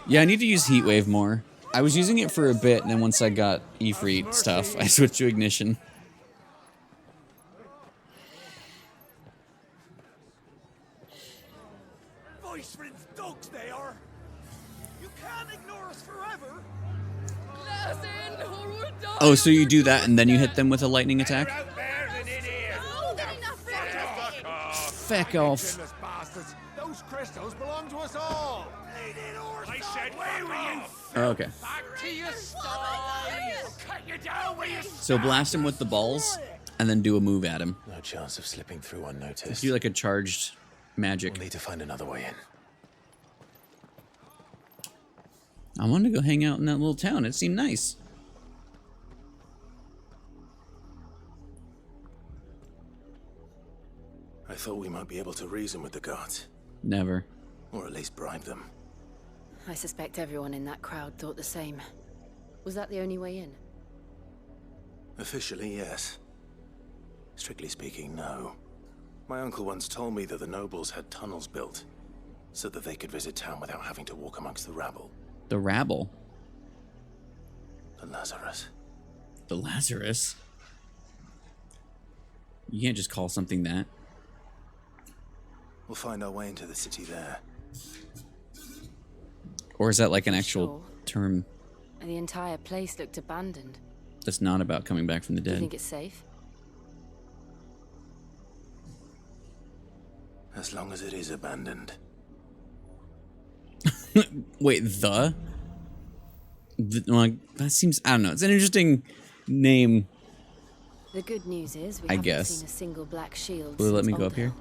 A: Yeah, I need to use Heatwave more. I was using it for a bit, and then once I got Ifrit stuff, I switched to Ignition.
D: Voice-rinsed dogs they are. You can't ignore us forever.
A: Oh, so you do that, and then you hit them with a lightning attack? Feck off.
D: Those crystals belong to us all. I said,
A: Oh, okay.
D: back to your stars. Cut you down with your
A: So blast him with the balls, and then do a move at him.
C: No chance of slipping through unnoticed.
A: Do like a charged magic.
C: We'll need to find another way in.
A: I wanted to go hang out in that little town. It seemed nice.
C: I thought we might be able to reason with the guards.
A: Never.
C: Or at least bribe them.
Q: I suspect everyone in that crowd thought the same. Was that the only way in?
C: Officially, yes. Strictly speaking, no. My uncle once told me that the nobles had tunnels built so that they could visit town without having to walk amongst the rabble.
A: The rabble?
C: The Lazarus.
A: The Lazarus? You can't just call something that.
C: We'll find our way into the city there.
A: Or is that like an actual term?
F: The entire place looked abandoned.
A: That's not about coming back from the
F: Do you
A: dead.
F: think it's safe?
C: As long as it is abandoned.
A: Wait, like, that seems, I don't know. It's an interesting name.
F: The good news is we
A: I
F: haven't
A: guess.
F: seen a single black shield.
A: Will it let
F: since
A: me go up
F: Oldale.
A: here?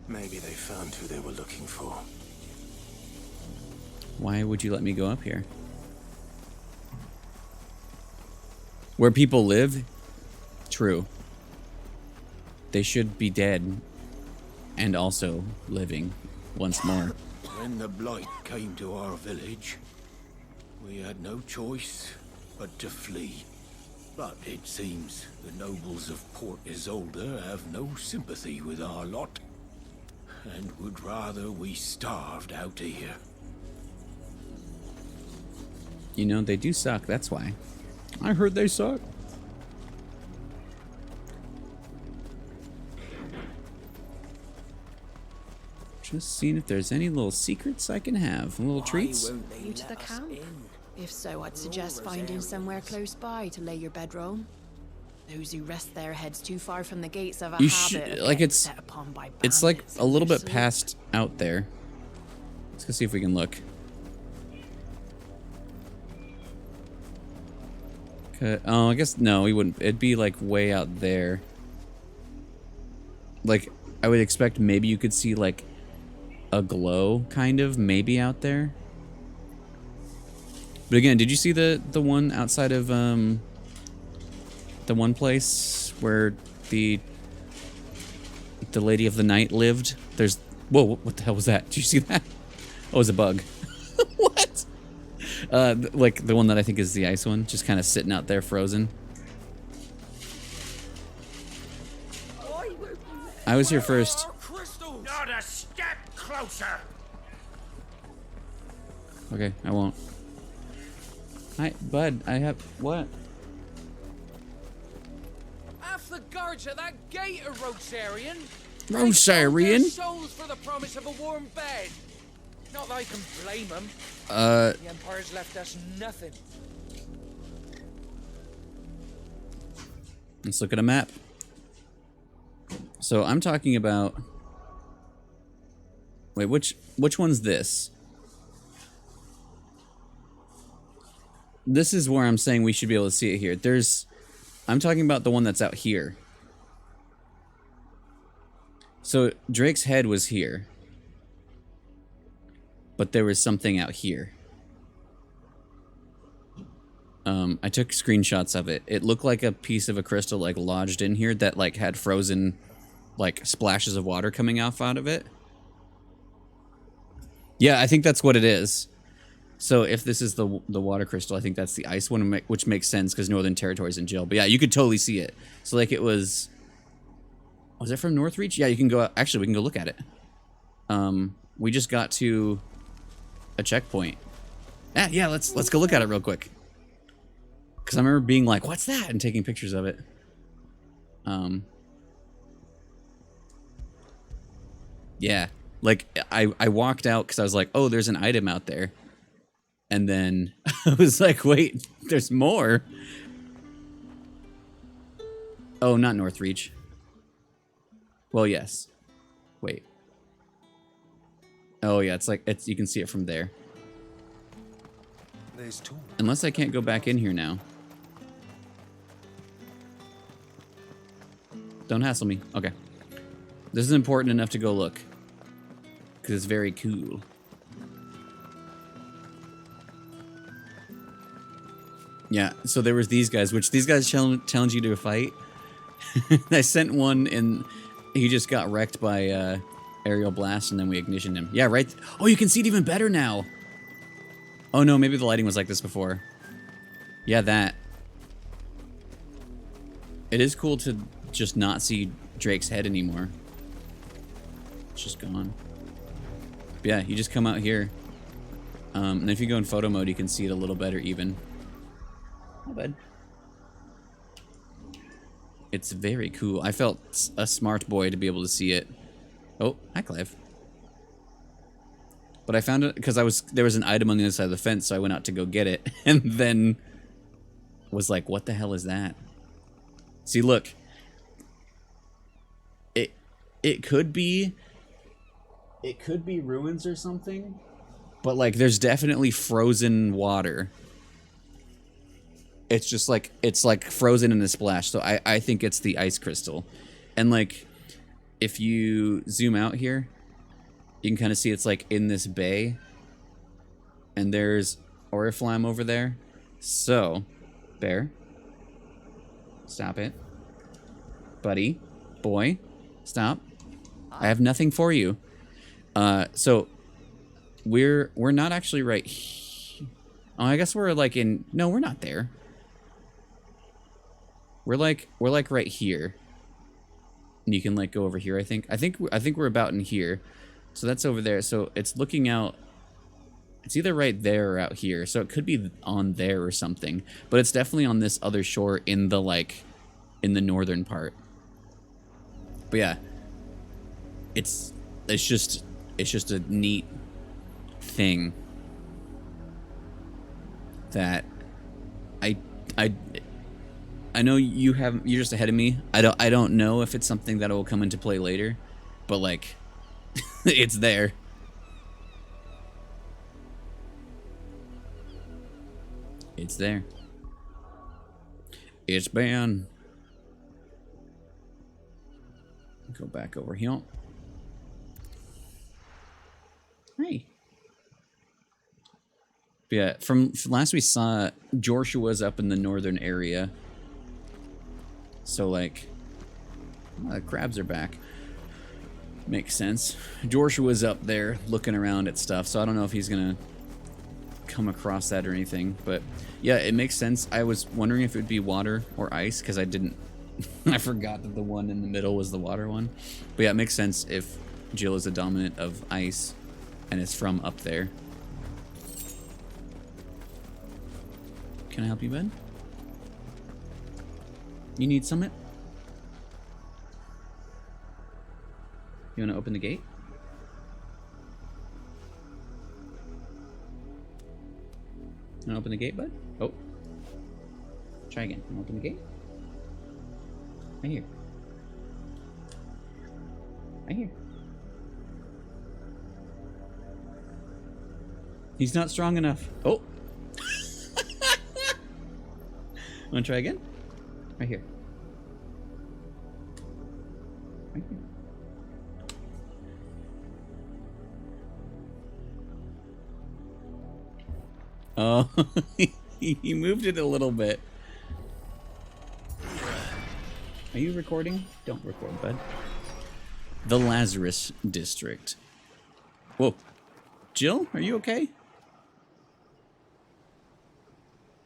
C: Maybe they found who they were looking for.
A: Why would you let me go up here? Where people live? True. They should be dead. And also living once more.
J: When the blight came to our village, we had no choice but to flee. But it seems the nobles of Port Isolde have no sympathy with our lot, and would rather we starved out here.
A: You know, they do suck, that's why. I heard they suck. Just seeing if there's any little secrets I can have. Little treats.
U: You to the camp? If so, I'd suggest finding somewhere close by to lay your bedroll. Those who rest their heads too far from the gates have a
A: You
U: habit
A: should,
U: of
A: like,
U: getting set upon by
A: it's like
U: bandits
A: a
U: in
A: little
U: their
A: bit
U: sleep.
A: past out there. Let's go see if we can look. Oh, I guess no, we wouldn't. It'd be like way out there. Like, I would expect maybe you could see like a glow, kind of, maybe out there. But again, did you see the one outside of the one place where the Lady of the Night lived? There's, whoa, what the hell was that? Did you see that? Oh, it was a bug. What? Like the one that I think is the ice one, just kind of sitting out there frozen. I was here first.
V: Not a step closer!
A: Okay, I won't. Hi, bud, I have, what?
V: Half the guards at that gate are Rosarian.
A: Rosarian?
V: They sold their souls for the promise of a warm bed. Not that I can blame them.
A: The
V: Empire's left us nothing.
A: Let's look at a map. So I'm talking about. Wait, which one's this? This is where I'm saying we should be able to see it here. I'm talking about the one that's out here. So Drake's head was here. But there was something out here. I took screenshots of it. It looked like a piece of a crystal like lodged in here that like had frozen like splashes of water coming off out of it. Yeah, I think that's what it is. So if this is the water crystal, I think that's the ice one, which makes sense because Northern Territory's in jail. But yeah, you could totally see it. So like it was it from Northreach? Yeah, you can go, actually we can go look at it. We just got to a checkpoint. Yeah, let's go look at it real quick. Because I remember being like, what's that? And taking pictures of it. Yeah, like I walked out because I was like, oh, there's an item out there. And then I was like, wait, there's more. Oh, not Northreach. Well, yes. Wait. Oh yeah, it's you can see it from there.
C: There's two.
A: Unless I can't go back in here now. Don't hassle me. Okay. This is important enough to go look. Because it's very cool. Yeah, so there was these guys, which these guys challenge you to a fight. I sent one and he just got wrecked by aerial blast and then we ignitioned him. Yeah, right. Oh, you can see it even better now. Oh no, maybe the lighting was like this before. Yeah, that. It is cool to just not see Drake's head anymore. It's just gone. But yeah, you just come out here. And if you go in photo mode, you can see it a little better even. Not bad. It's very cool. I felt a smart boy to be able to see it. Oh, hi, Clive. But I found it because there was an item on the other side of the fence, so I went out to go get it, and then was like, "What the hell is that?" See, look. It could be ruins or something, but like there's definitely frozen water. It's just like it's like frozen in a splash. So I think it's the ice crystal. And like if you zoom out here, you can kind of see it's like in this bay. And there's Oriflamme over there. So, bear, stop it. Buddy, boy, stop. I have nothing for you. So we're not actually right oh, I guess we're like in no, we're not there. We're like right here. And you can like go over here, I think. I think we're about in here. So that's over there. So it's looking out. It's either right there or out here. So it could be on there or something. But it's definitely on this other shore in the northern part. But yeah. It's just a neat thing that I know you're just ahead of me. I don't know if it's something that will come into play later, but like it's there. It's there. It's been. Go back over here. Hey. But yeah, from last we saw, Jorsua's up in the northern area. So, like, the crabs are back. Makes sense. Jorsua's up there looking around at stuff, so I don't know if he's going to come across that or anything. But, yeah, it makes sense. I was wondering if it would be water or ice, because I didn't... I forgot that the one in the middle was the water one. But, yeah, it makes sense if Jill is a dominant of ice. And it's from up there. Can I help you, bud? You need something? You want to open the gate? You want to open the gate, bud? Oh. Try again. You want to open the gate? Right here. Right here. He's not strong enough. Oh. Want to try again? Right here. Right here. Oh, he moved it a little bit. Are you recording? Don't record, bud. The Lazarus District. Whoa. Jill, are you okay?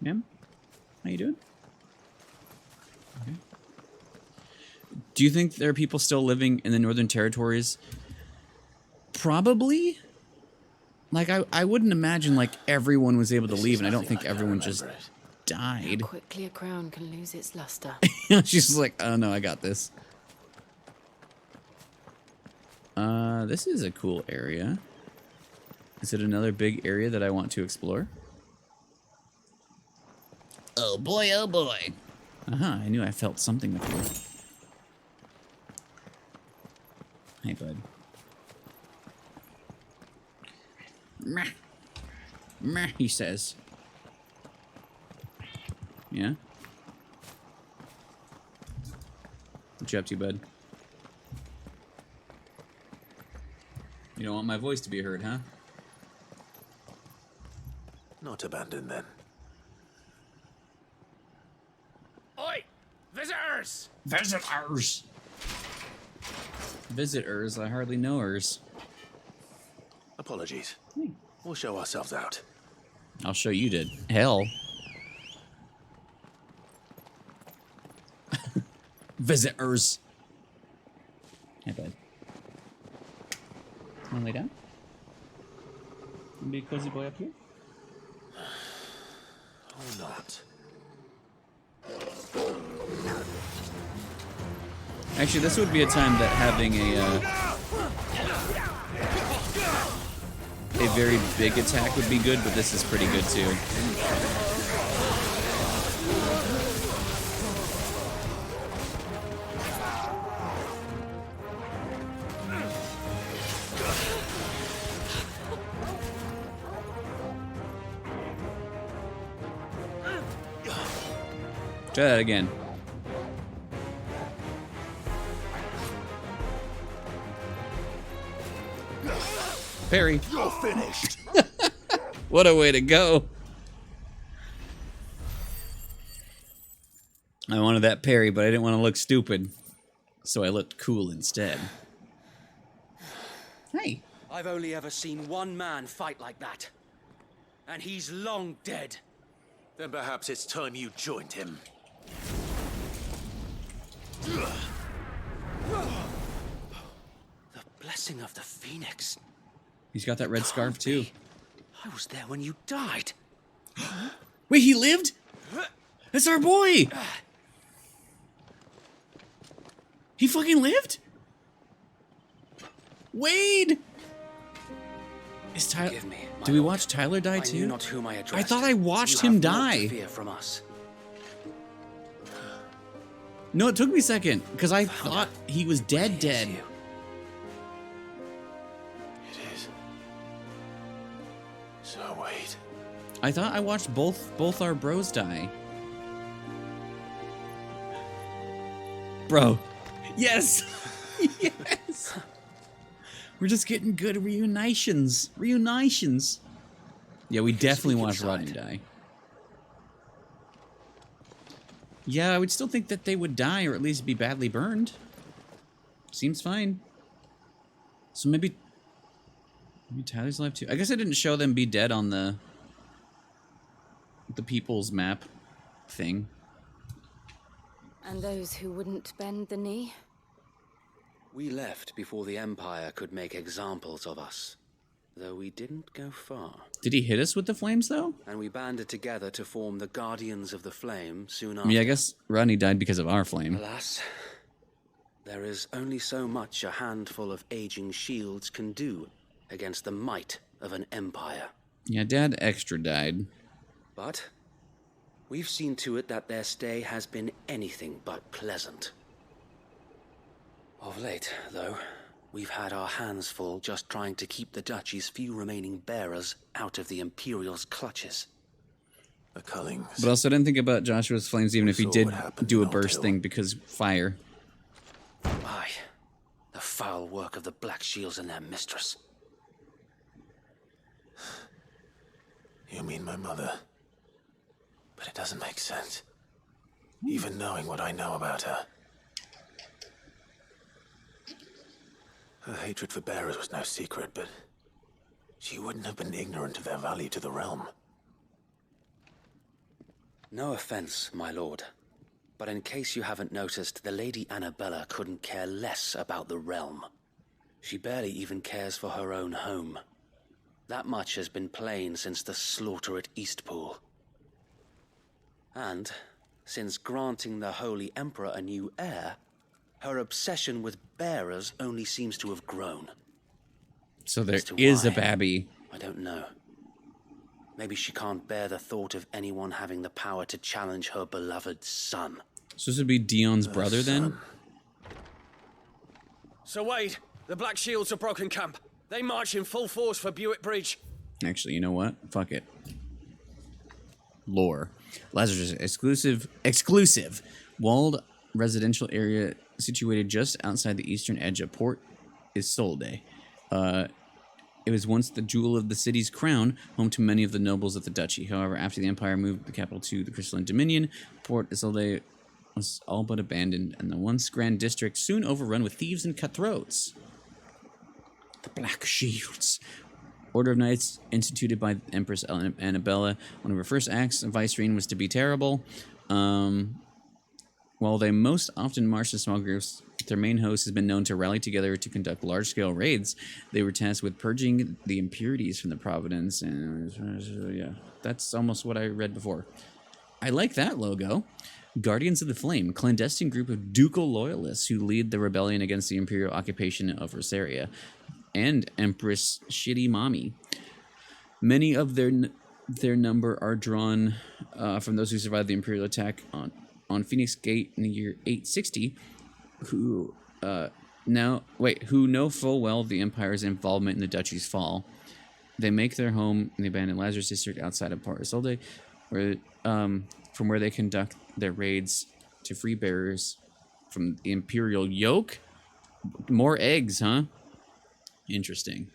A: Ma'am? How you doing? Okay. Do you think there are people still living in the Northern Territories? Probably. Like, I wouldn't imagine, like, everyone was able to leave, and I don't think everyone just died.
Q: How quickly a crown can lose its luster.
A: She's like, oh no, I got this. This is a cool area. Is it another big area that I want to explore? Oh boy, oh boy. Aha, I knew I felt something before. Hey, bud. Meh. Meh, he says. Yeah? What you up to, bud? You don't want my voice to be heard, huh?
C: Not abandoned, then.
V: Oi! Visitors!
A: Visitors! Visitors? I hardly know hers.
C: Apologies. We'll show ourselves out.
A: I'll show you did. Hell. Visitors. Hey, bud. Wanna lay down? Wanna be a cozy boy up here?
C: Or not.
A: Actually, this would be a time that having a, a very big attack would be good, but this is pretty good too. Try that again. Parry.
J: You're finished.
A: What a way to go. I wanted that parry, but I didn't want to look stupid. So I looked cool instead. Hey.
B: I've only ever seen one man fight like that. And he's long dead.
C: Then perhaps it's time you joined him.
B: The blessing of the Phoenix.
A: He's got that red scarf too.
B: I was there when you died.
A: Wait, he lived? That's our boy! He fucking lived? Wade! Is Tyler? Do we watch Tyler die too?
B: I knew not whom I addressed.
A: I thought I watched
B: You
A: him
B: have naught
A: die.
B: to fear from us.
A: No, it took me a second because I thought he was dead.
C: It is. So wait.
A: I thought I watched both our bros die. Bro, yes, yes. We're just getting good reunitions. Yeah, we definitely watched Rodney die. Yeah, I would still think that they would die or at least be badly burned. Seems fine. So maybe Tyler's alive too. I guess I didn't show them be dead on the people's map thing.
F: And those who wouldn't bend the knee?
B: We left before the Empire could make examples of us. Though we didn't go far.
A: Did he hit us with the flames though?
B: And we banded together to form the Guardians of the Flame soon after.
A: Yeah, I guess Rodney died because of our flame.
B: Alas, there is only so much a handful of aging shields can do against the might of an empire.
A: Yeah, Dad extra died.
B: But we've seen to it that their stay has been anything but pleasant. Of late, though, we've had our hands full just trying to keep the Duchy's few remaining bearers out of the Imperial's clutches.
C: The Cullings.
A: But also, I didn't think about Joshua's flames even if he did do a burst thing because fire.
B: Aye, the foul work of the Black Shields and their mistress.
C: You mean my mother? But it doesn't make sense. Even knowing what I know about her. Her hatred for bearers was no secret, but she wouldn't have been ignorant of their value to the realm.
B: No offense, my lord, but in case you haven't noticed, the Lady Annabella couldn't care less about the realm. She barely even cares for her own home. That much has been plain since the slaughter at Eastpool. And, since granting the Holy Emperor a new heir, her obsession with bearers only seems to have grown.
A: So there is a
B: why,
A: babby.
B: I don't know. Maybe she can't bear the thought of anyone having the power to challenge her beloved son.
A: So this would be Dion's brother then?
V: So Wade, the Black Shields have broken camp. They march in full force for Buick Bridge.
A: Actually, you know what? Fuck it. Lore. Lazarus exclusive walled residential area situated just outside the eastern edge of Port Isolde. It was once the jewel of the city's crown, home to many of the nobles of the duchy. However, after the Empire moved the capital to the Crystalline Dominion, Port Isolde was all but abandoned, and the once grand district soon overrun with thieves and cutthroats. The Black Shields. Order of Knights instituted by Empress Annabella. One of her first acts of vicereign was to be terrible. While they most often marched in small groups, their main host has been known to rally together to conduct large-scale raids. They were tasked with purging the impurities from the province, and yeah, that's almost what I read before. I like that logo. Guardians of the Flame, clandestine group of ducal loyalists who lead the rebellion against the imperial occupation of Rosaria, and Empress Shitty Mommy. Many of their number are drawn from those who survived the Imperial attack on Phoenix Gate in the year 860, who know full well the Empire's involvement in the Duchy's fall. They make their home in the abandoned Lazarus district outside of Port Isolde, from where they conduct their raids to free bearers from the Imperial yoke. More eggs, huh? Interesting.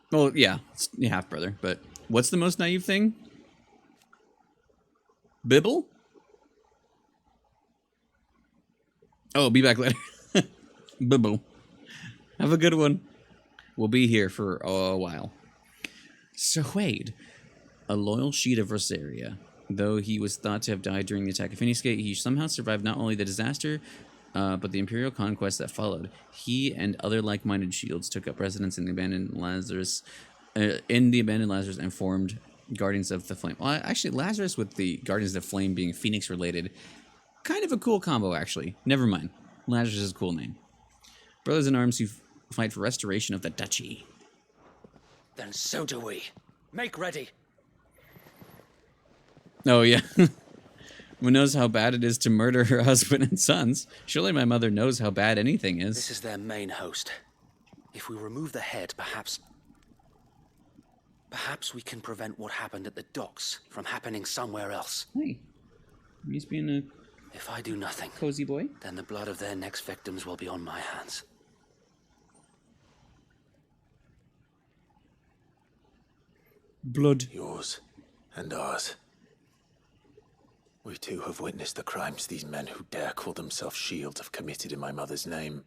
A: Well, yeah, it's your half brother, but what's the most naive thing? Bibble? Oh, be back later. Bibble. Have a good one. We'll be here for a while. Sir Wade, a loyal Sheet of Rosaria. Though he was thought to have died during the attack of Phoenix Gate, he somehow survived not only the disaster, but the Imperial conquest that followed. He and other like-minded shields took up residence in the abandoned Lazarus, and formed Guardians of the Flame. Well, actually, Lazarus with the Guardians of the Flame being Phoenix-related, kind of a cool combo, actually. Never mind. Lazarus is a cool name. Brothers in arms who fight for restoration of the Duchy.
B: Then so do we. Make ready.
A: Oh, yeah. Who knows how bad it is to murder her husband and sons? Surely my mother knows how bad anything is.
B: This is their main host. If we remove the head, perhaps we can prevent what happened at the docks from happening somewhere else.
A: Hey, he's being a...
B: If I do nothing,
A: cozy boy,
B: then the blood of their next victims will be on my hands.
A: Blood.
C: Yours and ours. We too have witnessed the crimes these men who dare call themselves shields have committed in my mother's name.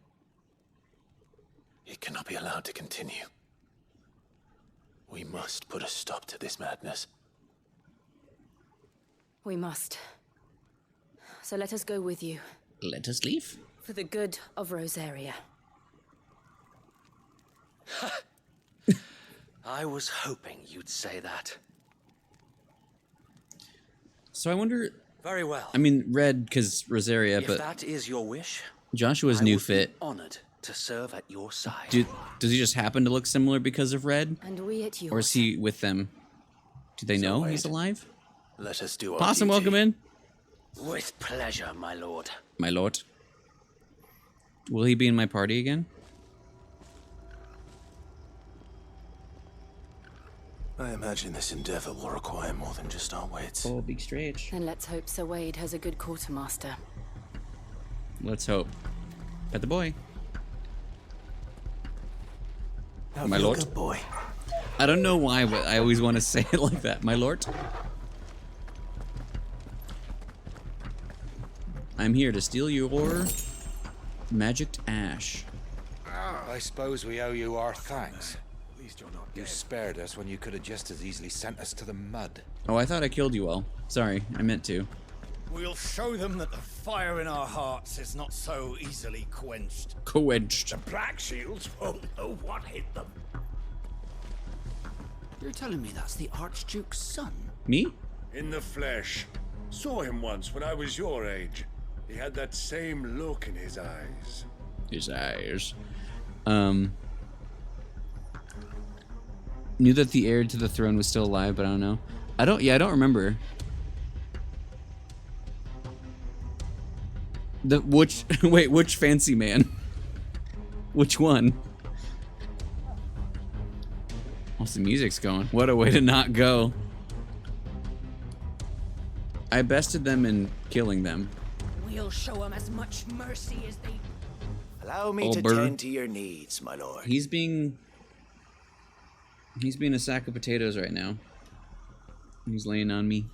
C: It cannot be allowed to continue. We must put a stop to this madness.
Q: We must. So let us go with you.
A: Let us leave?
Q: For the good of Rosaria.
B: I was hoping you'd say that.
A: So I wonder...
B: Very well.
A: I mean, red, because Rosaria,
B: if
A: but...
B: that is your wish,
A: Joshua's new fit.
B: Honored to serve at your side.
A: Does he just happen to look similar because of red?
Q: And we at yours.
A: Or is he with them? Do they know he's alive?
C: Let us do our
A: Possum,
C: duty.
A: welcome in.
B: With pleasure, my lord.
A: My lord. Will he be in my party again?
C: I imagine this endeavor will require more than just our wits.
A: Oh, big stretch.
Q: And let's hope Sir Wade has a good quartermaster.
A: Let's hope. Pet the boy.
C: Now
A: My
C: you
A: lord.
C: good boy.
A: I don't know why, but I always want to say it like that. My lord. I'm here to steal your magicked ash.
E: I suppose we owe you our thanks. At least you're not dead. You spared us when you could have just as easily sent us to the mud.
A: Oh, I thought I killed you all. Sorry, I meant to.
D: We'll show them that the fire in our hearts is not so easily quenched.
A: Quenched.
D: The Black Shields won't know what hit them.
G: You're telling me that's the Archduke's son?
A: Me?
J: In the flesh. Saw him once when I was your age. He had that same look in his eyes.
A: His eyes. Knew that the heir to the throne was still alive, but I don't know. I don't remember. Which fancy man? Which one? Once the music's going. What a way to not go. I bested them in killing them.
U: We'll show them as much mercy as they...
C: Allow me to tend to your needs, my lord.
A: He's being a sack of potatoes right now. He's laying on me.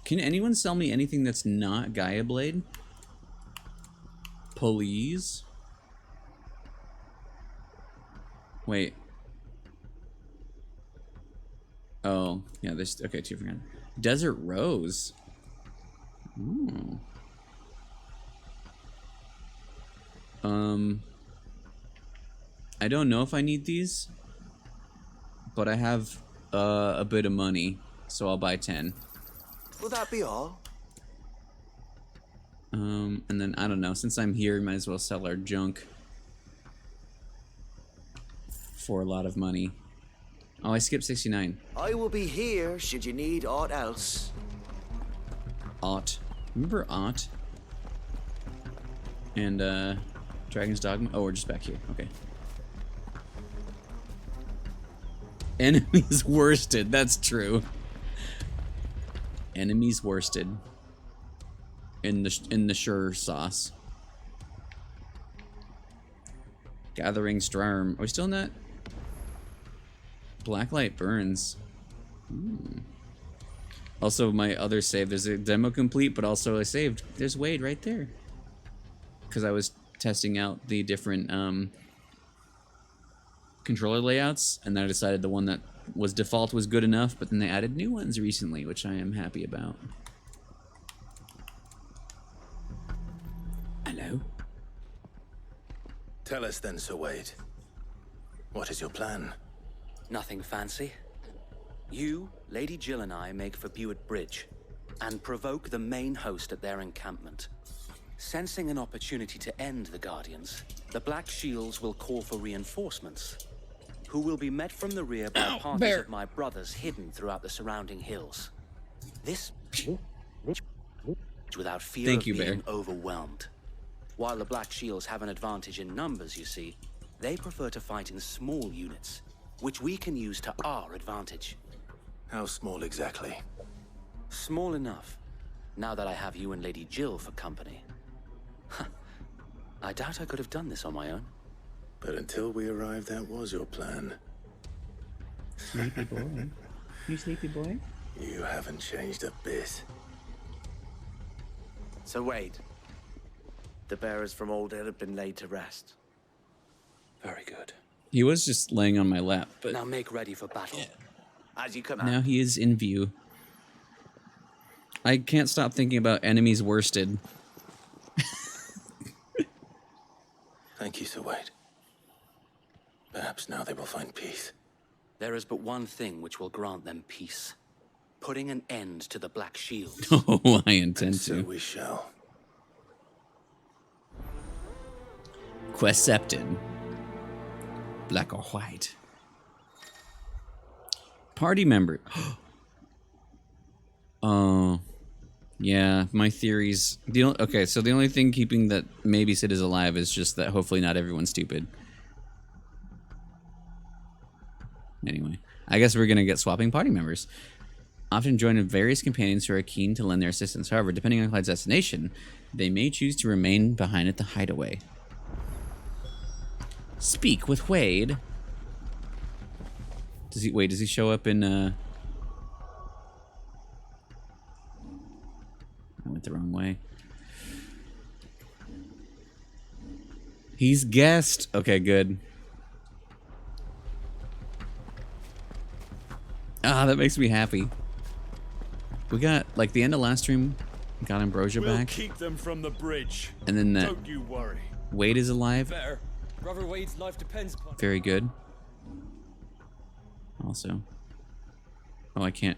A: Can anyone sell me anything that's not Gaia Blade? Please? Wait. Oh, yeah, there's... Okay, two for Desert Rose. Ooh. I don't know if I need these, but I have a bit of money, so I'll buy 10.
C: Will that be all?
A: And then I don't know. Since I'm here, might as well sell our junk. for a lot of money. Oh, I skipped 69.
I: I will be here should you need aught else.
A: Aught. Remember Aught? And, Dragon's Dogma? Oh, we're just back here. Okay. Enemies worsted. That's true. Enemies worsted. In the sure sauce. Gathering Storm. Are we still in that? Blacklight Burns. Also, my other save. There's a demo complete, but also I saved. There's Wade right there. Because I was testing out the different controller layouts, and then I decided the one that was default was good enough, but then they added new ones recently, which I am happy about. Hello?
C: Tell us then, Sir Wade. What is your plan?
B: Nothing fancy. You, Lady Jill and I make for Buett Bridge and provoke the main host at their encampment. Sensing an opportunity to end the Guardians, the Black Shields will call for reinforcements, who will be met from the rear by parties of my brothers hidden throughout the surrounding hills. This without fear of being overwhelmed. While the Black Shields have an advantage in numbers, you see, they prefer to fight in small units, which we can use to our advantage.
C: How small exactly?
B: Small enough, now that I have you and Lady Jill for company. I doubt I could have done this on my own.
C: But until we arrived, that was your plan.
A: Sleepy boy. You sleepy boy?
C: You haven't changed a bit.
I: So Wade, the bearers from Oldale have been laid to rest.
B: Very good.
A: He was just laying on my lap, but
B: now make ready for battle.
I: As you come
A: now he is in view. I can't stop thinking about enemies worsted.
C: Thank you, Sir Wade. Perhaps now they will find peace.
B: There is but one thing which will grant them peace. Putting an end to the Black Shields.
A: Oh, I intend to.
C: So we shall.
A: Quescepted. Black or white. Party member. Oh. Yeah, my theories. Okay, so the only thing keeping that maybe Sid is alive is just that hopefully not everyone's stupid. Anyway, I guess we're going to get swapping party members. Often join with various companions who are keen to lend their assistance. However, depending on Clyde's destination, they may choose to remain behind at the hideaway. Speak with Wade. Does he show up in I went the wrong way. He's guessed. Okay, good. Ah, that makes me happy. We got, like, the end of last stream, got Ambrosia
V: We'll
A: back.
V: keep them from the bridge.
A: And then that
V: Don't you worry.
A: Wade is alive.
V: Better. Brother Wade's life depends upon it.
A: Very good. Also. Oh, I can't.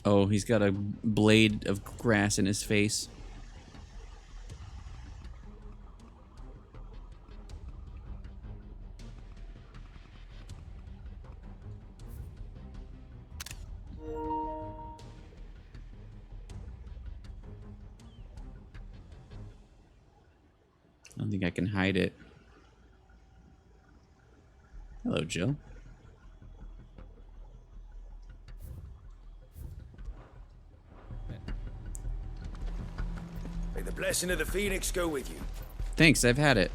A: Oh, he's got a blade of grass in his face. I don't think I can hide it. Hello, Jill.
J: May the blessing of the Phoenix go with you.
A: Thanks, I've had it.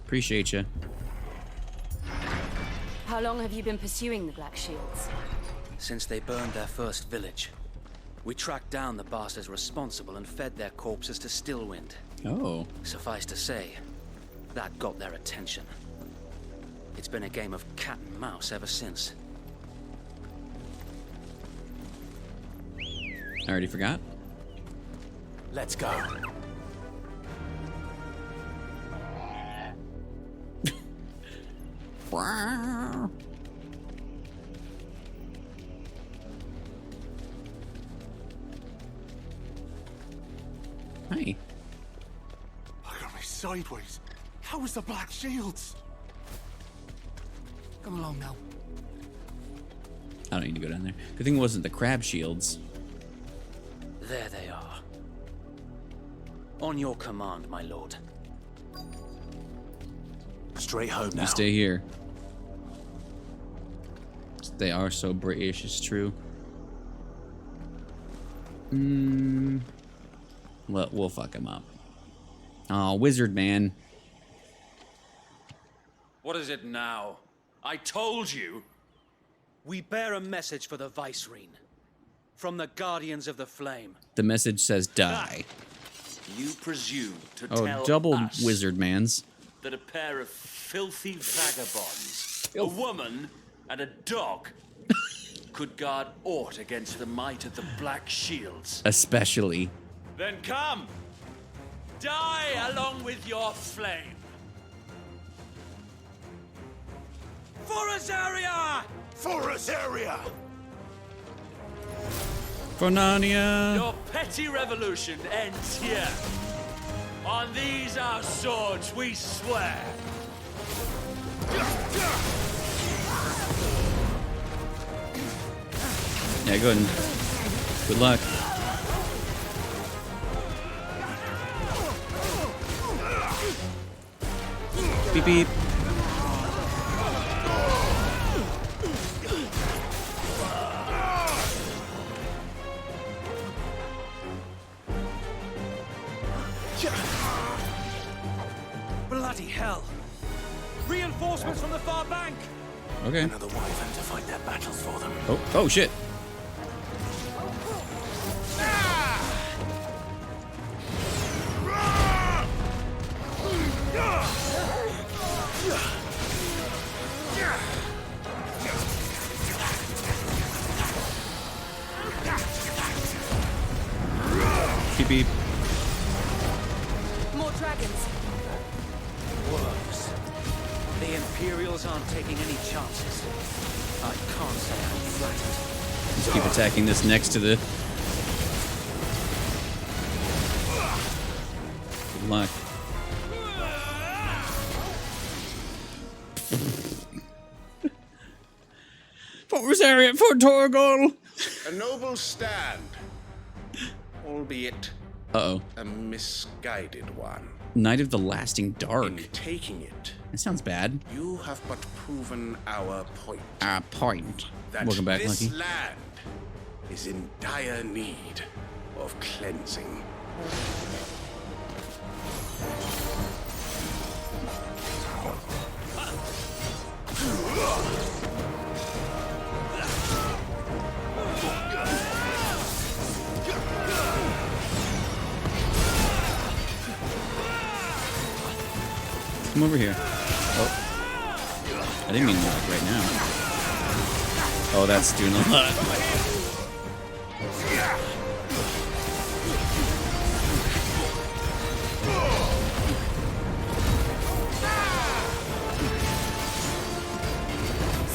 A: Appreciate you.
F: How long have you been pursuing the Black Shields?
B: Since they burned their first village. We tracked down the bastards responsible and fed their corpses to Stillwind.
A: Oh.
B: Suffice to say, that got their attention. It's been a game of cat and mouse ever since.
A: I already forgot.
C: Let's go.
A: Hi.
C: Look at me sideways. How was the Black Shields?
G: Come along now.
A: I don't need to go down there. Good thing it wasn't the crab shields.
B: There they are. On your command, my lord.
C: Straight home now.
A: You stay here. They are so British, it's true. Well, we'll fuck him up. Oh, wizard man.
B: What is it now? I told you. We bear a message for the Vicereine. From the Guardians of the Flame.
A: The message says die.
B: You presume to
A: Oh,
B: tell
A: double
B: us
A: wizard mans.
B: that a pair of filthy vagabonds, a woman and a dog, could guard aught against the might of the Black Shields.
A: Especially.
B: Then come! Die along with your flame! For Azaria!
C: For Azaria!
A: For Narnia.
B: Your petty revolution ends here. On these our swords we swear.
A: Yeah, go ahead and good luck. Beep beep.
B: Bloody hell! Reinforcements from the far bank!
A: Okay.
C: Another wyvern to fight their battles for them.
A: Oh shit. Beep beep.
B: More dragons! Worse. The Imperials aren't taking any chances. I can't say I'm flattered.
A: Let's keep attacking this next to the... Good luck. For Rosaria, for Torgal!
L: A noble stand, albeit
A: Uh-oh.
L: a misguided one.
A: Night of the Lasting Dark.
L: In taking it,
A: That sounds bad.
L: you have but proven our point.
A: Our point.
L: That
A: Welcome back,
L: this
A: Lucky.
L: land is in dire need of cleansing.
A: Come over here. Oh. I didn't mean to like right now. Oh, that's doing a lot.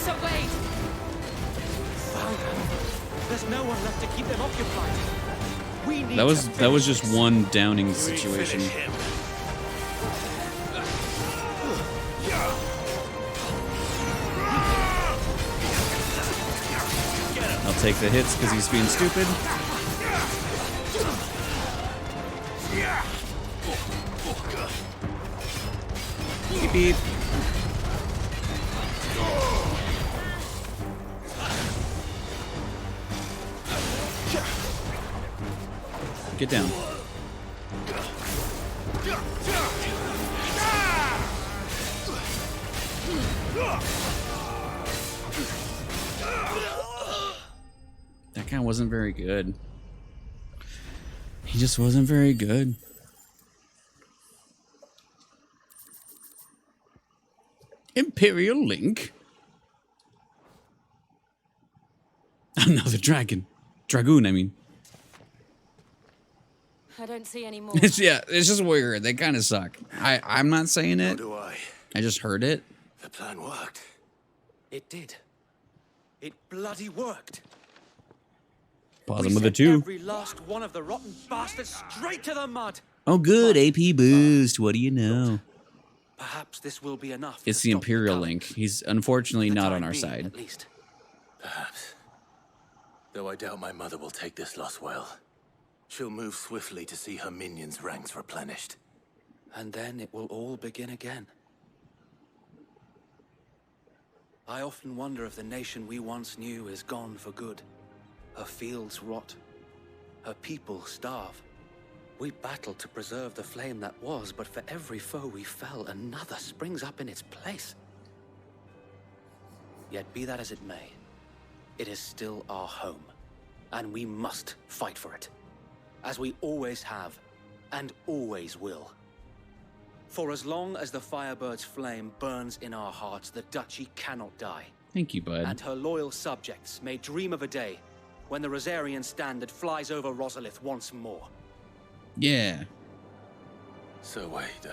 B: So wait! There's no one left to keep them occupied. We need
A: That was just one downing situation. I'll take the hits because he's being stupid. Beep beep. Get down. That guy wasn't very good. He just wasn't very good. Imperial Link. Another dragon. Dragoon, I mean.
F: I don't see any more.
A: It's just weird. They kind of suck. I'm not saying it.
C: do I.
A: I just heard it.
C: The plan worked.
B: It did. It bloody worked.
A: Pause him with a 2.
I: Every last one of the rotten bastards straight to the mud.
A: Oh, good. AP boost. What do you know?
I: Perhaps this will be enough.
A: It's the Imperial Link. He's unfortunately not on our side.
I: At least.
C: Perhaps. Though I doubt my mother will take this loss well. She'll move swiftly to see her minions' ranks replenished.
B: And then it will all begin again. I often wonder if the nation we once knew is gone for good. Her fields rot. Her people starve. We battled to preserve the flame that was, but for every foe we fell, another springs up in its place. Yet be that as it may, it is still our home, and we must fight for it, as we always have, and always will. For as long as the Firebird's flame burns in our hearts, the Duchy cannot die.
A: Thank you, bud.
B: And her loyal subjects may dream of a day when the Rosarian standard flies over Rosalith once more.
A: Yeah.
C: So wait,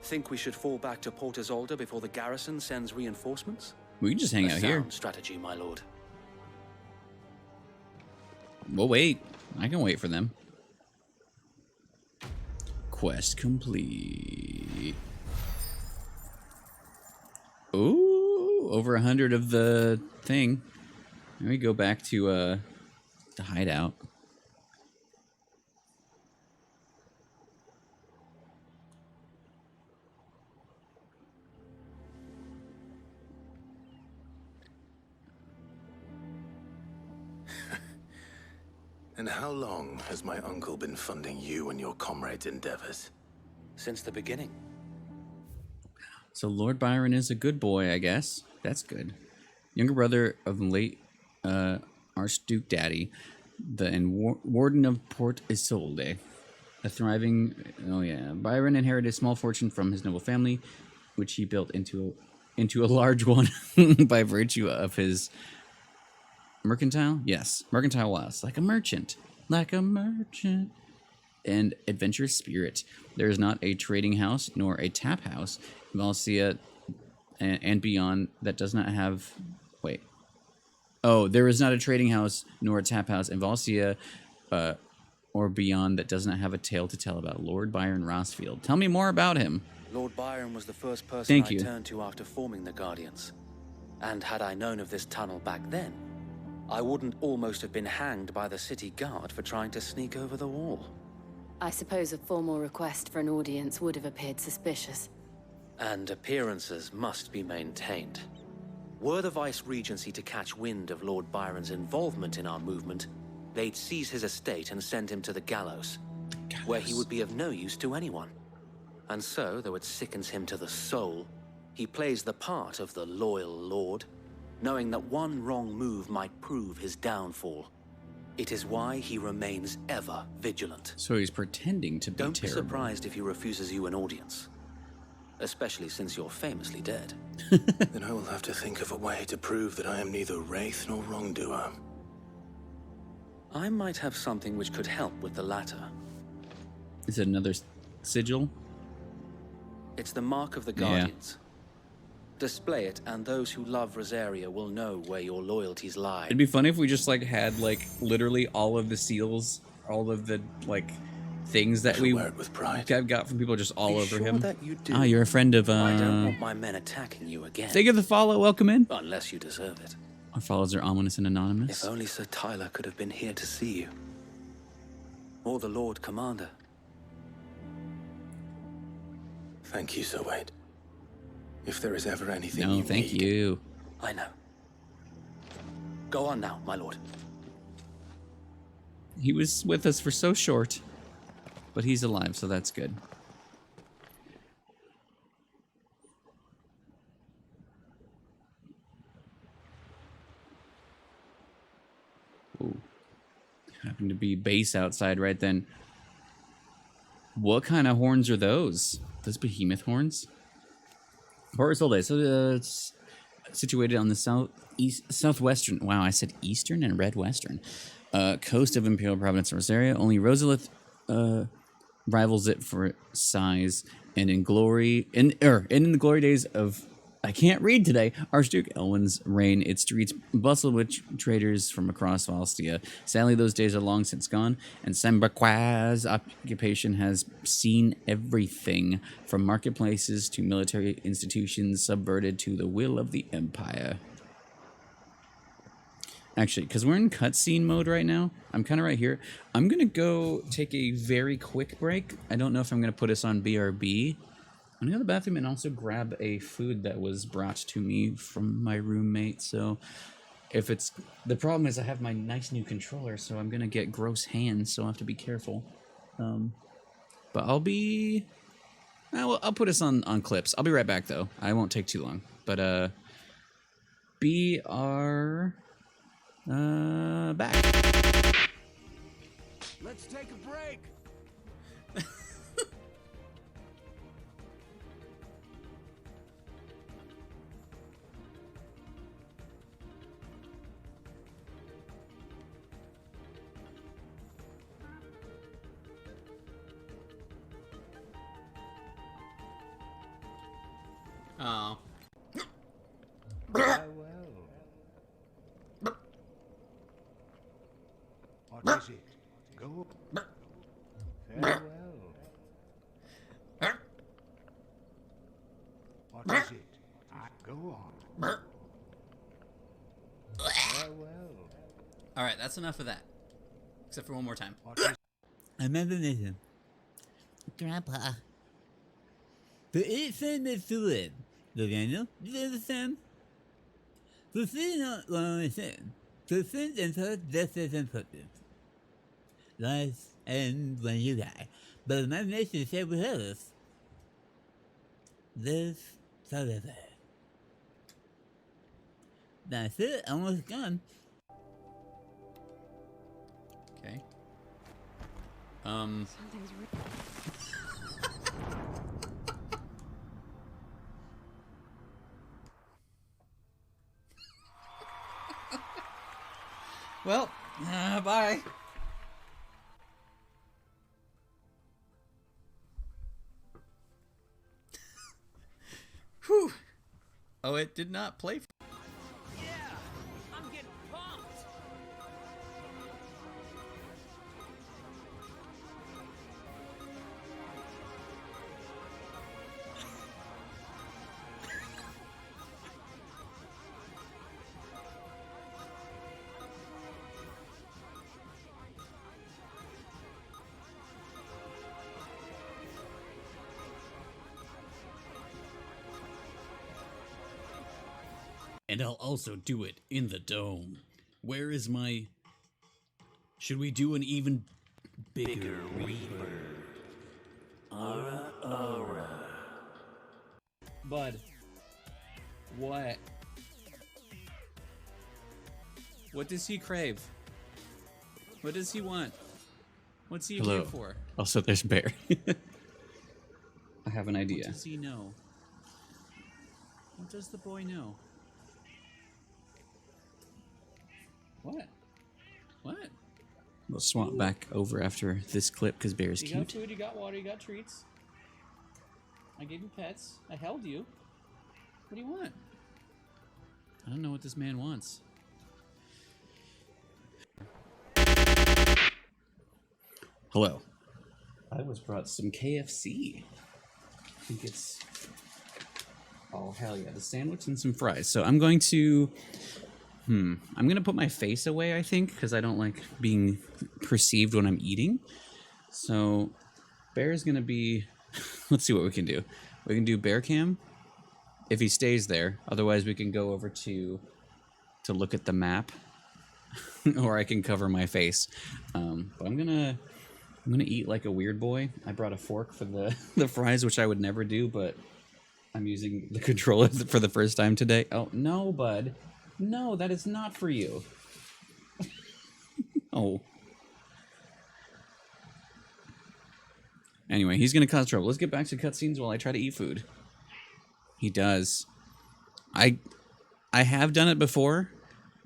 B: Think we should fall back to Port Isolde before the garrison sends reinforcements?
A: We can just hang out here.
B: Sound strategy, my lord.
A: We'll wait. I can wait for them. Quest complete. Ooh, over 100 of the thing. Let me go back to the hideout.
C: And how long has my uncle been funding you and your comrades' endeavors?
B: Since the beginning.
A: So Lord Byron is a good boy, I guess. That's good. Younger brother of the late Archduke Daddy, and Warden of Port Isolde. A thriving... Oh, yeah. Byron inherited a small fortune from his noble family, which he built into a large one by virtue of his... Mercantile? Yes. Mercantile was like a merchant. Like a merchant. And adventurous spirit. There is not a trading house nor a tap house in Valencia and beyond that does not have... Wait. Oh, there is not a trading house nor a tap house in Valencia or beyond that does not have a tale to tell about Lord Byron Rossfield. Tell me more about him.
B: Lord Byron was the first person
A: Thank
B: I
A: you.
B: turned to after forming the Guardians. And had I known of this tunnel back then, I wouldn't almost have been hanged by the city guard for trying to sneak over the wall.
Q: I suppose a formal request for an audience would have appeared suspicious.
B: And appearances must be maintained. Were the Vice-Regency to catch wind of Lord Byron's involvement in our movement, they'd seize his estate and send him to the gallows, where he would be of no use to anyone. And so, though it sickens him to the soul, he plays the part of the loyal lord, knowing that one wrong move might prove his downfall. It is why he remains ever vigilant.
A: So he's pretending to be
B: Don't be
A: terrible.
B: surprised if he refuses you an audience. Especially since you're famously dead.
C: Then I will have to think of a way to prove that I am neither wraith nor wrongdoer.
B: I might have something which could help with the latter.
A: Is it another sigil?
B: It's the mark of the Guardians. Display it, and those who love Rosaria will know where your loyalties lie.
A: It'd be funny if we just like had like literally all of the seals, all of the like things that we got from people just all
B: Be
A: over
B: sure
A: him.
B: that you do.
A: Oh, you're a friend of
B: I don't want my men attacking you again.
A: Thank you for the follow. Welcome in.
B: Unless you deserve it.
A: Our follows are ominous and anonymous.
B: If only Sir Tyler could have been here to see you. Or the Lord Commander.
C: Thank you, Sir Wade. If there is ever anything
A: No,
C: you
A: thank
C: need...
A: you.
B: I know. Go on now, my lord.
A: He was with us for so short, but he's alive, so that's good. Ooh. Happened to be base outside right then. What kind of horns are those? Those behemoth horns? Port Isolde. So it's situated on the southwestern. Wow, I said eastern and read western. Coast of Imperial Province of Rosaria. Only Rosalith rivals it for size, and in glory, in the glory days of I can't read today. Archduke Elwin's reign, its streets bustle with traders from across Valstia. Sadly, those days are long since gone, and Sembraqua's occupation has seen everything from marketplaces to military institutions subverted to the will of the Empire. Actually, because we're in cutscene mode right now, I'm kind of right here. I'm going to go take a very quick break. I don't know if I'm going to put us on BRB. I'm going to go to the bathroom and also grab a food that was brought to me from my roommate. So if it's... The problem is I have my nice new controller, so I'm going to get gross hands, so I'll have to be careful. But I'll be... I'll put us on clips. I'll be right back, though. I won't take too long. But, BR... back.
J: Let's take a break.
A: Oh.
J: What is it? Go. Farewell. What is it? Go on. Farewell.
A: All right, that's enough of that. Except for one more time.
N: I remember this. Grandpa. The 8 cents to live. Do you understand? The thing not what I'm saying. The thing and her death is important. Life ends when you die. But my mission said with others. Live forever. That's it, almost gone.
A: Okay.
F: Something's
A: Well, bye. Whew. Oh, it did not play.
V: I'm getting pumped.
A: And I'll also do it in the dome. Where is my... Should we do an even bigger reaper? Aura. Bud. What? What does he crave? What does he want? What's he here for? Also, there's Bear. I have an idea. What does he know? What does the boy know? What? What? We'll swap back over after this clip because Bear's
V: You got
A: cute.
V: food, you got water, you got treats. I gave you pets. I held you. What do you want?
A: I don't know what this man wants. Hello. I was brought some KFC. I think it's... Oh, hell yeah. The sandwich and some fries. So I'm going to... I'm going to put my face away, I think, because I don't like being perceived when I'm eating. So Bear's going to be... Let's see what we can do. We can do bear cam if he stays there. Otherwise, we can go over to look at the map. Or I can cover my face. But I'm gonna eat like a weird boy. I brought a fork for the fries, which I would never do, but I'm using the controller for the first time today. Oh, no, bud. No, that is not for you. Oh. Anyway, he's gonna cause trouble. Let's get back to cutscenes while I try to eat food. He does. I have done it before,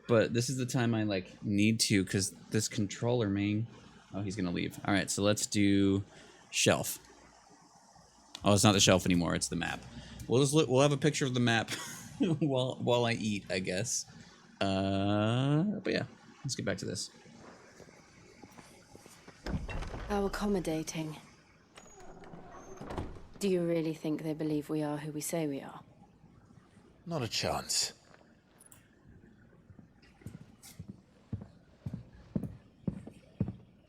A: but this is the time I need to because this controller main. Oh, he's gonna leave. All right, so let's do shelf. Oh, it's not the shelf anymore. It's the map. We'll have a picture of the map while I eat, I guess. But yeah, let's get back to this.
Q: How accommodating. Do you really think they believe we are who we say we are?
C: Not a chance.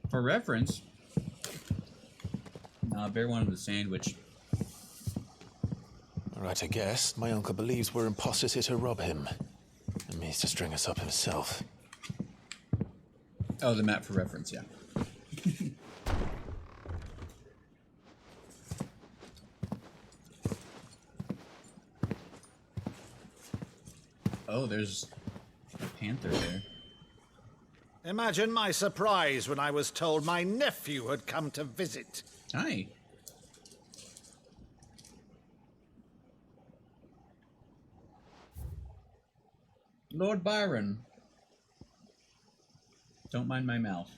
A: For reference, Bear wanted a sandwich.
C: All right, I guess. My uncle believes we're imposters here to rob him. And means to string us up himself.
A: Oh, the map for reference, yeah. Oh, there's a panther there.
D: Imagine my surprise when I was told my nephew had come to visit.
A: Hi. Lord Byron. Don't mind my mouth.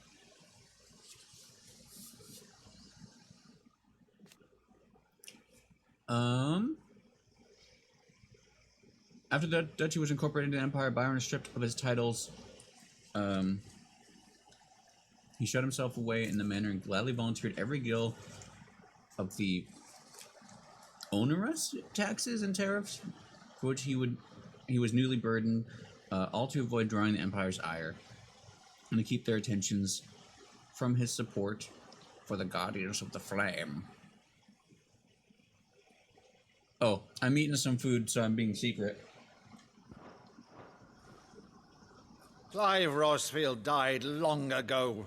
A: After the duchy was incorporated into the empire, Byron was stripped of his titles. He shut himself away in the manor and gladly volunteered every gil of the onerous taxes and tariffs for which he was newly burdened, all to avoid drawing the empire's ire and to keep their attentions from his support for the guardians of the flame. Oh, I'm eating some food, so I'm being secret.
D: Clive Rosfield died long ago.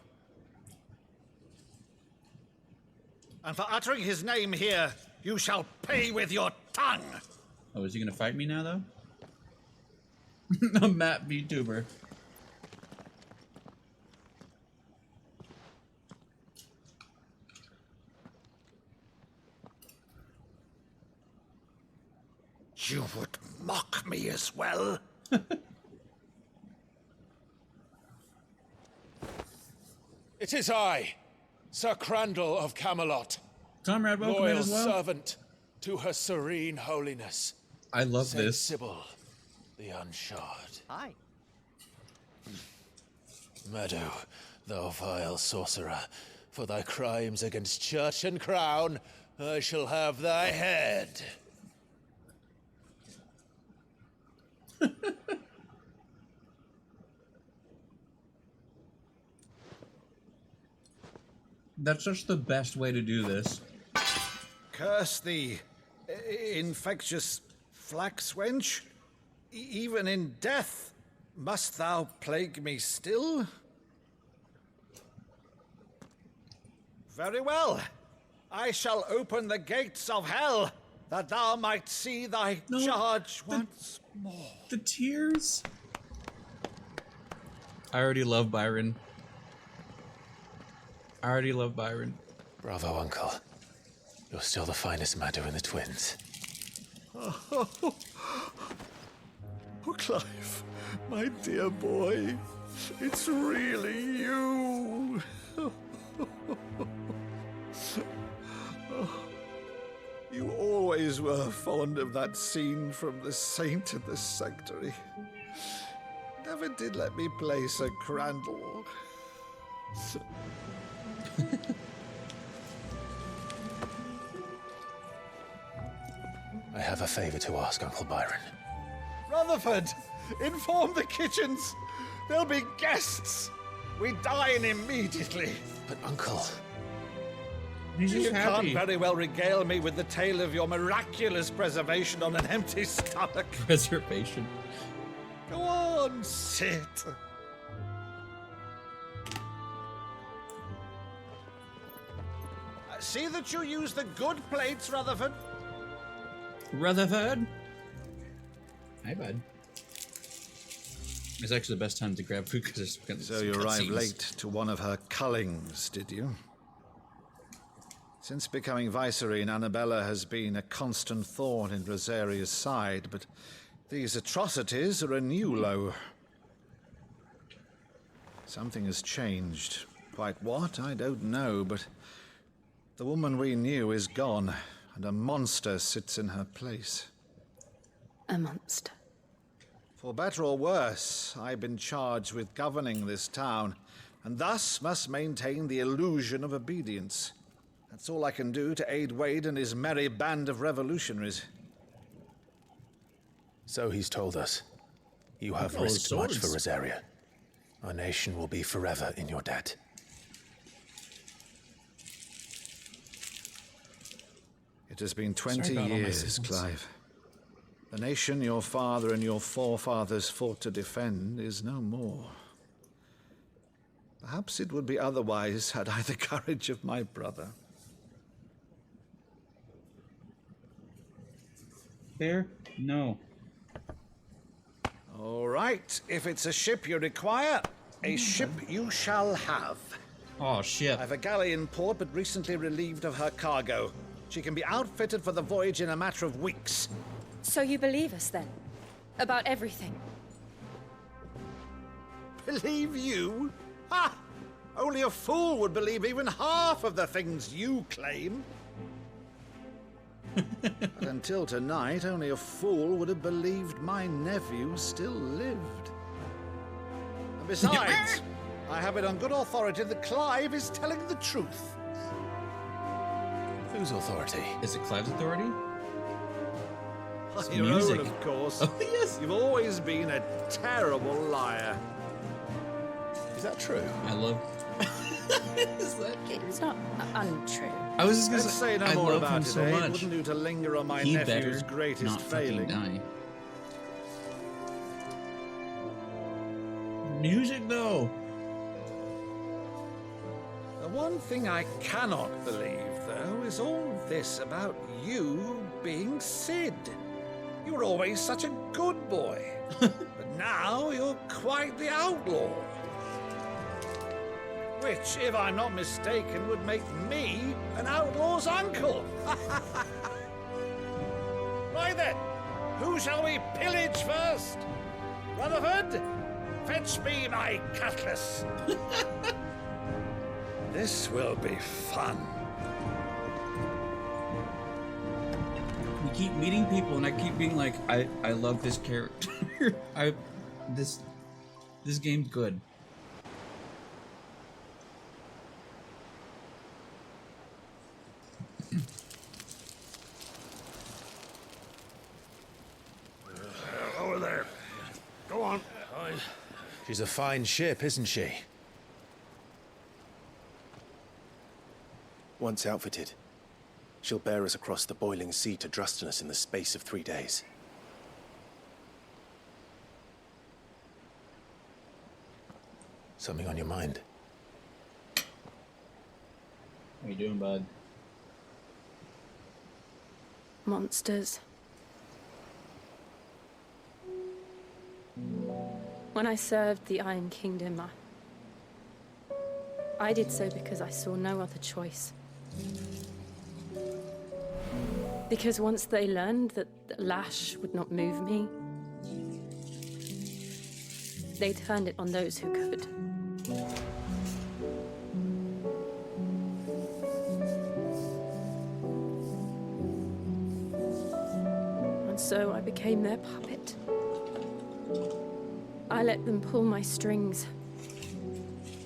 D: And for uttering his name here, you shall pay with your tongue.
A: Oh, is he gonna fight me now, though? A Matt VTuber.
D: You would mock me as well?
E: It is I, Sir Crandall of Camelot.
A: Comrade, welcome in
E: loyal
A: as well.
E: Servant to her serene holiness.
A: I love
E: Saint
A: this.
E: Sybil, the Unshod.
P: Hi.
C: Meadow, thou vile sorcerer, for thy crimes against church and crown, I shall have thy head.
A: That's just the best way to do this.
D: Curse thee, infectious flax wench. Even in death, must thou plague me still? Very well. I shall open the gates of hell, that thou might see thy charge once more.
A: The tears. I already love Byron.
C: Bravo, Uncle. You're still the finest Meadow in the twins.
O: Oh, Clive, my dear boy, it's really you. You always were fond of that scene from The Saint and the Sanctuary. Never did let me play Sir Crandall.
C: I have a favor to ask, Uncle Byron.
D: Rutherford, inform the kitchens. There'll be guests. We dine immediately.
C: But, Uncle...
D: You can't very well regale me with the tale of your miraculous preservation on an empty stomach.
A: Preservation.
D: Go on, sit. See that you use the good plates, Rutherford.
A: Rutherford. Hi, bud. It's actually the best time to grab food because there's
D: So you arrived late to one of her cullings, did you? Since becoming Vicereine, Annabella has been a constant thorn in Rosaria's side, but these atrocities are a new low. Something has changed. Quite what, I don't know, but the woman we knew is gone, and a monster sits in her place.
Q: A monster.
D: For better or worse, I've been charged with governing this town, and thus must maintain the illusion of obedience. That's all I can do to aid Wade and his merry band of revolutionaries.
C: So he's told us. You have risked much for Rosaria. Our nation will be forever in your debt.
D: It has been 20 years, Clive. The nation your father and your forefathers fought to defend is no more. Perhaps it would be otherwise had I the courage of my brother.
V: Fair? No.
D: All right, if it's a ship you require, a ship you shall have.
V: Oh, shit.
D: I've a galley in port, but recently relieved of her cargo. She can be outfitted for the voyage in a matter of weeks.
F: So you believe us then? About everything?
D: Believe you? Ha! Only a fool would believe even half of the things you claim. But until tonight, only a fool would have believed my nephew still lived. And besides, I have it on good authority that Clive is telling the truth.
C: Whose authority?
V: Is it Clive's authority?
D: Your
V: music.
D: own, of course.
V: Oh, yes.
D: You've always been a terrible liar.
C: Is that true?
V: I love...
F: Is that true? It's not untrue.
V: I was just gonna
D: Let's say no
V: I
D: more
V: love
D: about
V: him
D: it,
V: so
D: eh? It
V: much.
D: wouldn't do to linger on my
V: He
D: nephew's
V: better
D: greatest
V: not
D: failing.
V: fucking die. Music, though.
D: The one thing I cannot believe, though, is all this about you being Sid. You were always such a good boy. But now you're quite the outlaw. Which, if I'm not mistaken, would make me an outlaw's uncle. Right then, who shall we pillage first? Rutherford, fetch me my cutlass. This will be fun.
V: We keep meeting people, and I keep being like, I love this character. This game's good.
O: Over there. Go on.
C: She's a fine ship, isn't she? Once outfitted, she'll bear us across the boiling sea to Drustinus in the space of 3 days. Something on your mind?
V: How you doing, bud?
F: Monsters. When I served the Iron Kingdom, I did so because I saw no other choice. Because once they learned that the lash would not move me, they turned it on those who could. And so I became their puppet. I let them pull my strings,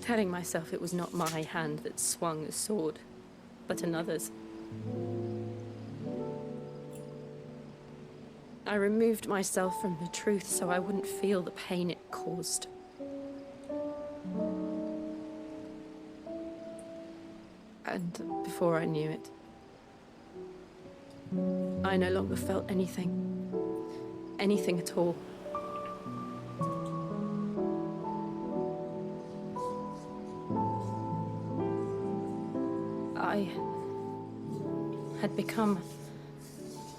F: telling myself it was not my hand that swung the sword, but another's. I removed myself from the truth so I wouldn't feel the pain it caused. And before I knew it, I no longer felt anything. Anything at all. I had become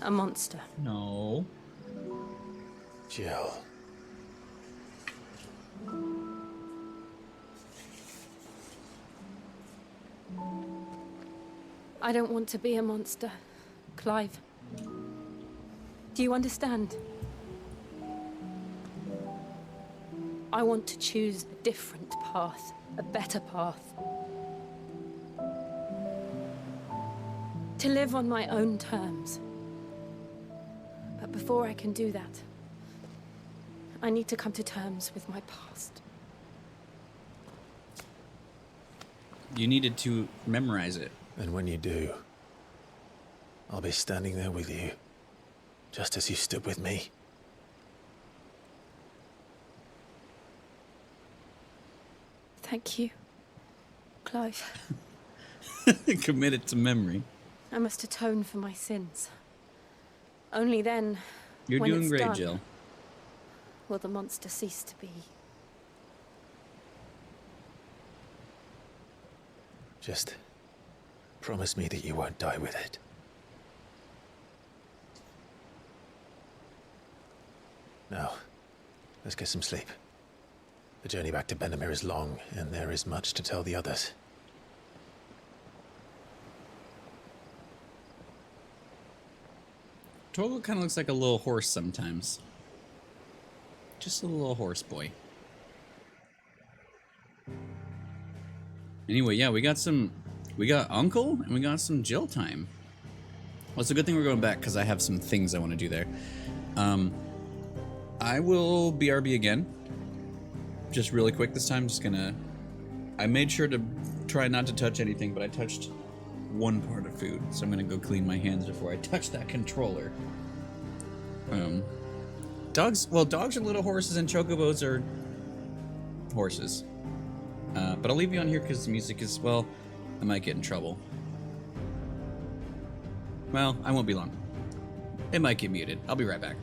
F: a monster.
V: No.
C: Jill.
F: I don't want to be a monster, Clive. Do you understand? I want to choose a different path, a better path. To live on my own terms. But before I can do that, I need to come to terms with my past.
A: You needed to memorize it.
C: And when you do, I'll be standing there with you, just as you stood with me.
F: Thank you, Clive.
A: Committed to memory.
F: I must atone for my sins. Only then,
A: You're
F: when
A: doing
F: it's
A: great,
F: done,
A: Jill.
F: will the monster cease to be.
C: Just promise me that you won't die with it. Now, let's get some sleep. The journey back to Benamir is long, and there is much to tell the others.
A: Torgal kind of looks like a little horse sometimes. Just a little horse boy. Anyway, yeah, we got Uncle, and we got some Jill time. Well, it's a good thing we're going back, because I have some things I want to do there. I will BRB again. Just really quick this time, I made sure to try not to touch anything, but I touched one part of food, so I'm gonna go clean my hands before I touch that controller. Dogs are little horses, and chocobos are horses. But I'll leave you on here because the music is, well, I might get in trouble. Well, I won't be long. It might get muted. I'll be right back.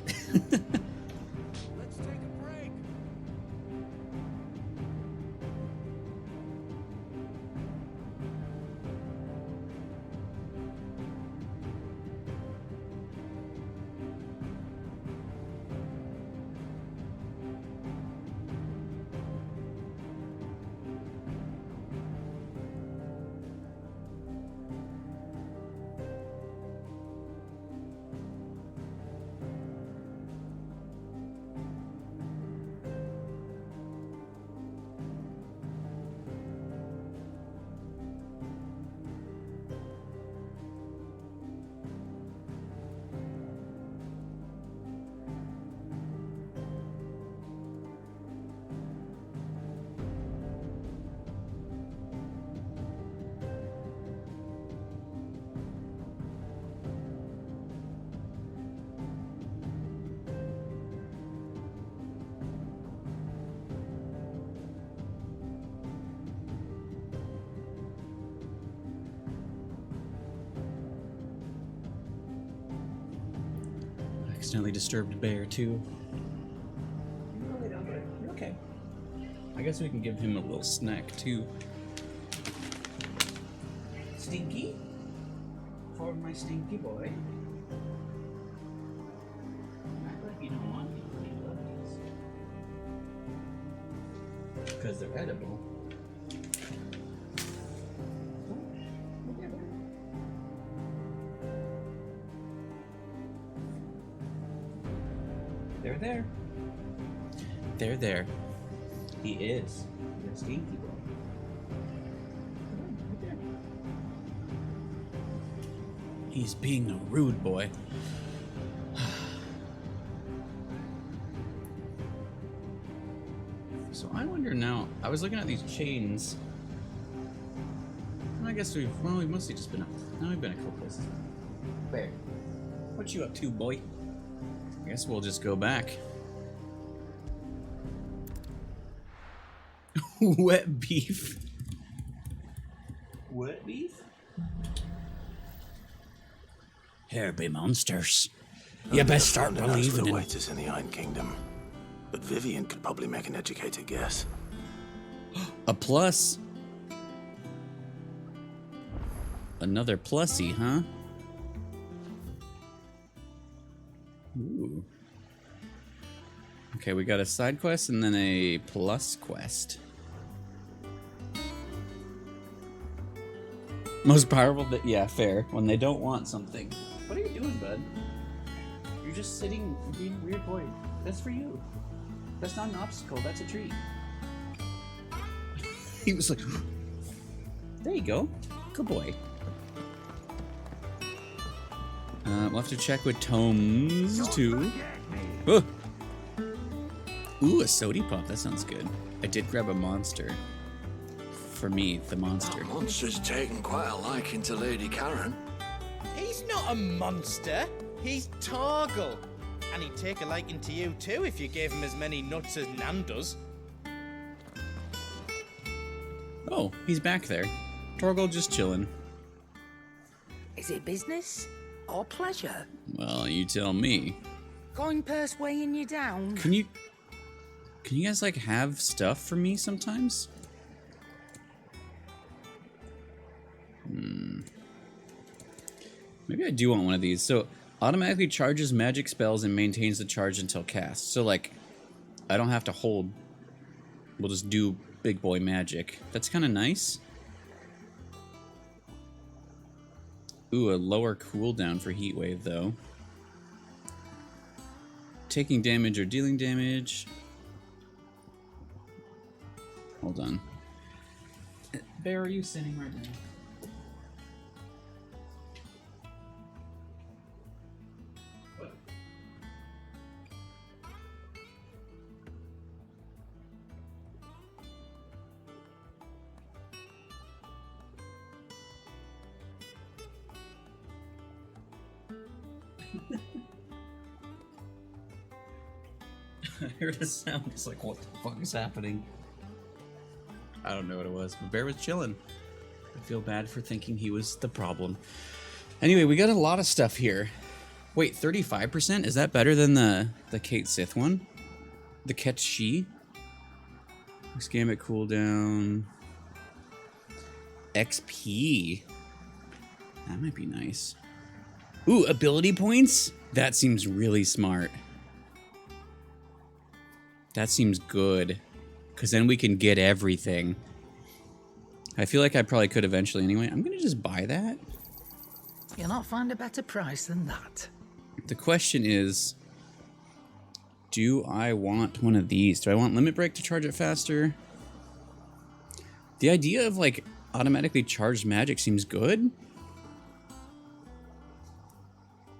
A: Accidentally disturbed bear too. You're okay. I guess we can give him a little snack too. Stinky? For my stinky boy. Act like you don't want me to eat these. Because they're edible. They're there. They're there. He is. You're a stinky boy. He's being a rude boy. So I wonder now, I was looking at these chains. And I guess we've mostly just been up. No, we've been a couple places. Bear, what you up to, boy? I guess we'll just go back. Wet beef. Wet beef? Here be monsters. You best start believing
C: the
A: in
C: waiters in the Iron Kingdom. But Vivian could probably make an educated guess.
A: A plus. Another plussy, huh? Ooh. Okay, we got a side quest and then a plus quest. Most powerful, yeah, fair. When they don't want something. What are you doing, bud? You're just sitting, being a weird boy. That's for you. That's not an obstacle, that's a treat. He was like, there you go. Good boy. We'll have to check with tomes too. Oh. Ooh, a sody pop. That sounds good. I did grab a monster. For me, the monster.
L: That monster's taken quite a liking to Lady Karen.
P: He's not a monster. He's Torgal. And he'd take a liking to you too if you gave him as many nuts as Nan does.
A: Oh, he's back there. Torgal just chilling.
S: Is it business or pleasure?
A: Well, you tell me.
S: Coin purse weighing you down?
A: Can you guys like have stuff for me sometimes? Maybe I do want one of these. So, automatically charges magic spells and maintains the charge until cast. So, like, I don't have to hold. We'll just do big boy magic. That's kind of nice. Ooh, a lower cooldown for Heat Wave, though. Taking damage or dealing damage. Hold on.
V: Bear, are you sitting right now?
A: I heard a sound. It's like, what the fuck is happening? I don't know what it was, but Bear was chilling. I feel bad for thinking he was the problem. Anyway, we got a lot of stuff here. Wait, 35%? Is that better than the Kate Sith one? The Ket Shi? Gambit cooldown. XP. That might be nice. Ooh, ability points? That seems really smart. That seems good. Because then we can get everything. I feel like I probably could eventually anyway. I'm going to just buy that.
S: You'll not find a better price than that.
A: The question is, do I want one of these? Do I want Limit Break to charge it faster? The idea of, like, automatically charged magic seems good.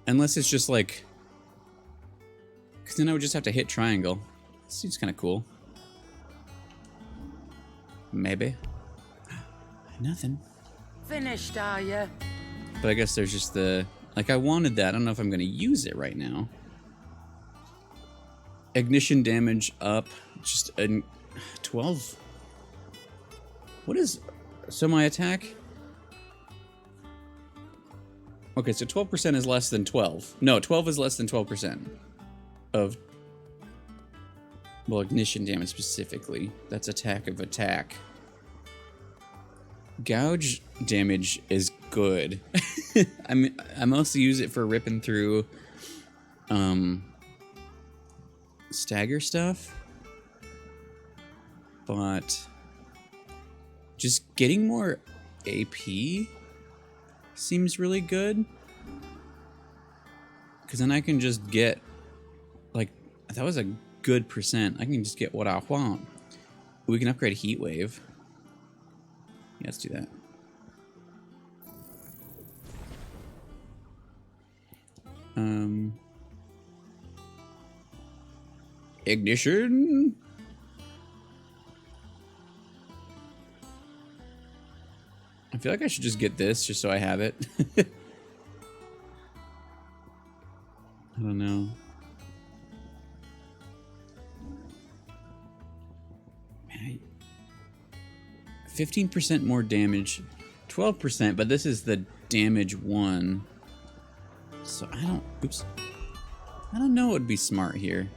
A: Unless it's just, like... Because then I would just have to hit triangle. Seems kind of cool. Maybe. Nothing.
S: Finished, are you?
A: But I guess there's just the... Like, I wanted that. I don't know if I'm going to use it right now. Ignition damage up. Just a 12. What is... So my attack... Okay, so 12% is less than 12. No, 12 is less than 12% of... Well, ignition damage specifically. That's attack of attack. Gouge damage is good. I mostly use it for ripping through stagger stuff. But just getting more AP seems really good. Because then I can just get, like, that was a good percent. I can just get what I want. We can upgrade Heat Wave. Yeah, let's do that. Ignition. I feel like I should just get this just so I have it. I don't know. 15% more damage, 12%, but this is the damage one. So I don't know what would be smart here.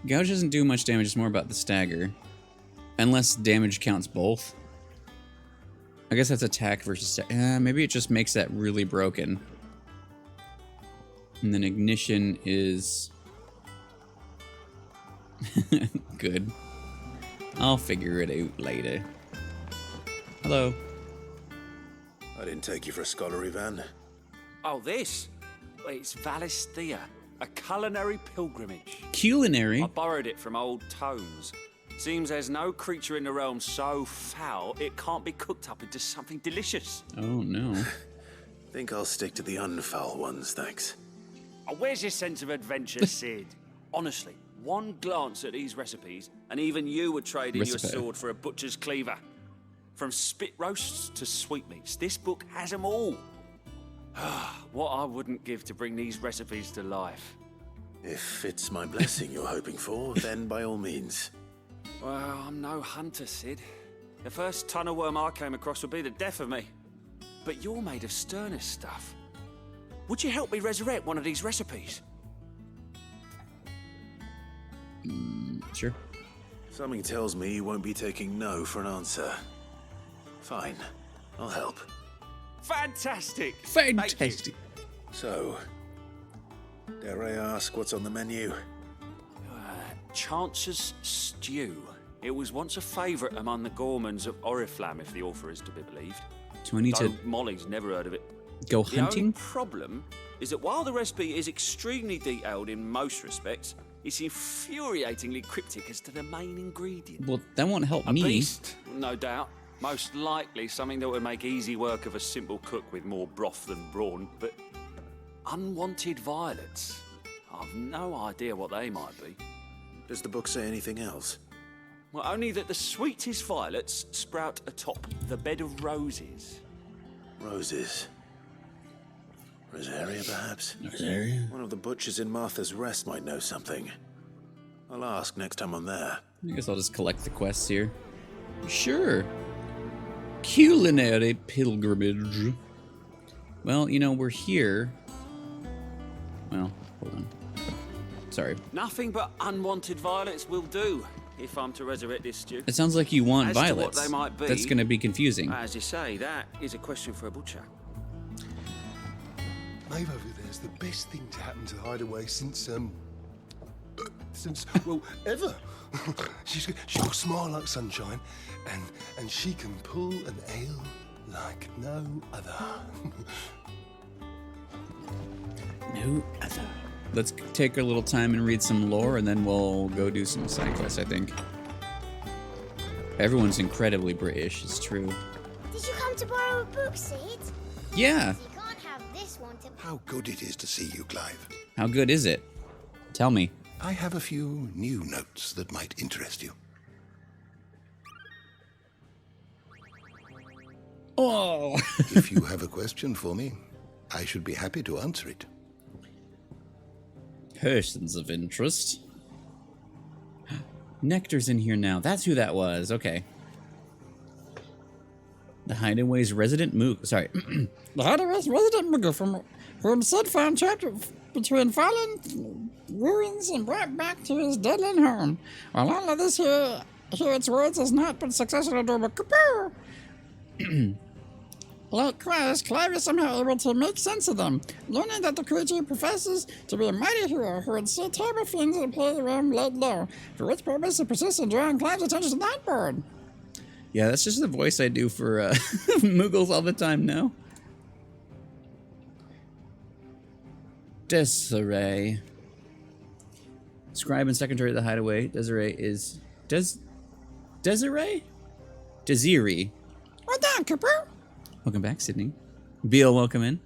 A: Gouge doesn't do much damage, it's more about the stagger. Unless damage counts both. I guess that's attack versus maybe it just makes that really broken. And then ignition is good. I'll figure it out later. Hello.
L: I didn't take you for a scholarly van.
B: Oh, this? It's Valisthea, a culinary pilgrimage.
A: Culinary?
B: I borrowed it from old tomes. Seems there's no creature in the realm so foul it can't be cooked up into something delicious.
A: Oh, no.
C: Think I'll stick to the unfoul ones, thanks.
K: Oh, where's your sense of adventure, Sid? Honestly, one glance at these recipes, and even you would trade in your sword for a butcher's cleaver. From spit roasts to sweetmeats, this book has them all. What I wouldn't give to bring these recipes to life.
C: If it's my blessing you're hoping for, then by all means.
K: Well, I'm no hunter, Sid. The first tunnel worm I came across would be the death of me. But you're made of sterner stuff. Would you help me resurrect one of these recipes?
A: Sure.
C: Something tells me you won't be taking no for an answer. Fine, I'll help.
K: Fantastic!
A: Fantastic!
C: So, dare I ask what's on the menu?
K: Chance's Stew. It was once a favourite among the gourmands of Oriflamme, if the author is to be believed.
A: Do I need to
K: Molly's never heard of it.
A: go
K: The
A: hunting?
K: only problem is that while the recipe is extremely detailed in most respects, it's infuriatingly cryptic as to the main ingredient.
A: Well, that won't help
K: A
A: me.
K: beast, no doubt. Most likely something that would make easy work of a simple cook with more broth than brawn, but unwanted violets. I've no idea what they might be.
C: Does the book say anything else?
K: Well, only that the sweetest violets sprout atop the bed of roses.
C: Roses. Rosaria, perhaps?
A: Rosaria?
C: One of the butchers in Martha's Rest might know something. I'll ask next time I'm there.
A: I guess I'll just collect the quests here. Sure. Culinary pilgrimage. Well, you know, we're here. Well, hold on. Sorry.
K: Nothing but unwanted violets will do if I'm to resurrect this stew.
A: It sounds like you want
K: As to
A: violets.
K: what they might be,
A: That's going to be confusing.
K: As you say, that is a question for a butcher.
T: Maeve over there's the best thing to happen to the Hideaway since, well, ever. she's got a smile like sunshine, and she can pull an ale like no other.
A: No other. Let's take a little time and read some lore, and then we'll go do some side quests, I think. Everyone's incredibly British, it's true.
H: Did you come to borrow a book, Sid?
A: Yeah.
H: You can't have this one to...
T: How good it is to see you, Clive.
A: How good is it? Tell me.
T: I have a few new notes that might interest you.
A: Oh!
T: If you have a question for me, I should be happy to answer it.
A: Persons of interest. Nectar's in here now. That's who that was. Okay. The Hideaway's resident Moog. Sorry.
W: The Hideaway's resident Moogle from whom Sid found trapped between fallen ruins and brought back to his deadly home. While all of this here its words has not been successful to a kapoo. Like Croix, Clive is somehow able to make sense of them, learning that the creature professes to be a mighty hero who would see terrible things and play the realm laid low, for which purpose it persists in drawing Clive's attention to that board.
A: Yeah, that's just the voice I do for Moogles all the time now. Desiree. Scribe and secretary of the Hideaway. Desiree is... Desiree? Desiree.
W: What down, Kapoo?
A: Welcome back, Sydney. Beal, welcome in.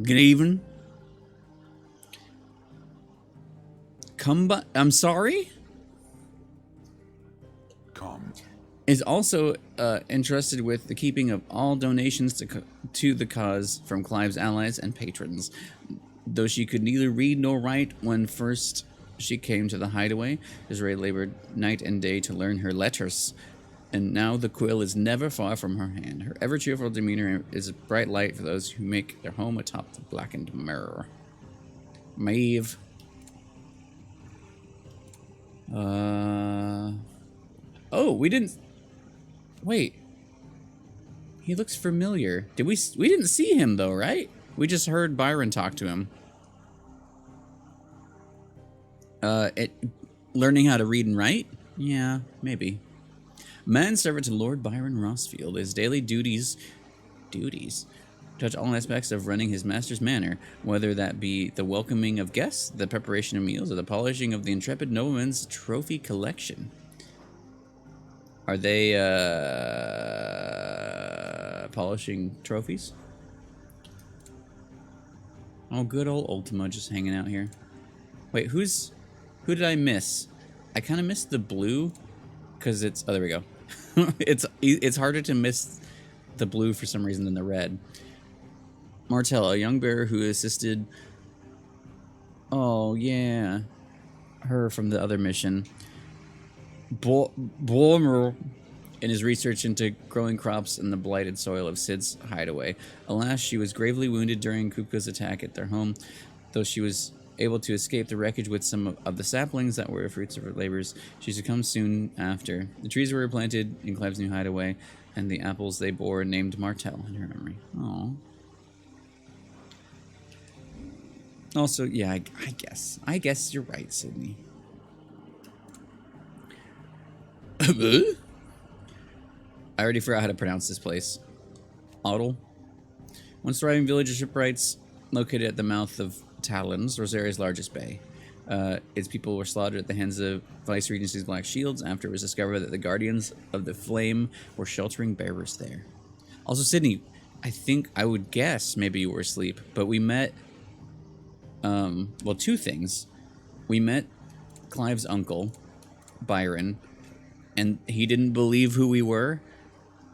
A: Good evening. I'm sorry?
T: Come.
A: Is also interested with the keeping of all donations to the cause from Clive's allies and patrons. Though she could neither read nor write when first she came to the Hideaway, Desiree labored night and day to learn her letters. And now the quill is never far from her hand. Her ever-cheerful demeanor is a bright light for those who make their home atop the blackened mirror. Maeve. Oh, we didn't... Wait. He looks familiar. We didn't see him, though, right? We just heard Byron talk to him. Learning how to read and write? Yeah, maybe. Manservant to Lord Byron Rossfield, his daily duties touch all aspects of running his master's manor, whether that be the welcoming of guests, the preparation of meals, or the polishing of the intrepid nobleman's trophy collection. Are they polishing trophies? Oh, good old Ultima just hanging out here. Wait, who did I miss? I kind of missed the blue, because it's... Oh, there we go. It's harder to miss the blue for some reason than the red. Martell, a young bear who assisted... Oh, yeah. Her from the other mission. Bormer in his research into growing crops in the blighted soil of Sid's hideaway. Alas, she was gravely wounded during Kupka's attack at their home, though she was able to escape the wreckage with some of the saplings that were fruits of her labors. She succumbed soon after. The trees were planted in Clive's new hideaway, and the apples they bore named Martell in her memory. Aww. Also, yeah, I guess you're right, Sydney. I already forgot how to pronounce this place. Ottel. Once thriving village of shipwrights, located at the mouth of Talons, Rosaria's largest bay. Its people were slaughtered at the hands of Vice Regency's Black Shields after it was discovered that the Guardians of the Flame were sheltering bearers there. Also, Sydney, I think I would guess maybe you were asleep, but we met... well, two things. We met Clive's uncle, Byron, and he didn't believe who we were.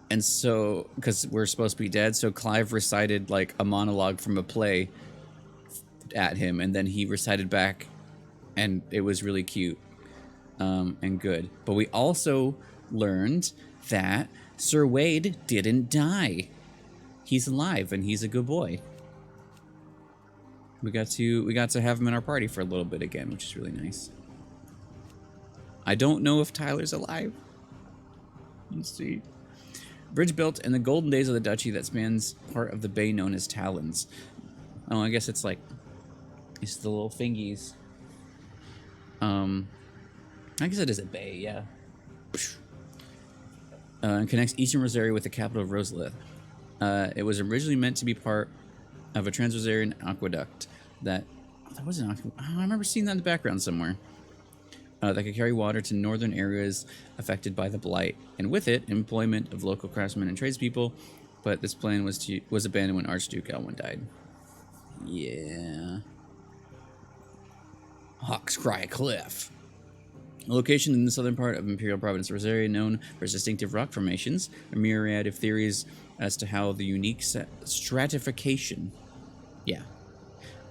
A: And so, because we're supposed to be dead, so Clive recited like a monologue from a play at him, and then he recited back, and it was really cute and good. But we also learned that Sir Wade didn't die. He's alive, and he's a good boy. We got to have him in our party for a little bit again, which is really nice. I don't know if Tyler's alive. Let's see. Bridge built in the golden days of the duchy that spans part of the bay known as Talons. Oh, I guess it's like... It's the little fingies. I guess it is a bay, yeah. And connects eastern Rosaria with the capital of Rosalith. It was originally meant to be part of a Trans-Rosarian aqueduct that... Oh, that was an aqueduct. Oh, I remember seeing that in the background somewhere. That could carry water to northern areas affected by the blight, and with it, employment of local craftsmen and tradespeople. But this plan was abandoned when Archduke Elwyn died. Yeah. Hawkscry Cliff. A location in the southern part of Imperial Province Rosaria, known for its distinctive rock formations, a myriad of theories as to how the unique stratification,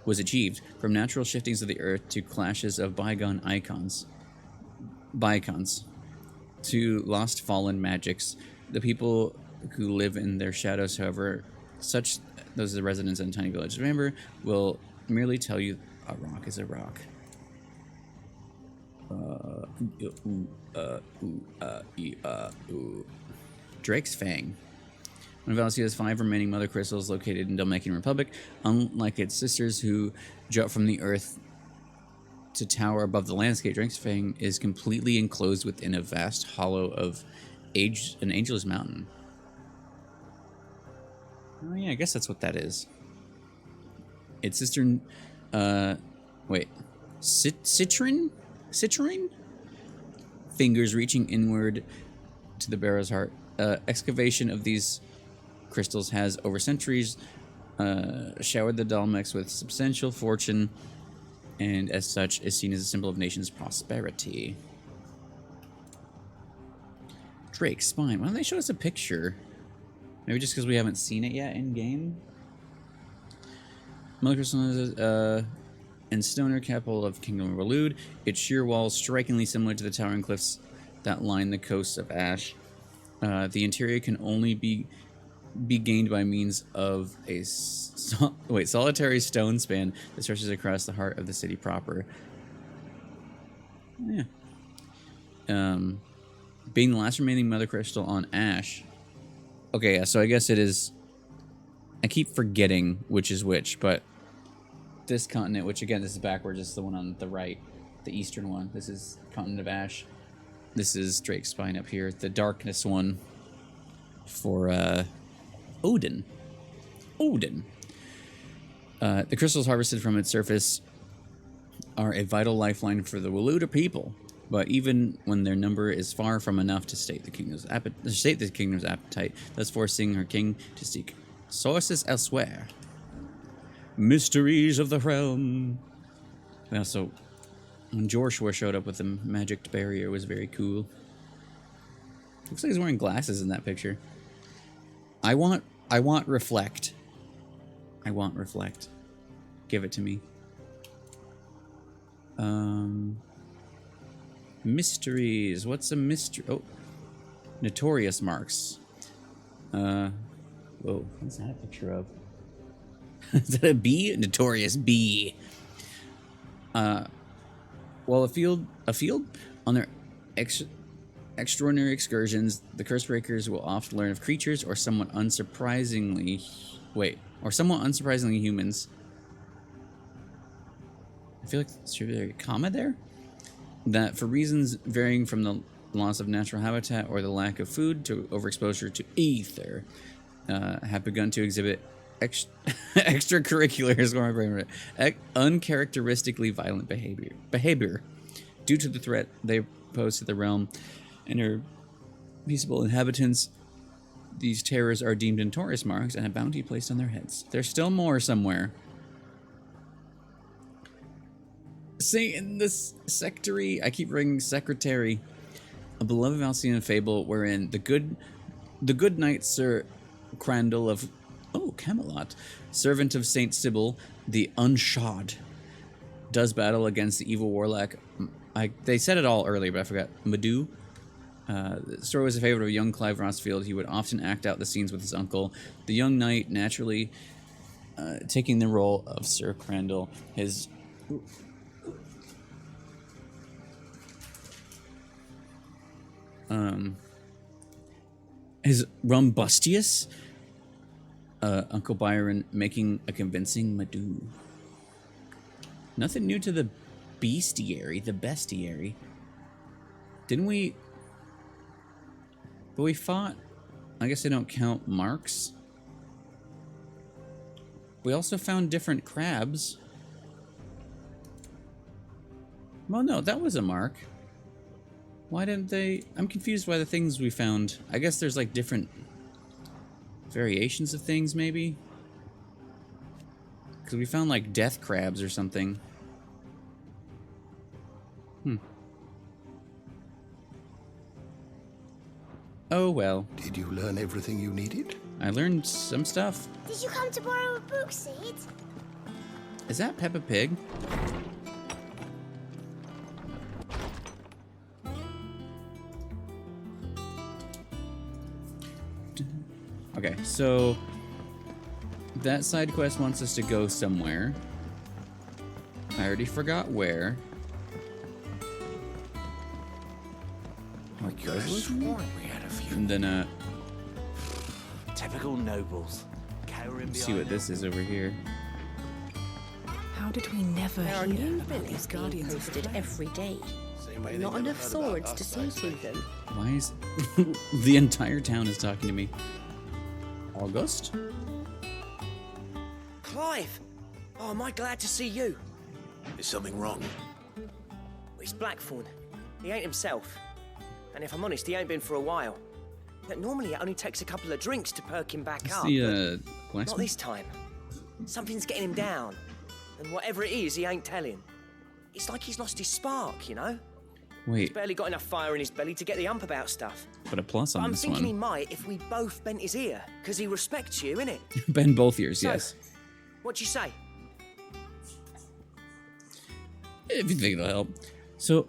A: was achieved, from natural shiftings of the earth to clashes of bygone icons. To lost fallen magics. The people who live in their shadows, however, those are the residents in tiny village, remember, will merely tell you a rock is a rock. Drake's Fang. One of Valicia's 5 remaining mother crystals located in Dalmatian Republic, unlike its sisters who jut from the earth to tower above the landscape, Drake's Fang is completely enclosed within a vast hollow of an ageless mountain. Oh yeah, I guess that's what that is. Its sister, Citrine? Fingers reaching inward to the bearer's heart. Excavation of these crystals has, over centuries, showered the Dalmex with substantial fortune, and as such is seen as a symbol of nation's prosperity. Drake's Spine. Why don't they show us a picture? Maybe just because we haven't seen it yet in game. Mother Crystal and Stoner, capital of Kingdom of Relude. Its sheer walls strikingly similar to the towering cliffs that line the coasts of Ash. The interior can only be gained by means of a solitary stone span that stretches across the heart of the city proper. Yeah. Being the last remaining mother crystal on Ash. Okay, yeah, so I guess it is... I keep forgetting which is which, but this continent, which again, this is backwards, this is the one on the right, the eastern one. This is Continent of Ash. This is Drake's Spine up here, the darkness one for Odin. The crystals harvested from its surface are a vital lifeline for the Waluda people, but even when their number is far from enough to sate the kingdom's appetite, thus forcing her king to seek sources elsewhere. Mysteries of the realm. And also, when Joshua showed up with the magic barrier, it was very cool. Looks like he's wearing glasses in that picture. I want reflect. I want reflect. Give it to me. Mysteries. What's a mystery? Oh, notorious marks. Whoa, what's that a picture of? Is that a bee? Notorious bee. Well, a field on their extraordinary excursions, the Cursebreakers will often learn of creatures or somewhat unsurprisingly humans. I feel like should be a comma there. That for reasons varying from the loss of natural habitat or the lack of food to overexposure to ether, have begun to exhibit extracurriculars, uncharacteristically violent behavior due to the threat they pose to the realm and her peaceable inhabitants. These terrors are deemed notorious marks and a bounty placed on their heads. There's still more somewhere. See, in this sectary, I keep ringing secretary, a beloved Valsian fable wherein the good knight Sir Crandall of Camelot, servant of Saint Sybil, the Unshod, does battle against the evil warlock. They said it all earlier, but I forgot. Madu. The story was a favorite of young Clive Rossfield. He would often act out the scenes with his uncle, the young knight, naturally taking the role of Sir Crandall. His rumbustious Uncle Byron making a convincing Madu. Nothing new to the bestiary. Didn't we... But we fought... I guess I don't count marks. We also found different crabs. Well, no, that was a mark. Why didn't they... I'm confused by the things we found. I guess there's like different variations of things, maybe? Because we found like death crabs or something. Oh well.
T: Did you learn everything you needed?
A: I learned some stuff.
H: Did you come to borrow a book, Sid?
A: Is that Peppa Pig? Okay, so that side quest wants us to go somewhere. I already forgot where.
I: I could have sworn we had a few.
A: And then,
I: typical nobles.
A: let's see what this is over here.
M: How did we never
R: There are
M: hear
R: new
M: about
R: bills
M: these
R: being
M: guardians of the
R: posted
M: flame?
R: every day. Not enough swords to see to them.
A: Why is the entire town is talking to me? August?
I: Clive! Oh, am I glad to see you?
C: Is something wrong?
I: It's Blackthorn. He ain't himself. And if I'm honest, he ain't been for a while. But normally it only takes a couple of drinks to perk him back up.
A: The,
I: but not
A: blacksmith?
I: this time. Something's getting him down. And whatever it is, he ain't telling. It's like he's lost his spark, you know? He's
A: Wait,
I: barely got enough fire in his belly to get the ump about stuff.
A: put a plus
I: But
A: on
I: I'm
A: this
I: thinking he
A: one.
I: might if we both bent his ear, because he respects you, innit?
A: Bend both ears,
I: So,
A: yes.
I: What'd you say?
A: If you think it'll help. So,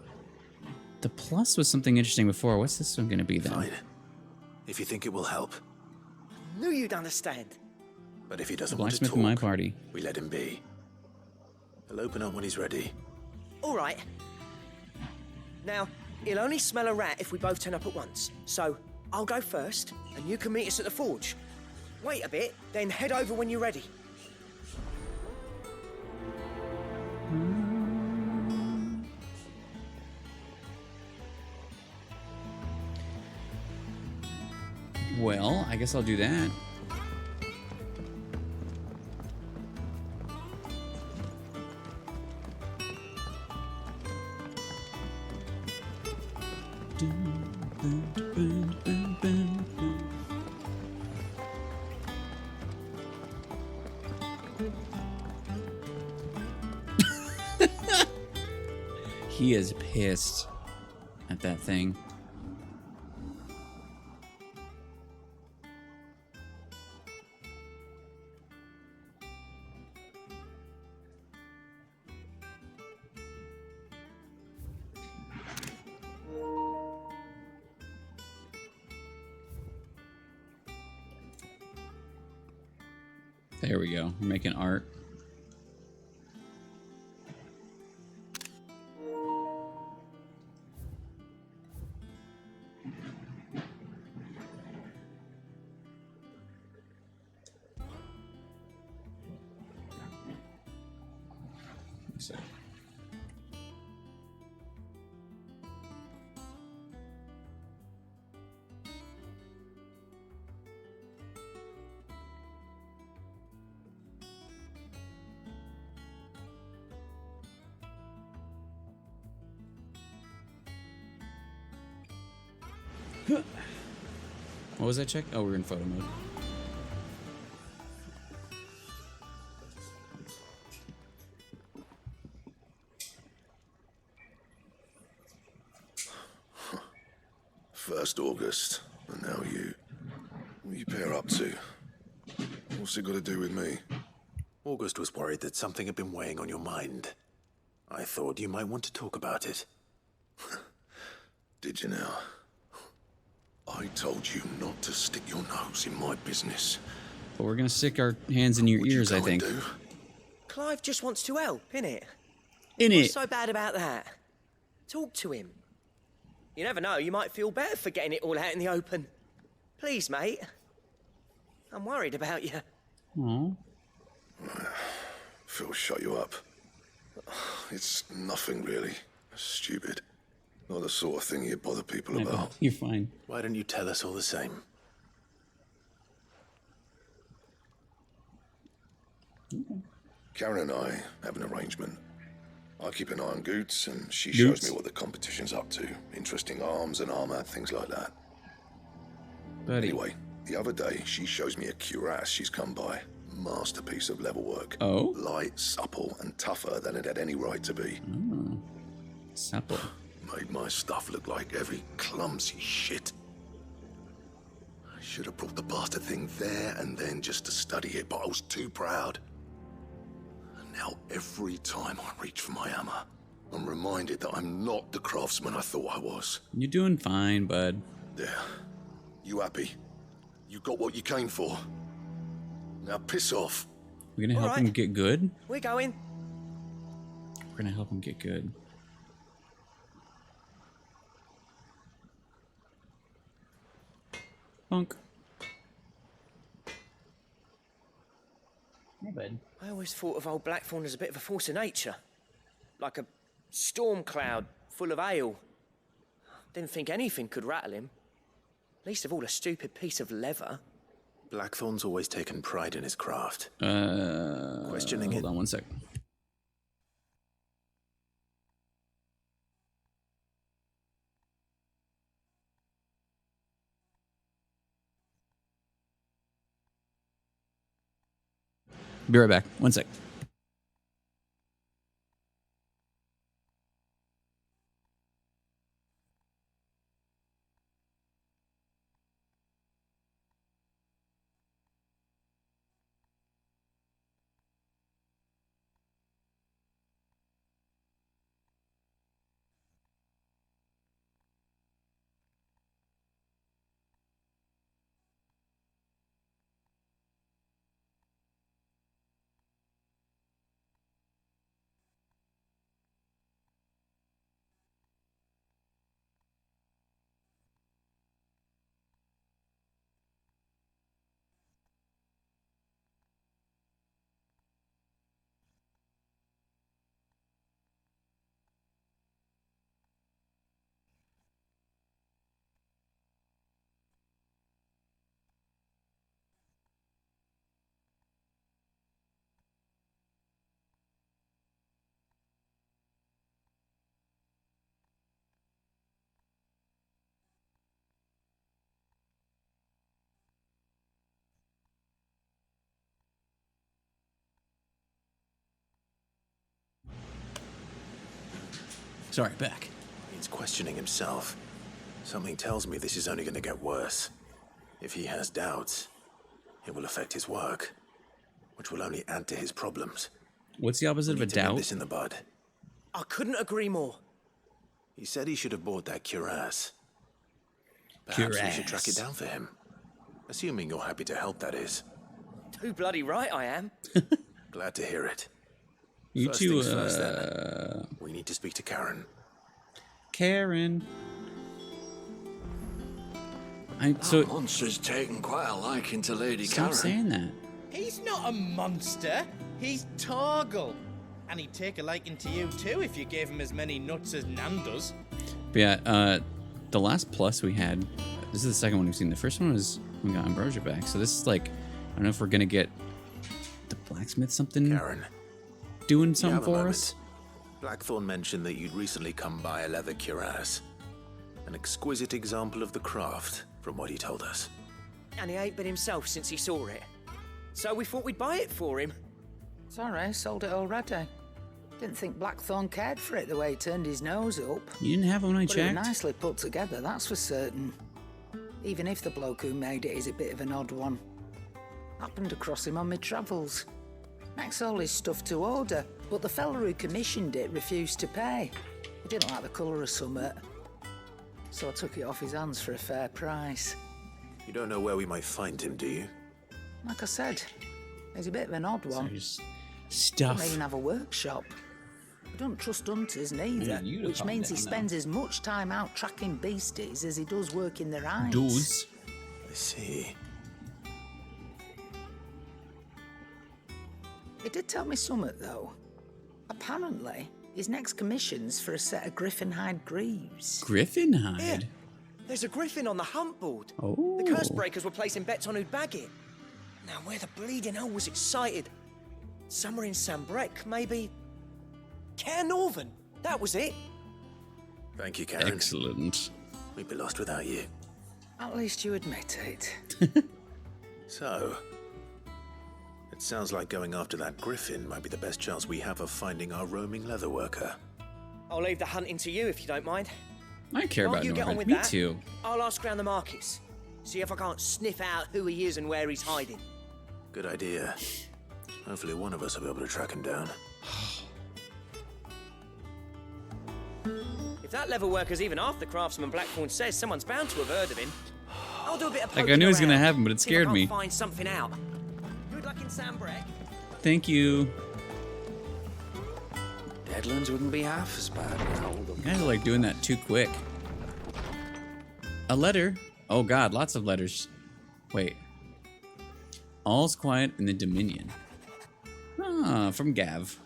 A: the plus was something interesting before. What's this one going to be then?
C: Fine. If you think it will help.
I: Knew you'd understand.
C: But if he doesn't want to
A: Blacksmith
C: talk,
A: in my party.
C: we let him be. He'll open up when he's ready.
I: All right. Now, he'll only smell a rat if we both turn up at once. So, I'll go first, and you can meet us at the forge. Wait a bit, then head over when you're ready.
A: Well, I guess I'll do that. He is pissed at that thing. There we go. We're making art. So. What was that check? Oh, we're in photo mode.
G: First August, and now you. What are you pair up to? What's it got to do with me?
C: August was worried that something had been weighing on your mind. I thought you might want to talk about it.
G: Did you now? I told you not to stick your nose in my business.
A: But we're gonna stick our hands in your ears, I think.
I: Clive just wants to help, innit?
A: Innit?
I: What's so bad about that? Talk to him. You never know, you might feel better for getting it all out in the open. Please, mate. I'm worried about you.
A: Aww.
G: Phil, shut you up. It's nothing really. Stupid. Not the sort of thing you bother people about.
A: You're fine.
C: Why don't you tell us all the same?
A: Okay.
G: Karen and I have an arrangement. I keep an eye on Goots, and she shows me what the competition's up to. Interesting arms and armor, things like that.
A: Buddy.
G: Anyway, the other day, she shows me a cuirass she's come by. Masterpiece of level work.
A: Oh?
G: Light, supple, and tougher than it had any right to be.
A: Oh. Supple.
G: Made my stuff look like heavy, clumsy shit. I should have brought the bastard thing there and then just to study it, but I was too proud. And now every time I reach for my hammer, I'm reminded that I'm not the craftsman I thought I was.
A: You're doing fine, bud.
G: There. You happy? You got what you came for. Now piss off.
A: We're gonna help him get good?
I: We're going.
A: We're gonna help him get good. Punk. Hey, bud.
I: I always thought of old Blackthorn as a bit of a force of nature. Like a storm cloud full of hail. Didn't think anything could rattle him. Least of all a stupid piece of leather.
C: Blackthorn's always taken pride in his craft. Questioning
A: hold on one sec. Be right back. One sec. Sorry, back.
C: He's questioning himself. Something tells me this is only going to get worse. If he has doubts, it will affect his work, which will only add to his problems.
A: What's the opposite of a
C: We need to nip
A: doubt?
C: this in the bud.
I: I couldn't agree more.
C: He said he should have bought that cuirass. Perhaps we should track it
A: Cuirass.
C: down for him. Assuming you're happy to help, that is.
I: Too bloody right I am.
C: Glad to hear it.
A: You
C: First
A: two,
C: things first, then. We need to speak to Karen.
A: Karen.
J: That monster's taken quite a liking to Lady
A: Stop
J: Karen.
A: saying that.
P: He's not a monster. He's Torgal. And he'd take a liking to you too if you gave him as many nuts as Nan does.
A: But yeah, the last plus we had, this is the second one we've seen. The first one was we got Ambrosia back. So this is like, I don't know if we're gonna get the blacksmith something doing
C: You
A: something
C: have a
A: for
C: moment.
A: us.
C: Blackthorn mentioned that you'd recently come by a leather cuirass. An exquisite example of the craft, from what he told us.
I: And he ain't been himself since he saw it. So we thought we'd buy it for him.
S: Sorry, sold it already. Didn't think Blackthorn cared for it the way he turned his nose up.
A: You didn't have one when I
S: But it was
A: checked?
S: nicely put together, that's for certain. Even if the bloke who made it is a bit of an odd one. Happened across him on my travels. Makes all his stuff to order, but the fella who commissioned it refused to pay. He didn't like the colour of summit. So I took it off his hands for a fair price.
C: You don't know where we might find him, do you?
S: Like I said, he's a bit of an odd one.
A: Stuff.
S: Doesn't even have a workshop. He don't trust hunters neither,
A: you'd have
S: which
A: calmed
S: means he
A: down
S: spends as much time out tracking beasties as he does working their eyes.
A: Does.
C: I see.
S: He did tell me something, though. Apparently, his next commission's for a set of griffin hide greaves.
A: Griffin hide?
I: Here, there's a griffin on the hunt board.
A: Oh.
I: The curse breakers were placing bets on who'd bag it. Now, where the bleeding hell was it sighted? Somewhere in Sambrec, maybe. Cairnorvin. That was it.
C: Thank you, Karen.
A: Excellent.
C: We'd be lost without you.
S: At least you admit it.
C: So, it sounds like going after that griffin might be the best chance we have of finding our roaming leather worker.
I: I'll leave the hunting to you if you don't mind.
A: I care
I: While
A: about
I: you get on
A: Norman.
I: with
A: Me
I: that,
A: too.
I: I'll ask around the markets. See if I can't sniff out who he is and where he's hiding.
C: Good idea. Hopefully one of us will be able to track him down.
I: If that leather worker's even half the craftsman Blackthorn says, someone's bound to have heard of him. I'll do a bit of
A: Like, I
I: poking
A: knew it was gonna
I: around,
A: happen, but it
I: see if I
A: scared
I: can't
A: me.
I: Find something out. Good luck in Sambrec.
A: Thank you.
B: Deadlands wouldn't be half as bad without all
A: You
B: the...
A: guys are like doing that too quick. A letter. Oh god, lots of letters. Wait. All's quiet in the Dominion. Ah, from Gav.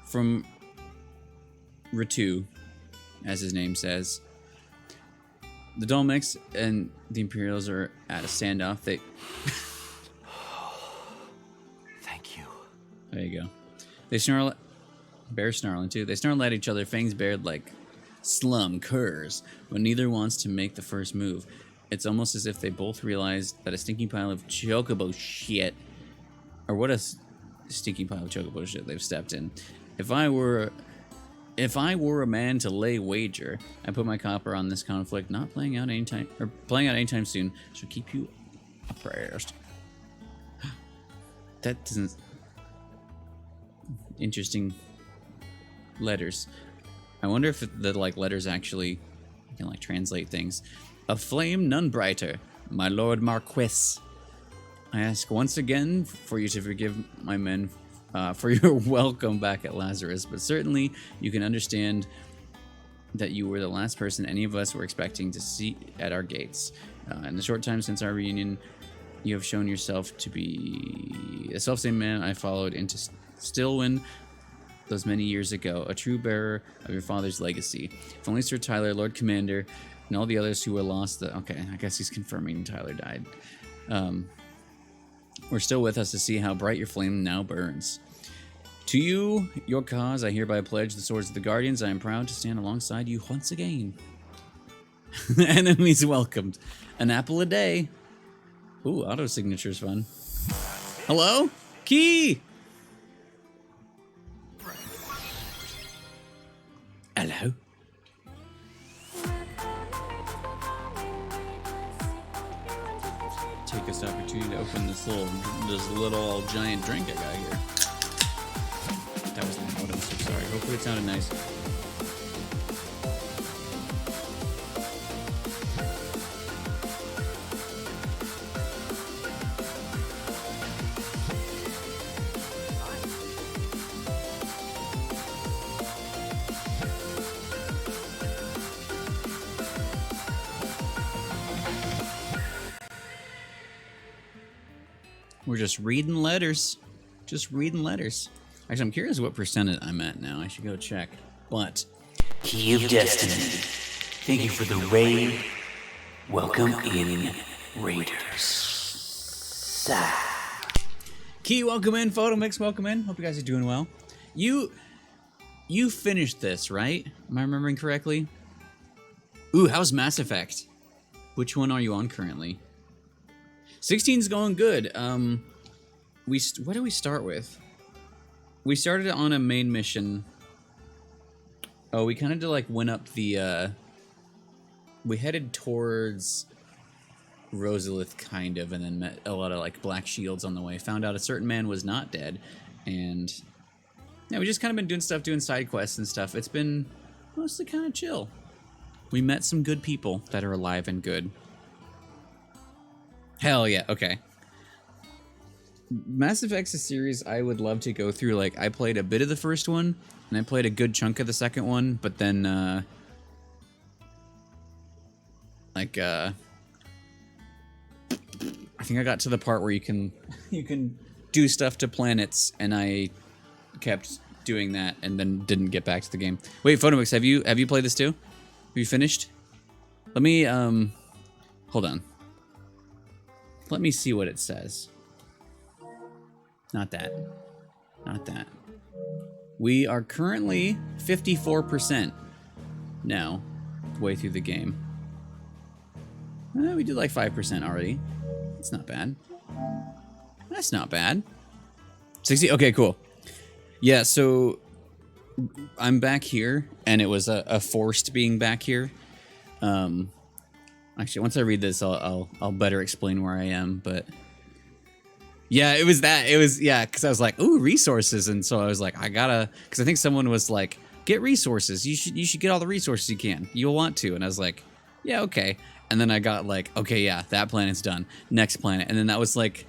A: From Ritu, as his name says. The Dolmecs and the Imperials are at a standoff. They...
C: Thank you.
A: There you go. They snarl... Bear snarling too. They snarl at each other, fangs bared like slum curs, but neither wants to make the first move. It's almost as if they both realize that a stinking pile of chocobo shit, or what a stinking pile of chocobo shit they've stepped in. If I were a man to lay wager, I put my copper on this conflict not playing out anytime soon. So keep you abreast. That doesn't. Interesting letters. I wonder if the like letters actually can like translate things. A flame none brighter, my lord Marquis. I ask once again for you to forgive my men for your welcome back at Lazarus, but certainly you can understand that you were the last person any of us were expecting to see at our gates. In the short time since our reunion, you have shown yourself to be the selfsame man I followed into Stillwind those many years ago, a true bearer of your father's legacy. If only Sir Tyler, Lord Commander, and all the others who were lost... Okay, I guess he's confirming Tyler died. We're still with us to see how bright your flame now burns. To you, your cause, I hereby pledge the swords of the Guardians. I am proud to stand alongside you once again. Enemies welcomed. An apple a day. Ooh, auto signature's fun. Hello? Key! Hello? take this opportunity to open this little giant drink I got here. That was loud. I'm so sorry. Hopefully it sounded nice. We're just reading letters. Just reading letters. Actually, I'm curious what percentage I'm at now. I should go check. But
E: Key of Destiny. Thank you for the raid. Welcome in, Raiders.
A: Key, welcome in. Photo Mix, welcome in. Hope you guys are doing well. You finished this, right? Am I remembering correctly? Ooh, how's Mass Effect? Which one are you on currently? 16's going good. What do we start with? We started on a main mission. Oh, we kind of like went up the. We headed towards Rosalith, kind of, and then met a lot of like black shields on the way. Found out a certain man was not dead, and yeah, we just kind of been doing stuff, doing side quests and stuff. It's been mostly kind of chill. We met some good people that are alive and good. Hell yeah, okay. Mass Effect's a series I would love to go through. Like, I played a bit of the first one, and I played a good chunk of the second one, but then, I think I got to the part where you can do stuff to planets, and I kept doing that, and then didn't get back to the game. Wait, Photomix, have you played this too? Have you finished? Let me, hold on. Let me see what it says. Not that. Not that. We are currently 54% now, way through the game. We did like 5% already. It's not bad. That's not bad. 60. Okay, cool. Yeah, so I'm back here, and it was a forced being back here. Actually, once I read this, I'll better explain where I am. But yeah, it was that. It was, yeah, because I was like, ooh, resources, and so I was like, I gotta, because I think someone was like, get resources. You should get all the resources you can. You'll want to, and I was like, yeah, okay. And then I got like, okay, yeah, that planet's done. Next planet, and then that was like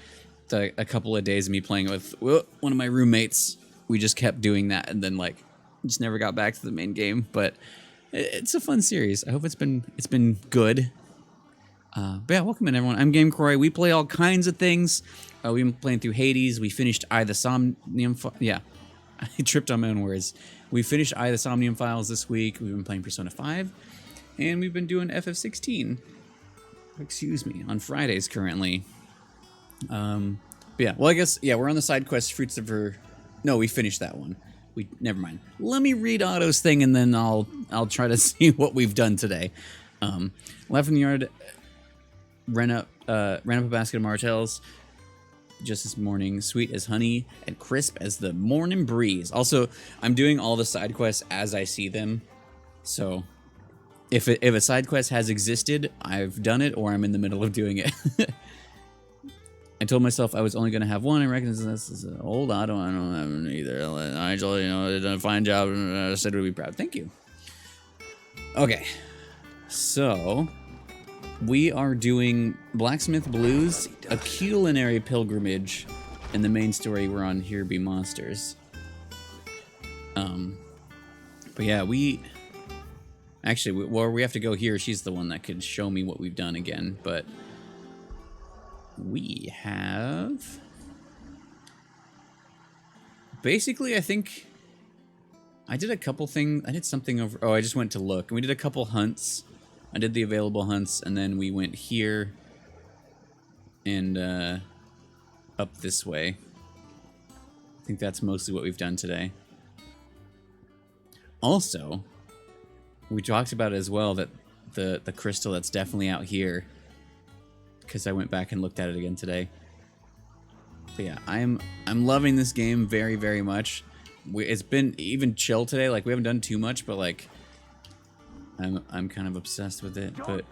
A: a couple of days of me playing with one of my roommates. We just kept doing that, and then like just never got back to the main game. But it's a fun series. I hope it's been good. But yeah, welcome in everyone. I'm Game Croix. We play all kinds of things. We've been playing through Hades. We finished the Somnium. Yeah, I tripped on my own words. We finished the Somnium Files this week. We've been playing Persona 5, and we've been doing FF16. Excuse me, on Fridays currently. But yeah, well, I guess we're on the side quest. Fruits of Her. No, we finished that one. Never mind. Let me read Otto's thing, and then I'll try to see what we've done today. Left in the yard. Ran up a basket of Martells just this morning. Sweet as honey and crisp as the morning breeze. Also, I'm doing all the side quests as I see them. So, if a side quest has existed, I've done it, or I'm in the middle of doing it. I told myself I was only going to have one. I recognize this is an old Otto. I don't have one either. Nigel, did a fine job, and I said we'd be proud. Thank you. Okay, so we are doing Blacksmith Blues, a culinary pilgrimage, and the main story we're on Here Be Monsters. But yeah, we have to go here. She's the one that could show me what we've done again, but we have basically, I think I did a couple things. I did something over. Oh, I just went to look, and we did a couple hunts. I did the available hunts, and then we went here and up this way. I think that's mostly what we've done today. Also, we talked about it as well, that the crystal that's definitely out here, because I went back and looked at it again today. But yeah, I'm loving this game very, very much. It's been even chill today. Like, we haven't done too much, but like, I'm kind of obsessed with it. But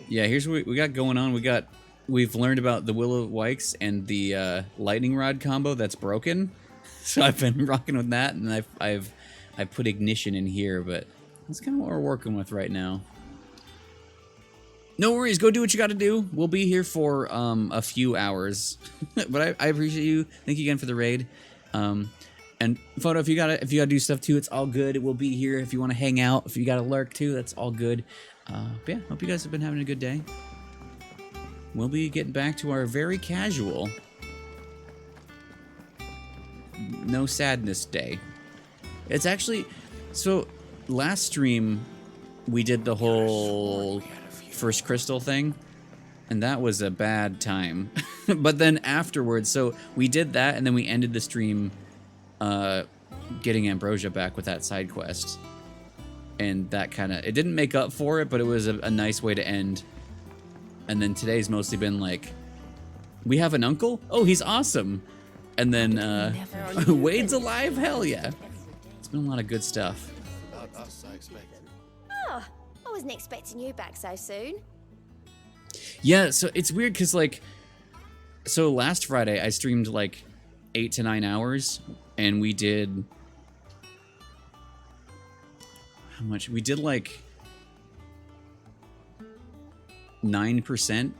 A: yeah, here's what we got going on. We got we've learned about the Will of Wykes and the lightning rod combo that's broken. So I've been rocking with that, and I've put ignition in here, but that's kind of what we're working with right now. No worries, go do what you got to do. We'll be here for a few hours, but I appreciate you. Thank you again for the raid. And Photo, if you gotta do stuff too, it's all good. We'll be here if you want to hang out. If you gotta lurk too, that's all good. But yeah, hope you guys have been having a good day. We'll be getting back to our very casual, no sadness day. It's actually, so last stream we did the whole first crystal thing, and that was a bad time. But then afterwards, so we did that, and then we ended the stream getting Ambrosia back with that side quest. And that kind of, it didn't make up for it, but it was a nice way to end. And then today's mostly been like, we have an uncle? Oh, he's awesome. And then Wade's alive? Hell yeah. It's been a lot of good stuff.
H: Oh, I wasn't expecting you back so soon.
A: Yeah, so it's weird because, like, so last Friday I streamed like 8 to 9 hours, and we did, how much? We did like 9%,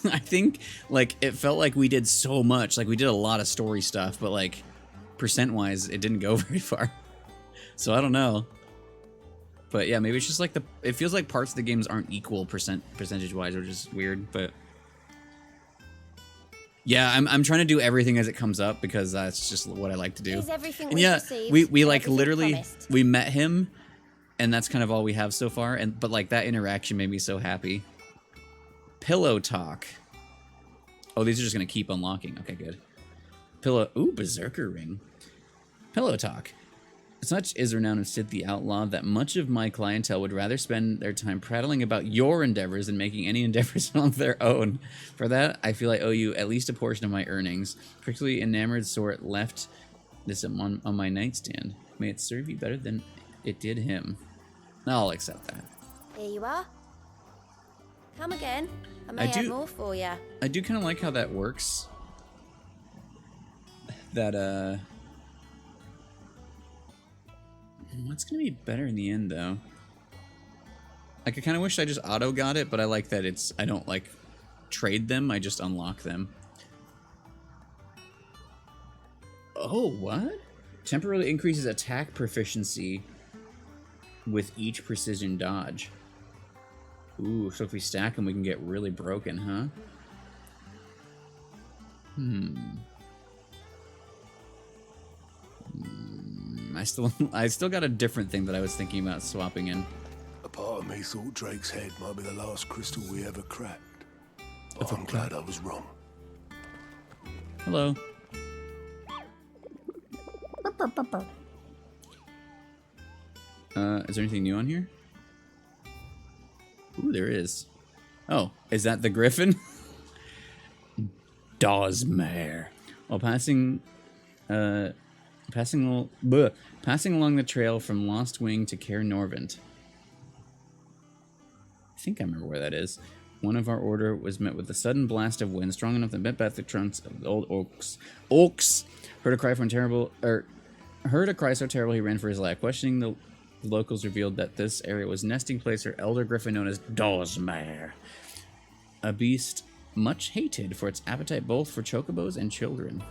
A: I think. Like, it felt like we did so much. Like, we did a lot of story stuff, but like percent-wise, it didn't go very far. So I don't know. But yeah, maybe it's just like it feels like parts of the games aren't equal percentage-wise, which is weird, but yeah, I'm trying to do everything as it comes up because that's just what I like to do.
H: Is everything
A: and
H: we
A: yeah,
H: received,
A: we like
H: everything
A: literally
H: promised?
A: we met him, and that's kind of all we have so far. And but like that interaction made me so happy. Pillow talk. Oh, these are just gonna keep unlocking. Okay, good. Ooh, Berserker ring. Pillow talk. Such is renowned Sid the Outlaw that much of my clientele would rather spend their time prattling about your endeavors than making any endeavors on their own. For that, I feel I owe you at least a portion of my earnings. Particularly enamored sort left this on my nightstand. May it serve you better than it did him. I'll accept that.
H: Here you are. Come again. I may have more for you.
A: I do kind of like how that works. That, what's gonna be better in the end, though? Like, I kind of wish I just auto got it, but I like that I don't, like, trade them, I just unlock them. Oh, what? Temporarily increases attack proficiency with each precision dodge. Ooh, so if we stack them, we can get really broken, huh? I still got a different thing that I was thinking about swapping in.
T: A part of me thought Drake's head might be the last crystal we ever cracked. But I'm glad I was wrong.
A: Hello. Is there anything new on here? Ooh, there is. Oh, is that the griffin? Dawsmare. While passing along the trail from Lost Wing to Caer Norvent. I think I remember where that is. One of our order was met with a sudden blast of wind strong enough to bent back the trunks of the old oaks. Oaks heard a cry so terrible he ran for his life. Questioning the locals revealed that this area was nesting place for elder griffin known as Dawsmare, a beast much hated for its appetite both for chocobos and children.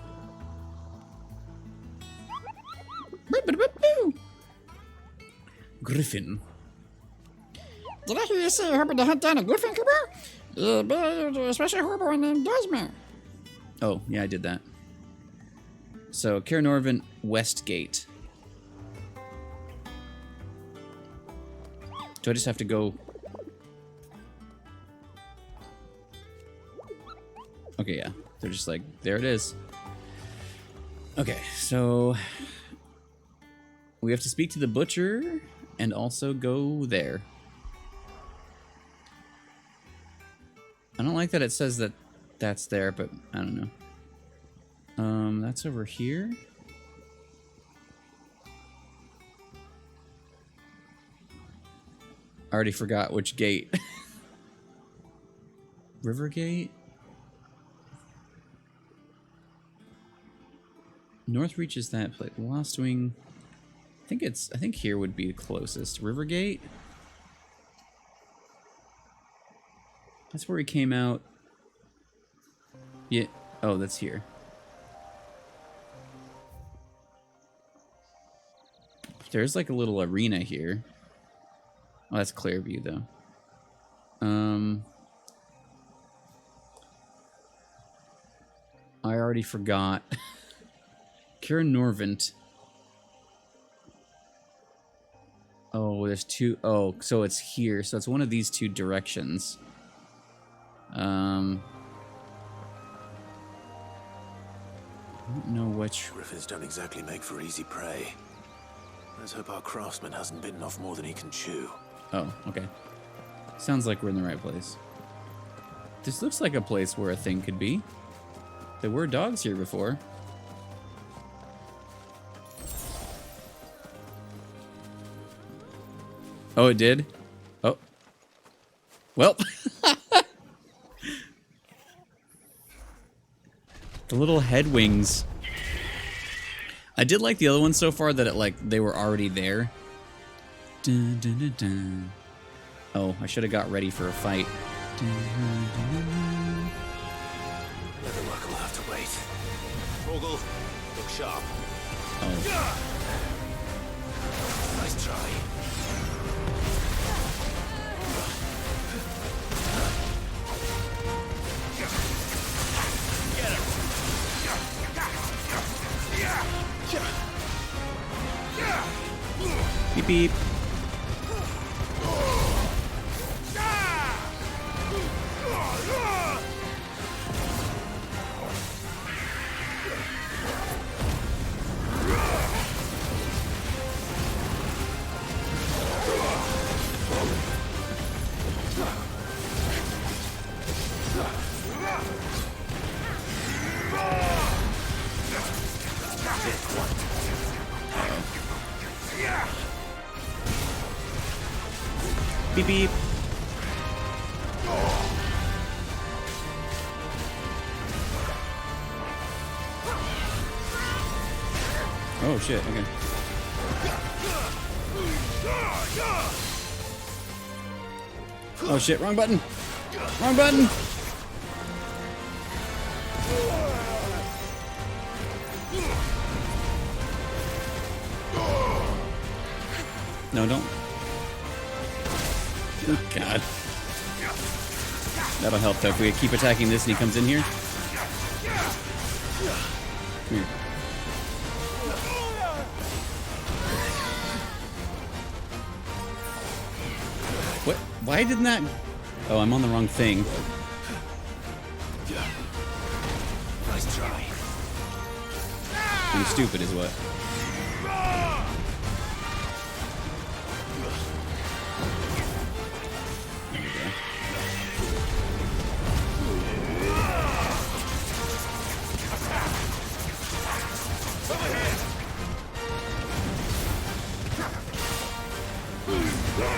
A: Griffin.
W: Did I hear you say you're hoping to hunt down a griffin, Cooper? Yeah, but especially a hobo named Dawsmare.
A: Oh, yeah, I did that. So, Caer Norvent, Westgate. Do I just have to go? Okay, yeah. They're just like, there it is. Okay, so we have to speak to the butcher and also go there. I don't like that it says that that's there, but I don't know. That's over here. I already forgot which gate. River Gate? North reaches that place. Lost Wing. I think here would be the closest. Rivergate. That's where he came out. Yeah. Oh, that's here. There's like a little arena here. Oh, that's Clearview though. I already forgot. Kira Norvent. Oh, there's two. Oh, so it's here. So it's one of these two directions. I don't know which.
C: Griffins don't exactly make for easy prey. Let's hope our craftsman hasn't bitten off more than he can chew.
A: Oh, okay. Sounds like we're in the right place. This looks like a place where a thing could be. There were dogs here before. Oh, it did? Oh. Well. The little head wings. I did like the other ones so far that they were already there. Dun, dun, dun, dun. Oh, I should have got ready for a fight. Dun, dun, dun, dun.
C: Leatherlock will have to wait. Vogel, look sharp.
A: Oh.
C: Nice try.
A: Beep beep. Beep beep. Oh shit, okay. Oh shit, wrong button. Wrong button. No, don't. Oh, God. That'll help, though, if we keep attacking this and he comes in here. Come here. What? Why didn't that... Oh, I'm on the wrong thing.
C: Nice try.
A: I'm stupid is what.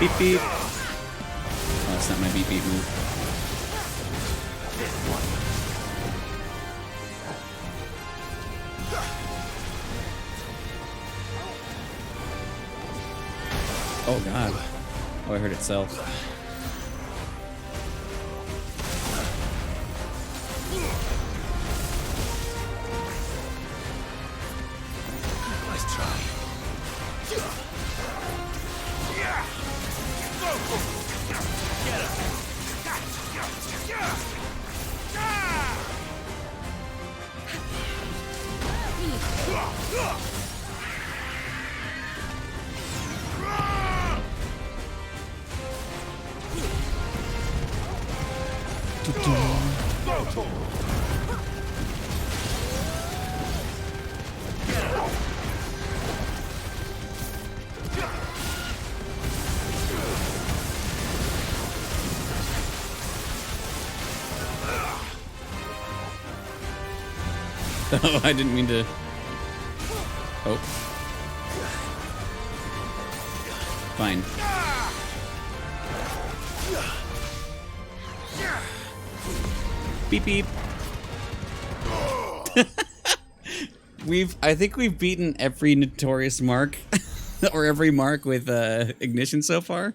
A: Beep beep. Oh, that's not my beep beep move. Oh God. Oh, I heard itself.
C: Nice try.
A: Oh, I didn't mean to. Oh. Fine. Beep beep. I think we've beaten every notorious mark, or every mark with ignition so far.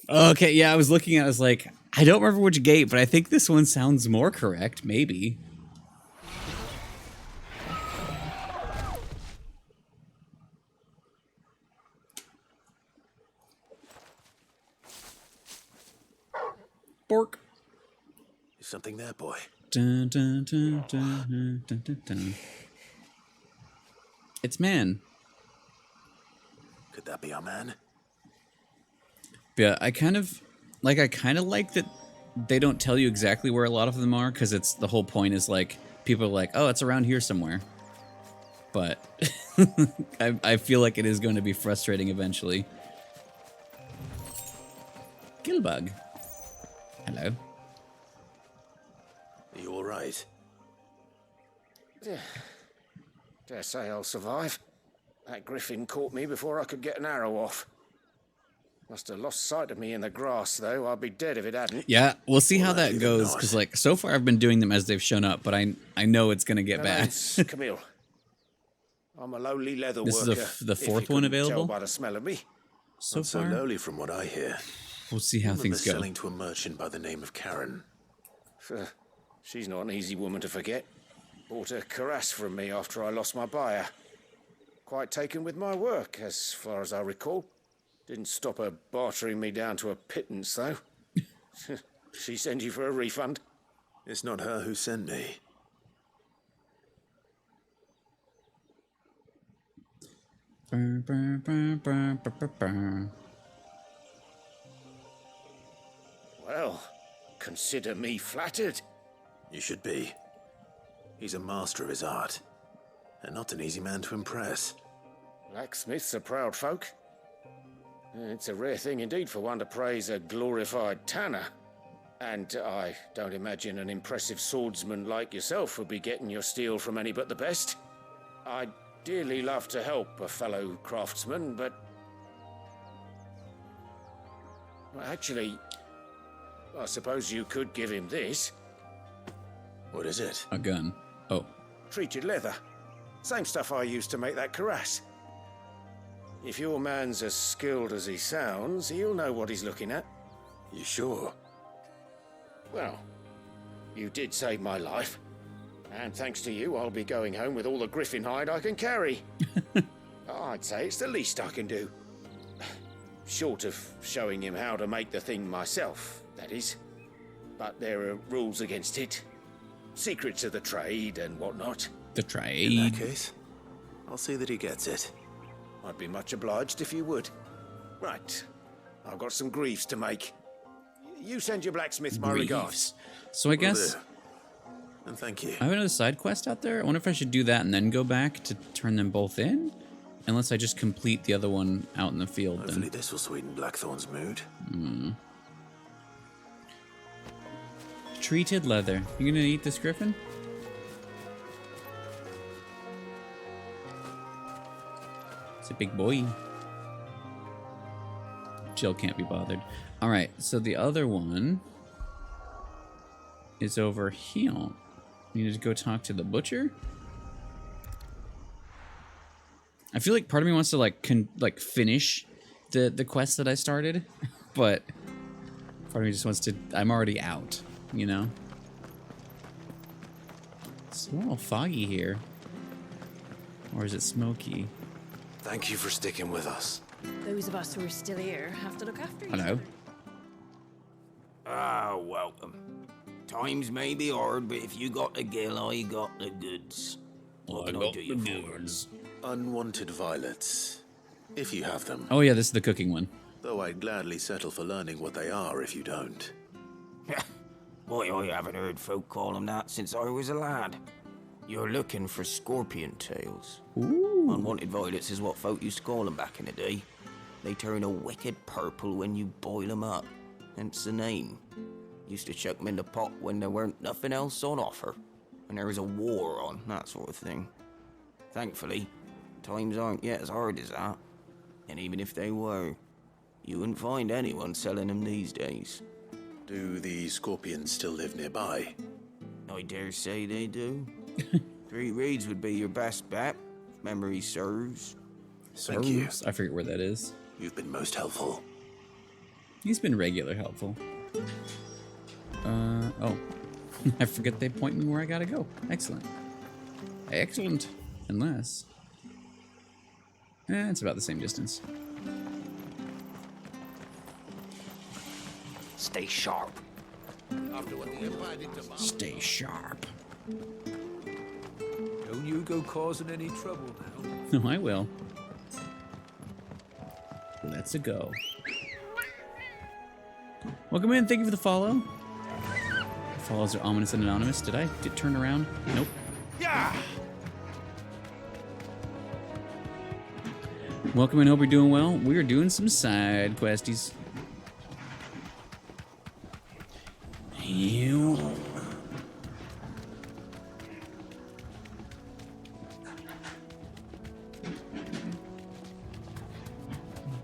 A: Okay, yeah, I was looking at it, I was like, I don't remember which gate, but I think this one sounds more correct, maybe. Bork.
C: Is something there, boy?
A: Dun, dun, dun, dun, dun, dun, dun. It's man.
C: Could that be our man?
A: Yeah, I kind of like that they don't tell you exactly where a lot of them are, because it's the whole point is like people are like, oh, it's around here somewhere. But I feel like it is going to be frustrating eventually. Gilbug. Hello.
C: Are you all right?
L: Dare say I'll survive. That griffin caught me before I could get an arrow off. Must have lost sight of me in the grass, though. I'd be dead if it hadn't.
A: Yeah, we'll see how that goes, because like so far I've been doing them as they've shown up, but I know it's gonna get bad.
L: Camille. I'm a lowly leather
A: This
L: worker.
A: is the
L: if you
A: fourth one
L: couldn't
A: available?
L: Tell by the smell of me.
A: So
C: Not so
A: far?
C: lowly from what I hear.
A: We'll see how things go.
C: Selling to a merchant by the name of Karen.
L: She's not an easy woman to forget. Bought a cuirass from me after I lost my buyer. Quite taken with my work, as far as I recall. Didn't stop her bartering me down to a pittance, though. She send you for a refund?
C: It's not her who sent me.
L: Well, consider me flattered.
C: You should be. He's a master of his art, and not an easy man to impress.
L: Blacksmiths are proud folk. It's a rare thing indeed for one to praise a glorified tanner. And I don't imagine an impressive swordsman like yourself would be getting your steel from any but the best. I'd dearly love to help a fellow craftsman, but... Well, actually, I suppose you could give him this.
C: What is it?
A: A gun. Oh.
L: Treated leather. Same stuff I used to make that cuirass. If your man's as skilled as he sounds, he'll know what he's looking at.
C: You sure?
L: Well, you did save my life. And thanks to you, I'll be going home with all the griffin hide I can carry. I'd say it's the least I can do. Short of showing him how to make the thing myself, that is. But there are rules against it. Secrets of the trade and whatnot.
A: The trade?
C: In that case, I'll see that he gets it.
L: I'd be much obliged if you would. Right. I've got some greaves to make. You send your blacksmith my regards.
A: So I guess...
C: And thank you.
A: I have another side quest out there. I wonder if I should do that and then go back to turn them both in? Unless I just complete the other one out in the field.
C: Hopefully this will sweeten Blackthorn's mood.
A: Treated leather. You gonna eat this griffin? It's a big boy. Jill can't be bothered. Alright, so the other one is over here. You need to go talk to the butcher? I feel like part of me wants to like finish the quest that I started, but part of me just wants to. I'm already out, you know. It's a little foggy here, or is it smoky?
C: Thank you for sticking with us.
F: Those of us who are still here have to look after each
A: Hello.
F: other.
E: Ah, welcome. Times may be hard, but if you got the gill, I got the goods. What can I do you for?
C: Unwanted violets, if you have them.
A: Oh yeah, this is the cooking one.
C: Though I'd gladly settle for learning what they are if you don't.
E: Boy, I haven't heard folk call them that since I was a lad. You're looking for scorpion tails.
A: Ooh.
E: Unwanted violets is what folk used to call them back in the day. They turn a wicked purple when you boil them up, hence the name. Used to chuck them in the pot when there weren't nothing else on offer, when there was a war on, that sort of thing. Thankfully, times aren't yet as hard as that. And even if they were, you wouldn't find anyone selling them these days.
C: Do the scorpions still live nearby?
E: I dare say they do. Three Reeds would be your best bet, if memory serves.
C: Thank you.
A: I forget where that is.
C: You've been most helpful.
A: He's been regular helpful. Oh. I forget they point me where I gotta go. Excellent. Excellent. Unless... it's about the same distance.
K: Stay sharp.
A: Stay sharp.
N: Don't you go causing any trouble now.
A: No, I will. Let's go. Welcome in. Thank you for the follow. Follows are ominous and anonymous. Did I turn around? Nope.
N: Yeah.
A: Welcome and hope you're doing well. We are doing some side questies.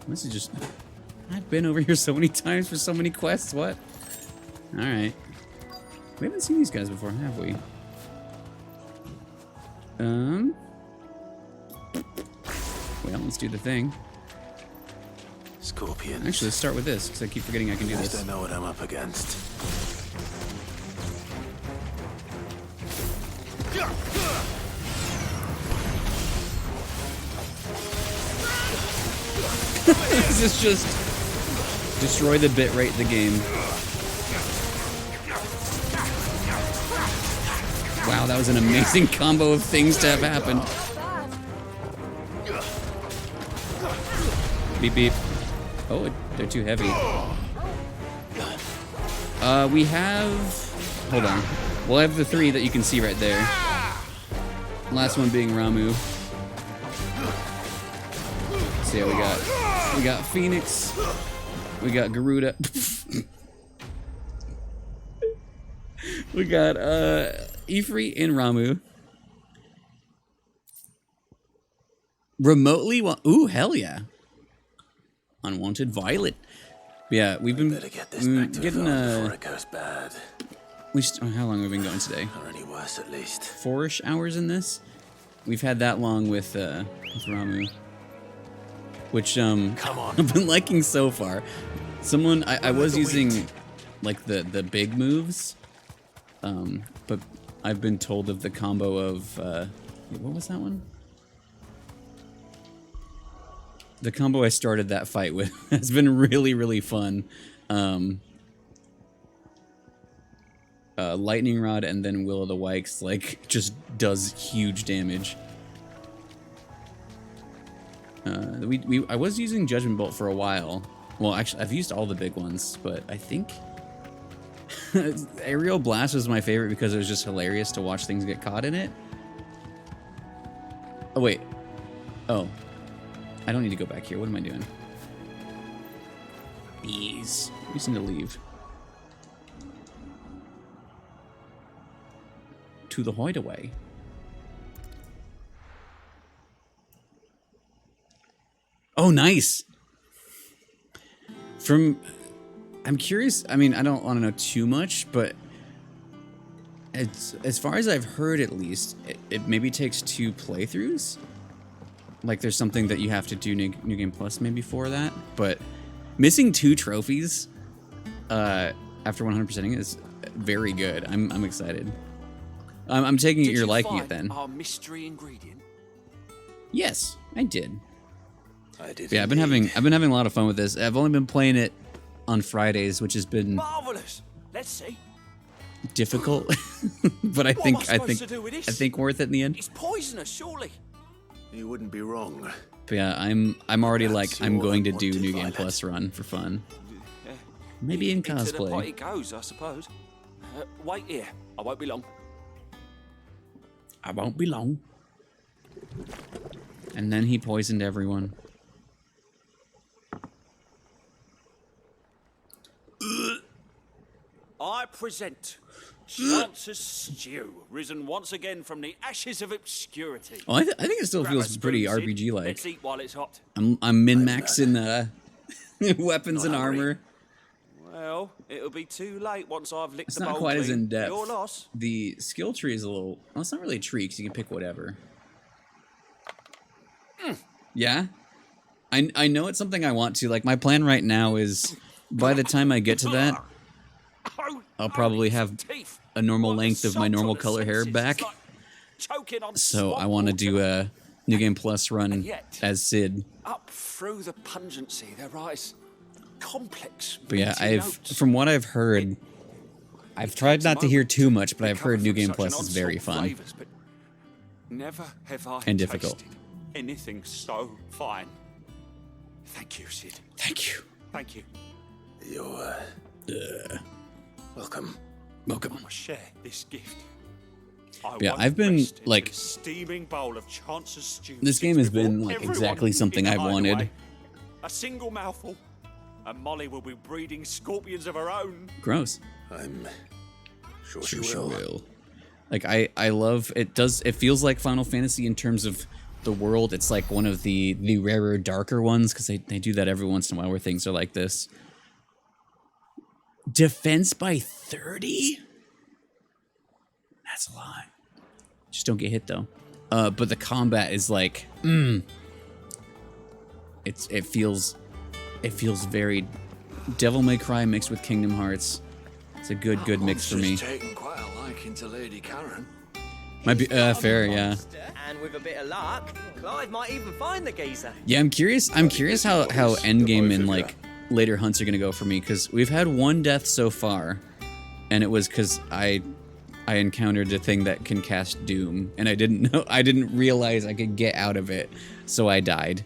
A: This is just... I've been over here so many times for so many quests. What? Alright. We haven't seen these guys before, have we? Well, let's do the thing.
C: Scorpions.
A: Actually, let's start with this, because I keep forgetting I can do this.
C: I know what I'm up against.
A: This is just destroy the bit rate of the game. Wow, that was an amazing combo of things to have happened. Beep beep. Oh, they're too heavy. We have... Hold on. We'll have the three that you can see right there. Last one being Ramu. Let's see how we got. We got Phoenix. We got Garuda. We got Ifrit and Ramu. Remotely... Ooh, hell yeah. Unwanted Violet. Yeah, we've been getting
C: before it goes bad.
A: How long have we been going today?
C: Or any worse, at least.
A: 4-ish hours in this. We've had that long with Ramu, which
C: Come on.
A: I've been liking so far. I was using like the big moves, but I've been told of the combo of what was that one? The combo I started that fight with has been really, really fun. Lightning Rod and then Will of the Wikes, like, just does huge damage. I was using Judgment Bolt for a while. Well, actually, I've used all the big ones, but I think Aerial Blast was my favorite because it was just hilarious to watch things get caught in it. Oh, wait. Oh. I don't need to go back here. What am I doing? Bees. We just need to leave. To the hideaway. Oh, nice. I'm curious. I mean, I don't want to know too much, but as far as I've heard, at least, it maybe takes 2 playthroughs. Like, there's something that you have to do New Game Plus maybe for that, but missing 2 trophies after 100%ing is very good. I'm excited. I'm taking it you're liking it then.
K: Our mystery ingredient?
A: Yes, I did.
C: I did.
A: Yeah, I've been having a lot of fun with this. I've only been playing it on Fridays, which has been
K: marvelous. Let's see.
A: Difficult, but I think worth it in the end.
K: It's poisonous, surely.
C: You wouldn't be wrong.
A: But yeah, I'm already like I'm going to do New Game Plus run for fun. Maybe in cosplay.
K: Into the pot it goes, I suppose. Wait here. I won't be long.
A: I won't be long. And then he poisoned everyone.
K: I present Chance's Stew, risen once again from the ashes of obscurity.
A: Oh, I think it still feels pretty RPG-like.
K: Let's eat while it's hot.
A: I'm min-maxing weapons and armor.
K: Well, well, it'll be too late once I've licked
A: It's
K: the
A: not
K: bowl
A: quite as
K: clean.
A: in depth.
K: Your loss.
A: The skill tree is a little. Well, it's not really a tree because you can pick whatever. Yeah, I know it's something I want to. Like my plan right now is, by the time I get to that, I'll probably have a normal length of my normal color hair back. So I want to do a New Game Plus run as Sid.
K: Up through the pungency, there rise complex.
A: But yeah,
K: meaty
A: I've
K: notes.
A: from what I've heard, I've tried not to hear too much, but I've heard New Game Plus is very fun
K: Flavors, but never have I
A: and difficult.
K: tasted anything so fine. Thank you, Sid.
A: Thank you.
K: Thank you.
C: You're welcome.
A: Welcome.
K: I must share this gift.
A: Yeah, I've been like
K: steaming bowl of Chance's stew.
A: this game has been
K: before
A: like
K: everyone
A: exactly something
K: in the
A: I've wanted.
K: hideaway. A single mouthful, and Molly will be breeding scorpions of her own.
A: Gross.
C: I'm sure
A: Sure,
C: she
A: she
C: will.
A: will. Like I love it. It feels like Final Fantasy in terms of the world. It's like one of the rarer, darker ones because they do that every once in a while where things are like this. Defense by 30? That's a lot. Just don't get hit though. But the combat is like, it feels very Devil May Cry mixed with Kingdom Hearts. It's a good mix for me.
J: Monster's taken quite a liking to Lady Karen.
A: Might be fair, yeah.
I: And with a bit of luck, Clive might even find the geezer.
A: Yeah, I'm curious how endgame and like later hunts are gonna go for me because we've had one death so far, and it was because I encountered a thing that can cast Doom, and I didn't realize I could get out of it, so I died.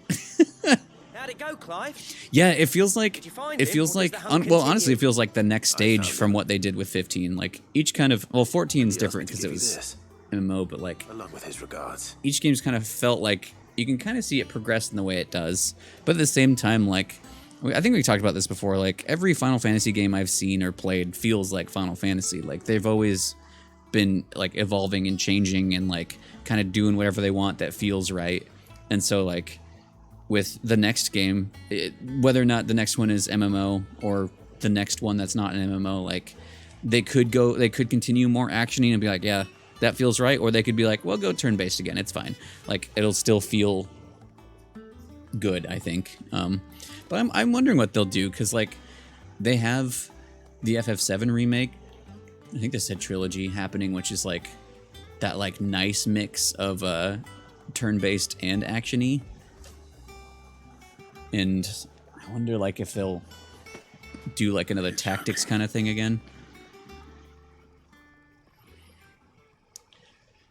I: How'd it go, Clive?
A: Yeah, it feels like
I: Did you find
A: it
I: him,
A: feels
I: or
A: like
I: does the hunt
A: well, honestly, it
I: continue?
A: feels like the next stage from what they did with 15. Like each kind of 14 is different because it was MMO, but like
C: Along with his regards.
A: each game's kind of felt like you can kind of see it progress in the way it does, but at the same time, like I think we talked about this before. Like every Final Fantasy game I've seen or played feels like Final Fantasy. Like they've always been like evolving and changing and like kind of doing whatever they want that feels right. And so like with the next game, whether or not the next one is MMO or the next one that's not an MMO, like they could continue more actiony and be like, yeah, that feels right, or they could be like, well, go turn-based again, it's fine. Like it'll still feel good, I think. But I'm wondering what they'll do because like they have the FF7 remake. I think they said trilogy happening, which is like that like nice mix of turn-based and action-y. And I wonder like if they'll do like another tactics kind of thing again.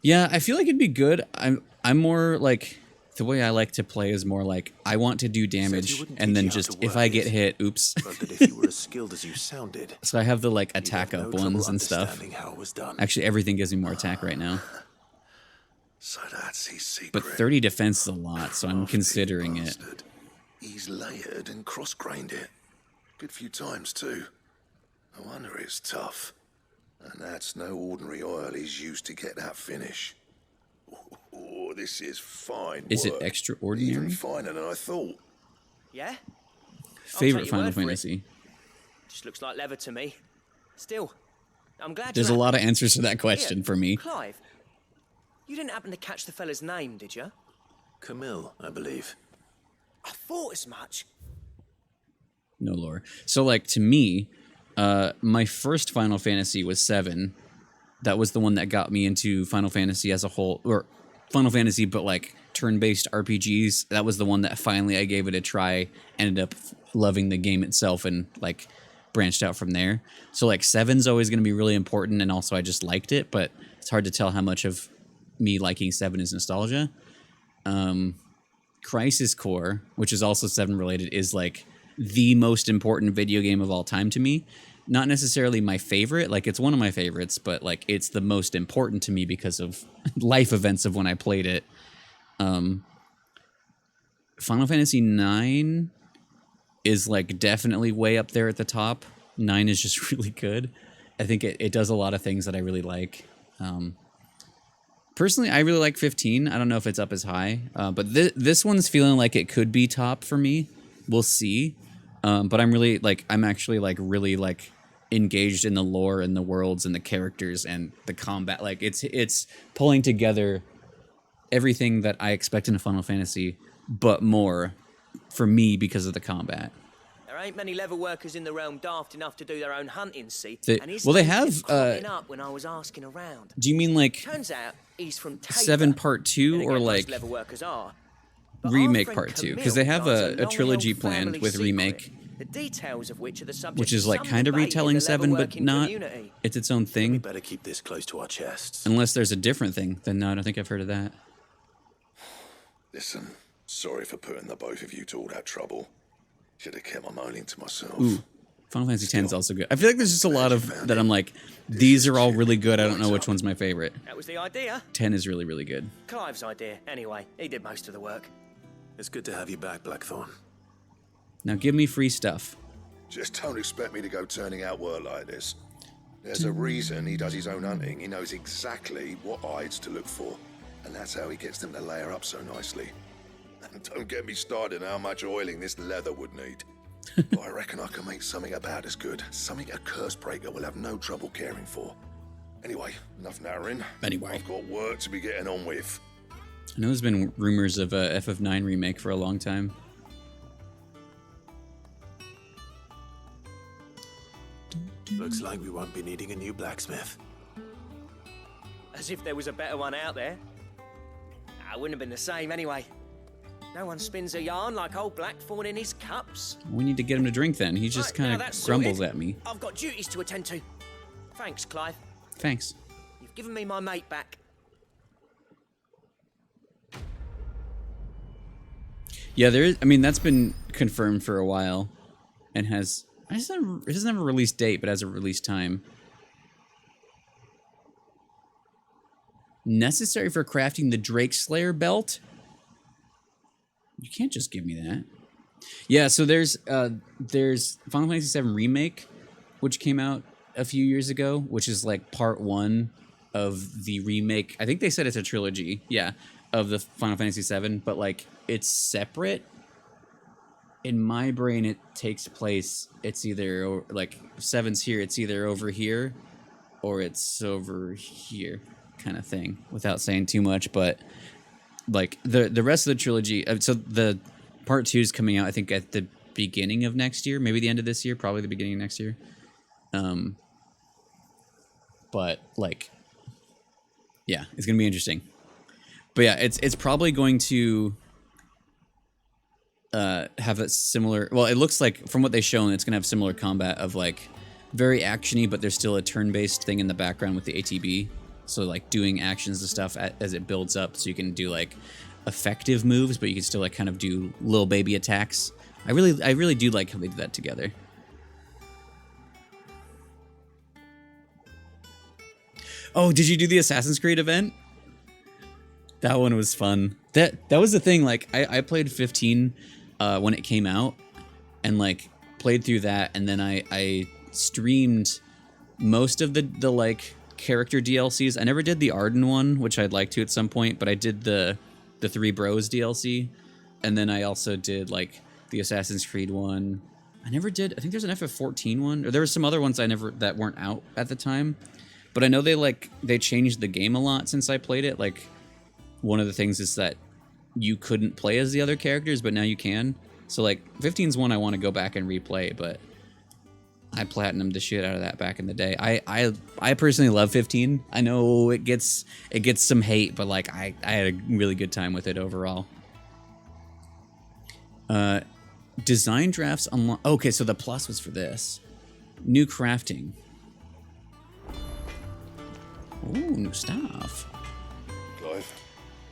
A: Yeah, I feel like it'd be good. I'm more like the way I like to play is more like I want to do damage and then just if I get hit, oops.
C: But that if you were as skilled as you sounded,
A: So I have the like attack
C: no
A: up
C: trouble
A: ones and stuff.
C: understanding how it was done.
A: Actually, everything gives me more attack right now.
G: So that's his secret.
A: But 30 defense is a lot, so I'm considering it.
G: He's layered and cross-grained it. Good few times, too. No wonder it's tough. And that's no ordinary oil he's used to get that finish. Oh, this is fine
A: Is it
G: work.
A: extraordinary?
G: Even finer than I thought.
I: Yeah?
A: Favorite
I: take your
A: Final
I: word for it.
A: Fantasy?
I: Just looks like leather to me. Still, I'm glad
A: There's a
I: you're
A: lot of
I: happy.
A: answers to that question
I: Here,
A: for me.
I: Clive, you didn't happen to catch the fella's name, did you?
C: Camille, I believe.
I: I thought as much.
A: No lore. So like to me, my first Final Fantasy was 7. That was the one that got me into Final Fantasy as a whole, or Final Fantasy, but like turn-based RPGs. That was the one that finally I gave it a try, ended up loving the game itself, and like branched out from there. So like 7's always going to be really important, and also I just liked it, but it's hard to tell how much of me liking 7 is nostalgia. Crisis Core, which is also 7 related, is like the most important video game of all time to me. Not necessarily my favorite, like it's one of my favorites, but like it's the most important to me because of life events of when I played it. Final Fantasy 9 is like definitely way up there at the top. 9 is just really good. I think it does a lot of things that I really like. Personally, I really like 15. I don't know if it's up as high, but this one's feeling like it could be top for me. We'll see. But I'm really like I'm actually like really like engaged in the lore and the worlds and the characters and the combat. Like it's pulling together everything that I expect in a Final Fantasy, but more for me because of the combat.
I: There ain't many level workers in the realm daft enough to do their own hunting, see?
A: Well, they have.
I: Up when I was asking around.
A: Do you mean like
I: Turns out he's from
A: 7 Part 2 or like
I: level workers are.
A: Remake Part 2? Because they have a trilogy planned with Remake.
I: The details of which are the subject
A: Which is like kind of retelling 7, but not. It's its own thing.
C: We better keep this close to our chests.
A: Unless there's a different thing, then no, I don't think I've heard of that.
G: Listen, sorry for putting the both of you to all that trouble. Should have kept my moaning to myself.
A: Ooh, Final Fantasy X is also good. I feel like there's just a lot of that I'm like, these are all really good. I don't know which one's my favorite.
I: That was the idea.
A: 10 is really, really good.
I: Clive's idea, anyway. He did most of the work.
C: It's good to have you back, Blackthorn.
A: Now give me free stuff.
G: Just don't expect me to go turning out work like this. There's a reason he does his own hunting. He knows exactly what hides to look for. And that's how he gets them to layer up so nicely. And don't get me started on how much oiling this leather would need. But I reckon I can make something about as good. Something a curse breaker will have no trouble caring for. Anyway, enough narrowing.
A: Anyway.
G: I've got work to be getting on with.
A: I know there's been rumors of a FF9 remake for a long time.
C: Looks like we won't be needing a new blacksmith.
I: As if there was a better one out there. I wouldn't have been the same anyway. No one spins a yarn like old Blackthorn in his cups.
A: We need to get him to drink then. He just kind of grumbles at me.
I: I've got duties to attend to. Thanks, Clive.
A: Thanks.
I: You've given me my mate back.
A: Yeah, there is. I mean, that's been confirmed for a while, and has. It doesn't have a release date, but has a release time. Necessary for crafting the Drake Slayer belt? You can't just give me that. Yeah, so there's Final Fantasy VII Remake, which came out a few years ago, which is like part 1 of the remake. I think they said it's a trilogy, yeah, of the Final Fantasy VII, but like it's separate. In my brain, it takes place. It's either like 7's here. It's either over here, or it's over here, kind of thing. Without saying too much, but like the rest of the trilogy. So the part 2 is coming out, I think, at the beginning of next year, maybe the end of this year, probably the beginning of next year. But like, yeah, it's gonna be interesting. But yeah, it's probably going to. Have a similar. Well, it looks like from what they've shown, it's gonna have similar combat of like very actiony, but there's still a turn-based thing in the background with the ATB. So like doing actions and stuff as it builds up, so you can do like effective moves, but you can still like kind of do little baby attacks. I really do like how they do that together. Oh, did you do the Assassin's Creed event? That one was fun. That was the thing. Like I played 15 when it came out, and like played through that, and then I streamed most of the like character DLCs. I never did the Arden one, which I'd like to at some point, but I did the Three Bros DLC, and then I also did like the Assassin's Creed one. I never did. I think there's an FF14 one, or there were some other ones that weren't out at the time. But I know they changed the game a lot since I played it. Like one of the things is that you couldn't play as the other characters, but now you can. So like 15's one I want to go back and replay, but I platinumed the shit out of that back in the day. I personally love 15. I know it gets some hate, but like I had a really good time with it overall. Design drafts unlock. Okay, so the plus was for this. New crafting. Ooh, new stuff.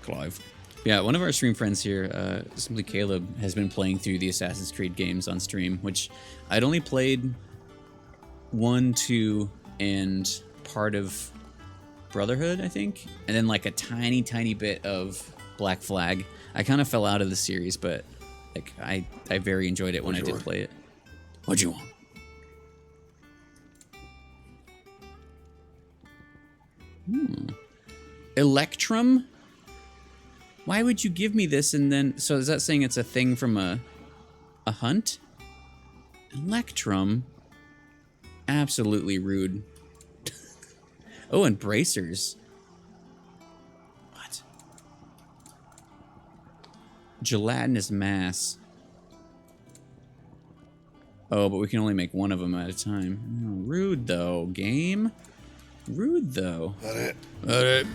A: Clive. Yeah, one of our stream friends here, Simply Caleb, has been playing through the Assassin's Creed games on stream, which I'd only played 1, 2, and part of Brotherhood, I think, and then like a tiny bit of Black Flag. I kind of fell out of the series, but like I very enjoyed it when I did play it. What'd you want? Electrum? Why would you give me this and then... So is that saying it's a thing from a hunt? Electrum. Absolutely rude. Oh, and bracers. What? Gelatinous mass. Oh, but we can only make one of them at a time. Oh, rude, though. Game? Rude, though.
G: That it?
A: That it.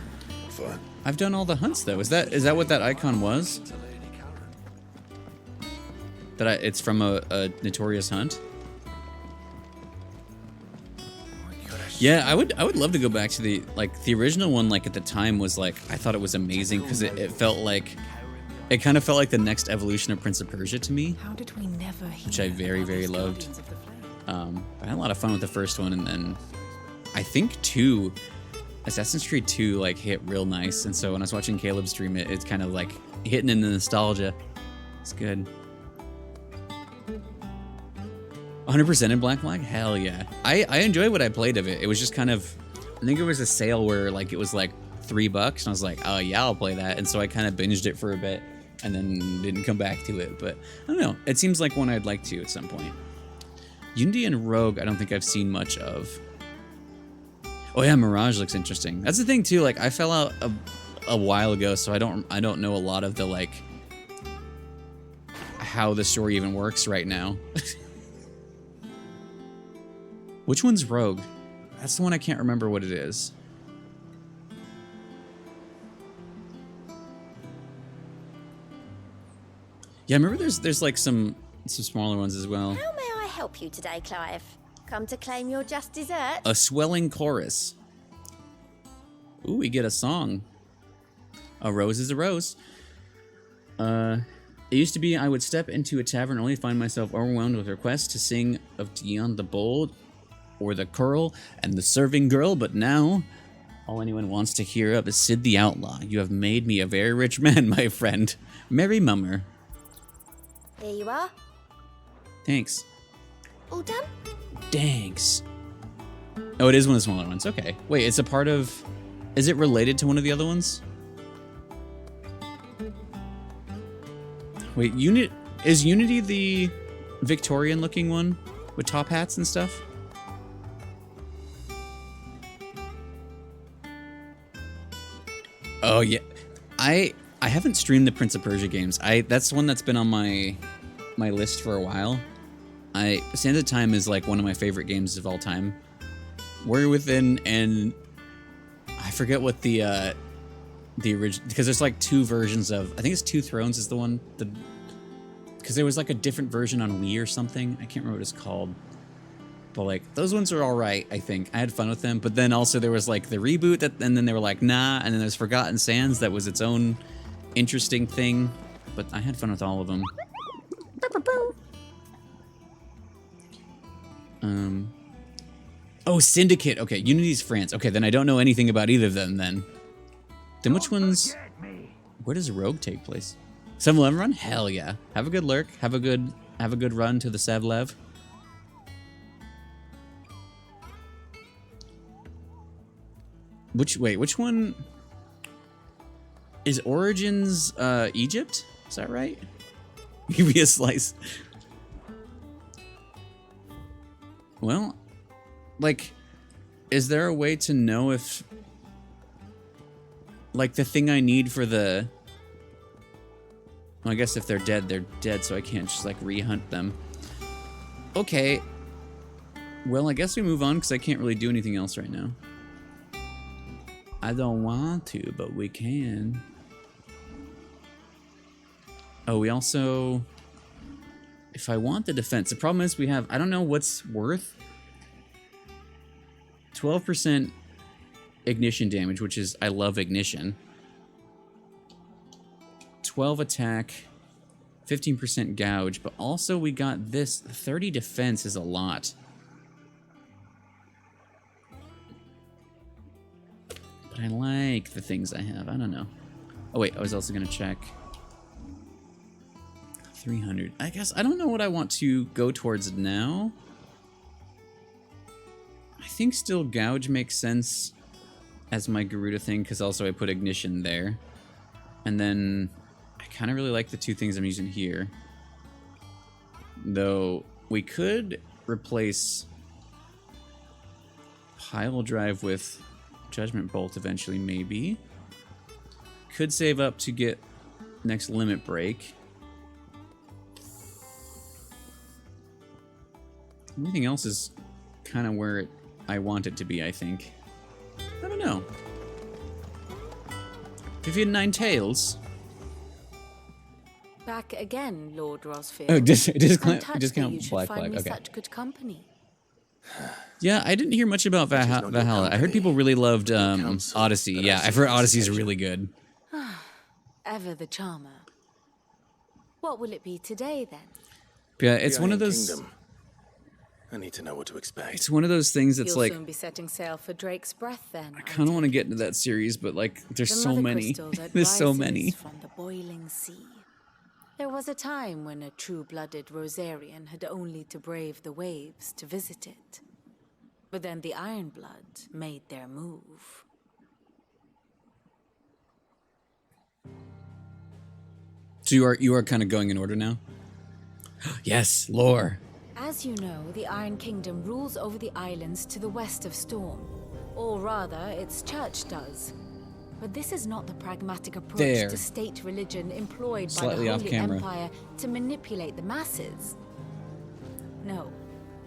G: Fine.
A: I've done all the hunts, though. Is that what that icon was? It's from a notorious hunt? Yeah, I would love to go back to the original one. Like at the time was like I thought it was amazing because it felt like it kind of felt like the next evolution of Prince of Persia to me.
M: How did we never
A: which I very, very loved. I had a lot of fun with the first one, and then I think Assassin's Creed 2 like hit real nice, and so when I was watching Caleb stream it, it's kind of like hitting in the nostalgia. It's good. 100% in Black Flag? Hell yeah. I enjoyed what I played of it. It was just kind of, I think it was a sale where like it was like $3, and I was like, oh yeah, I'll play that. And so I kind of binged it for a bit and then didn't come back to it. But I don't know. It seems like one I'd like to at some point. Unity and Rogue, I don't think I've seen much of. Oh yeah, Mirage looks interesting. That's the thing too. Like I fell out a while ago, so I don't know a lot of the like how the story even works right now. Which one's Rogue? That's the one I can't remember what it is. Yeah, I remember there's like some smaller ones as well.
H: How may I help you today, Clive? Come to claim your just dessert?
A: A swelling chorus. Ooh, we get a song. A rose is a rose. It used to be I would step into a tavern only to find myself overwhelmed with requests to sing of Dion the Bold or the Curl and the Serving Girl, but now all anyone wants to hear of is Sid the Outlaw. You have made me a very rich man, my friend. Merry Mummer.
H: Here you are.
A: Thanks.
H: All done?
A: Thanks. Oh, it is one of the smaller ones. Okay. Wait, it's a part of... Is it related to one of the other ones? Wait, is Unity the Victorian-looking one with top hats and stuff? Oh yeah, I haven't streamed the Prince of Persia games. That's one that's been on my list for a while. Sands of Time is like one of my favorite games of all time. Warrior Within, and I forget what the original, because there's like two versions of, I think it's Two Thrones is the one, because there was like a different version on Wii or something. I can't remember what it's called. But like those ones are all right, I think. I had fun with them, but then also there was like the reboot and then they were like nah, and then there's Forgotten Sands that was its own interesting thing. But I had fun with all of them. Oh, Syndicate. Okay, Unity's France. Okay, then I don't know anything about either of them then. Then which ones? Where does Rogue take place? 7-Eleven run? Hell yeah. Have a good lurk. Have a good run to the Savlev. Which one is Origins Egypt? Is that right? Give me a slice. Well, like, is there a way to know if like the thing I need for the, well, I guess if they're dead, so I can't just like re-hunt them. Okay. Well, I guess we move on because I can't really do anything else right now. I don't want to, but we can. Oh, we also... If I want the defense... The problem is we have... I don't know what's worth. 12% ignition damage, which is... I love ignition. 12 attack. 15% gouge. But also we got this. 30 defense is a lot. But I like the things I have. I don't know. Oh, wait. I was also going to check. 300. I guess I don't know what I want to go towards now. I think still gouge makes sense as my Garuda thing, because also I put ignition there. And then I kind of really like the two things I'm using here. Though we could replace Pile Drive with Judgment Bolt eventually, maybe. Could save up to get next Limit Break. Everything else is kind of where I want it to be, I think. I don't know. If you had 9 tails...
F: Back again, Lord Rosfield.
A: Oh, discount
F: you should
A: Black
F: find
A: Flag.
F: me
A: Okay.
F: such good company.
A: Yeah, I didn't hear much about Valhalla. I heard people really loved Odyssey. Yeah, I've heard Odyssey's really good.
F: Ever the charmer. What will it be today, then?
A: Yeah, it's one of
C: Iron
A: those...
C: Kingdom. I need to know what to expect.
A: It's one of those things that's
F: You'll
A: like...
F: soon be setting sail for Drake's Breath, then.
A: I kind of want to get into that series, but like, there's
F: The
A: so
F: mother
A: many.
F: crystals at
A: There's so
F: rises
A: many.
F: From the boiling sea. There was a time when a true-blooded Rosarian had only to brave the waves to visit it. But then the Ironblood made their move.
A: So you are kind of going in order now? Yes, lore.
F: As you know, the Iron Kingdom rules over the islands to the west of Storm. Or rather, its church does. But this is not the pragmatic approach
A: There.
F: to state religion employed
A: Slightly
F: by
A: off
F: the Holy
A: camera.
F: Empire to manipulate the masses. No,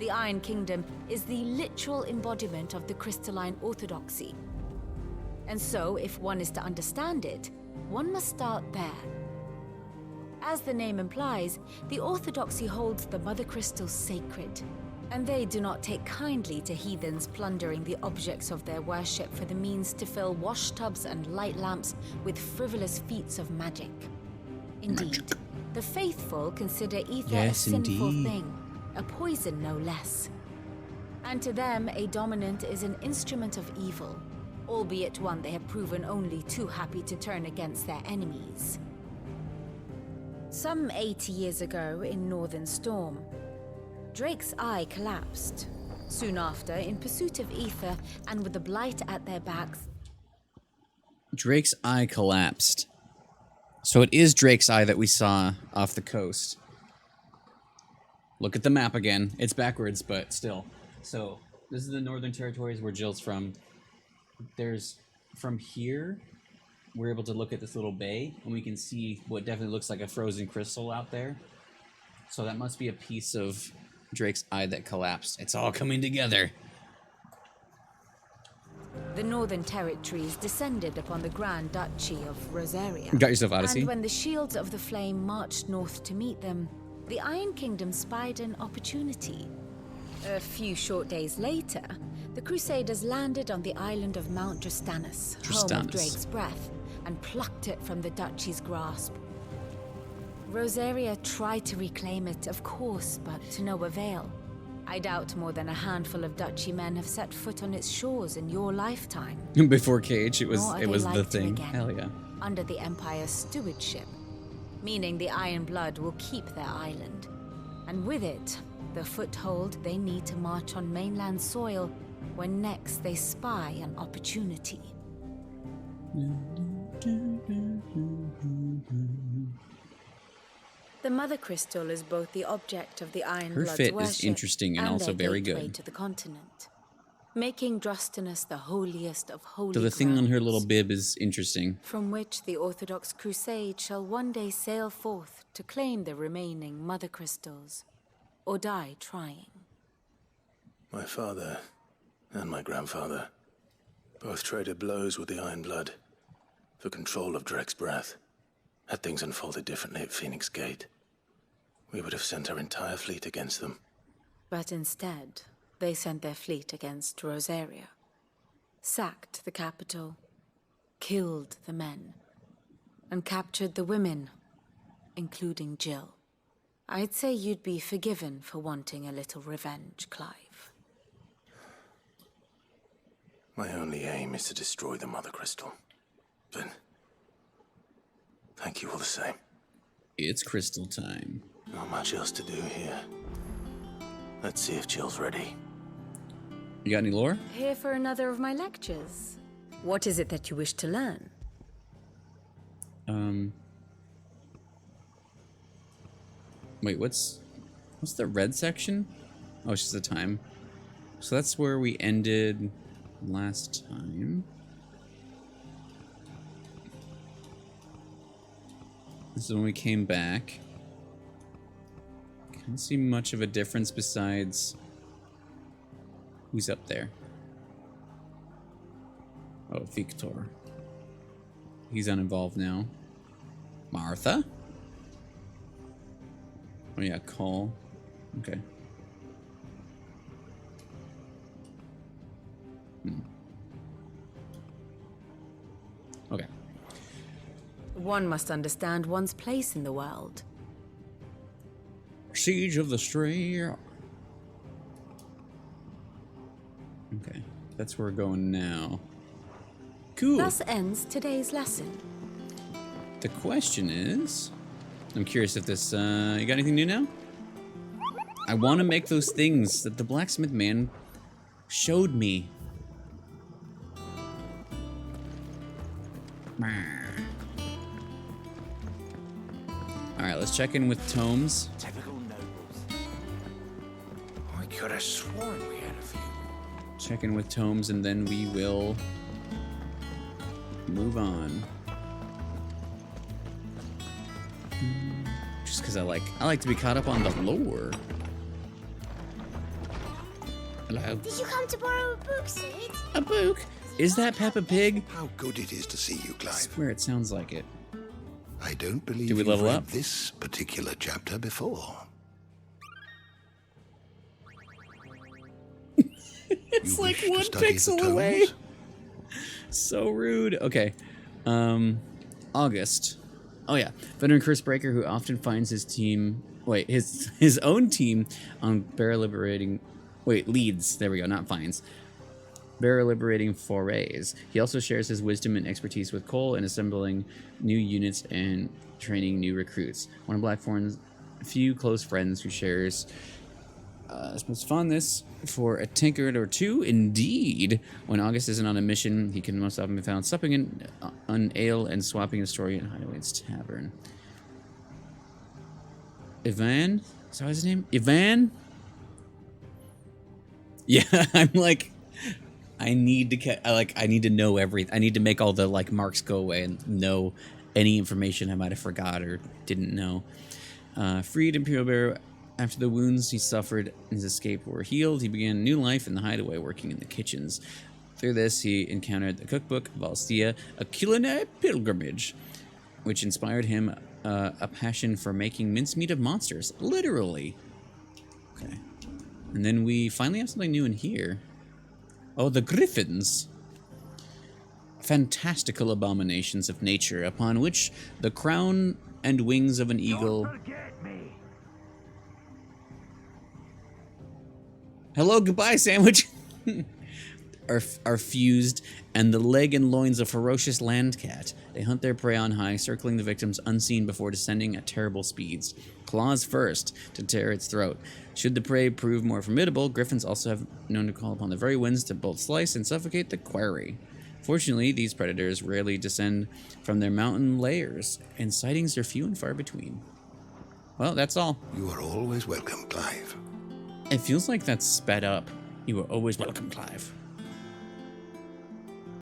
F: the Iron Kingdom is the literal embodiment of the crystalline orthodoxy. And so, if one is to understand it, one must start there. As the name implies, the orthodoxy holds the mother crystals sacred, and they do not take kindly to heathens plundering the objects of their worship for the means to fill washtubs and light lamps with frivolous feats of magic. Indeed, the faithful consider ether a
A: Yes,
F: sinful
A: indeed.
F: thing, a poison no less. And to them, a dominant is an instrument of evil, albeit one they have proven only too happy to turn against their enemies. Some 80 years ago in Northern Storm, Drake's eye collapsed. Soon after, in pursuit of ether and with the blight at their backs,
A: Drake's eye collapsed. So it is Drake's eye that we saw off the coast. Look at the map again. It's backwards, but still. So this is the Northern Territories where Jill's from. There's from here, we're able to look at this little bay, and we can see what definitely looks like a frozen crystal out there. So that must be a piece of Drake's eye that collapsed. It's all coming together.
F: the Northern Territories descended upon the Grand Duchy of Rosaria.
A: Got yourself Odyssey.
F: And when the Shields of the Flame marched north to meet them, the Iron Kingdom spied an opportunity. A few short days later, the Crusaders landed on the island of Mount Dristanus, home of Drake's Breath, and plucked it from the duchy's grasp. Rosaria tried to reclaim it, of course, but to no avail. I doubt more than a handful of duchy men have set foot on its shores in your lifetime.
A: Before Cage, it was
F: Nor are
A: it
F: they
A: was
F: like
A: the
F: to
A: thing.
F: again,
A: Hell yeah.
F: Under the Empire's stewardship, meaning the Iron Blood will keep their island. And with it, the foothold they need to march on mainland soil when next they spy an opportunity. The Mother Crystal is both the object of the Iron
A: Her
F: Blood's
A: fit is
F: worship
A: interesting and also
F: their
A: very
F: gateway
A: good.
F: to the continent, making Drostanus the holiest of holy
A: So the thing on her
F: grounds,
A: little bib is interesting.
F: from which the Orthodox Crusade shall one day sail forth to claim the remaining Mother Crystals, or die trying.
C: My father and my grandfather both traded blows with the Iron Blood for control of Drake's Breath. Had things unfolded differently at Phoenix Gate, we would have sent our entire fleet against them.
F: But instead, they sent their fleet against Rosaria, sacked the capital, killed the men, and captured the women, including Jill. I'd say you'd be forgiven for wanting a little revenge, Clive.
C: My only aim is to destroy the Mother Crystal. But thank you all the same.
A: It's crystal time.
C: Not much else to do here. Let's see if Jill's ready.
A: You got any lore?
F: Here for another of my lectures. What is it that you wish to learn?
A: Wait, what's... What's the red section? Oh, it's just the time. So that's where we ended last time. This is when we came back. Can't see much of a difference besides who's up there. Oh, Victor. He's uninvolved now. Martha? Oh yeah, Cole. Okay. Okay.
F: One must understand one's place in the world.
A: Siege of the Stray. Okay, that's where we're going now. Cool.
F: Thus ends today's lesson.
A: The question is, I'm curious if this, you got anything new now? I want to make those things that the blacksmith man showed me. Alright, let's check in with tomes.
L: Typical nobles. I could have sworn we had a few.
A: Check in with tomes and then we will move on. Just because I like to be caught up on the lore. Hello.
H: Did you come to borrow a book, Sid?
A: A book? Is that Peppa Pig?
G: How good it is to see you, Clive.
A: I swear it sounds like it.
G: I don't believe
A: Did we
G: you've
A: level
G: read
A: up?
G: this particular chapter before.
A: It's
G: You
A: like
G: wish to
A: one
G: study the
A: pixel away.
G: tomes?
A: So rude. Okay. August. Oh yeah. Veteran Cursebreaker who often finds his team his own team on bear liberating leads. There we go, not finds. Bear liberating forays. He also shares his wisdom and expertise with Cole in assembling new units and training new recruits. One of Blackthorn's few close friends who shares most fondness for a tankard or two. Indeed, when August isn't on a mission, he can most often be found supping in an ale and swapping a story in Hideaway's tavern. Ivan? Is that his name? Ivan? Yeah, I'm like, I need to know everything. I need to make all the marks go away and know any information I might have forgot or didn't know. Freed Imperial Bear. After the wounds he suffered in his escape were healed, he began a new life in the hideaway, working in the kitchens. Through this, he encountered the cookbook, Valstia, a culinary pilgrimage, which inspired him a passion for making mincemeat of monsters, literally. Okay. And then we finally have something new in here. Oh, the griffins. Fantastical abominations of nature, upon which the crown and wings of an eagle... Hello, goodbye, sandwich. are fused, and the leg and loins of ferocious land cat. They hunt their prey on high, circling the victims unseen before descending at terrible speeds. Claws first, to tear its throat. Should the prey prove more formidable, griffins also have known to call upon the very winds to both slice and suffocate the quarry. Fortunately, these predators rarely descend from their mountain lairs, and sightings are few and far between. Well, that's all.
G: You are always welcome, Clive.
A: It feels like that's sped up. You are always welcome, Clive.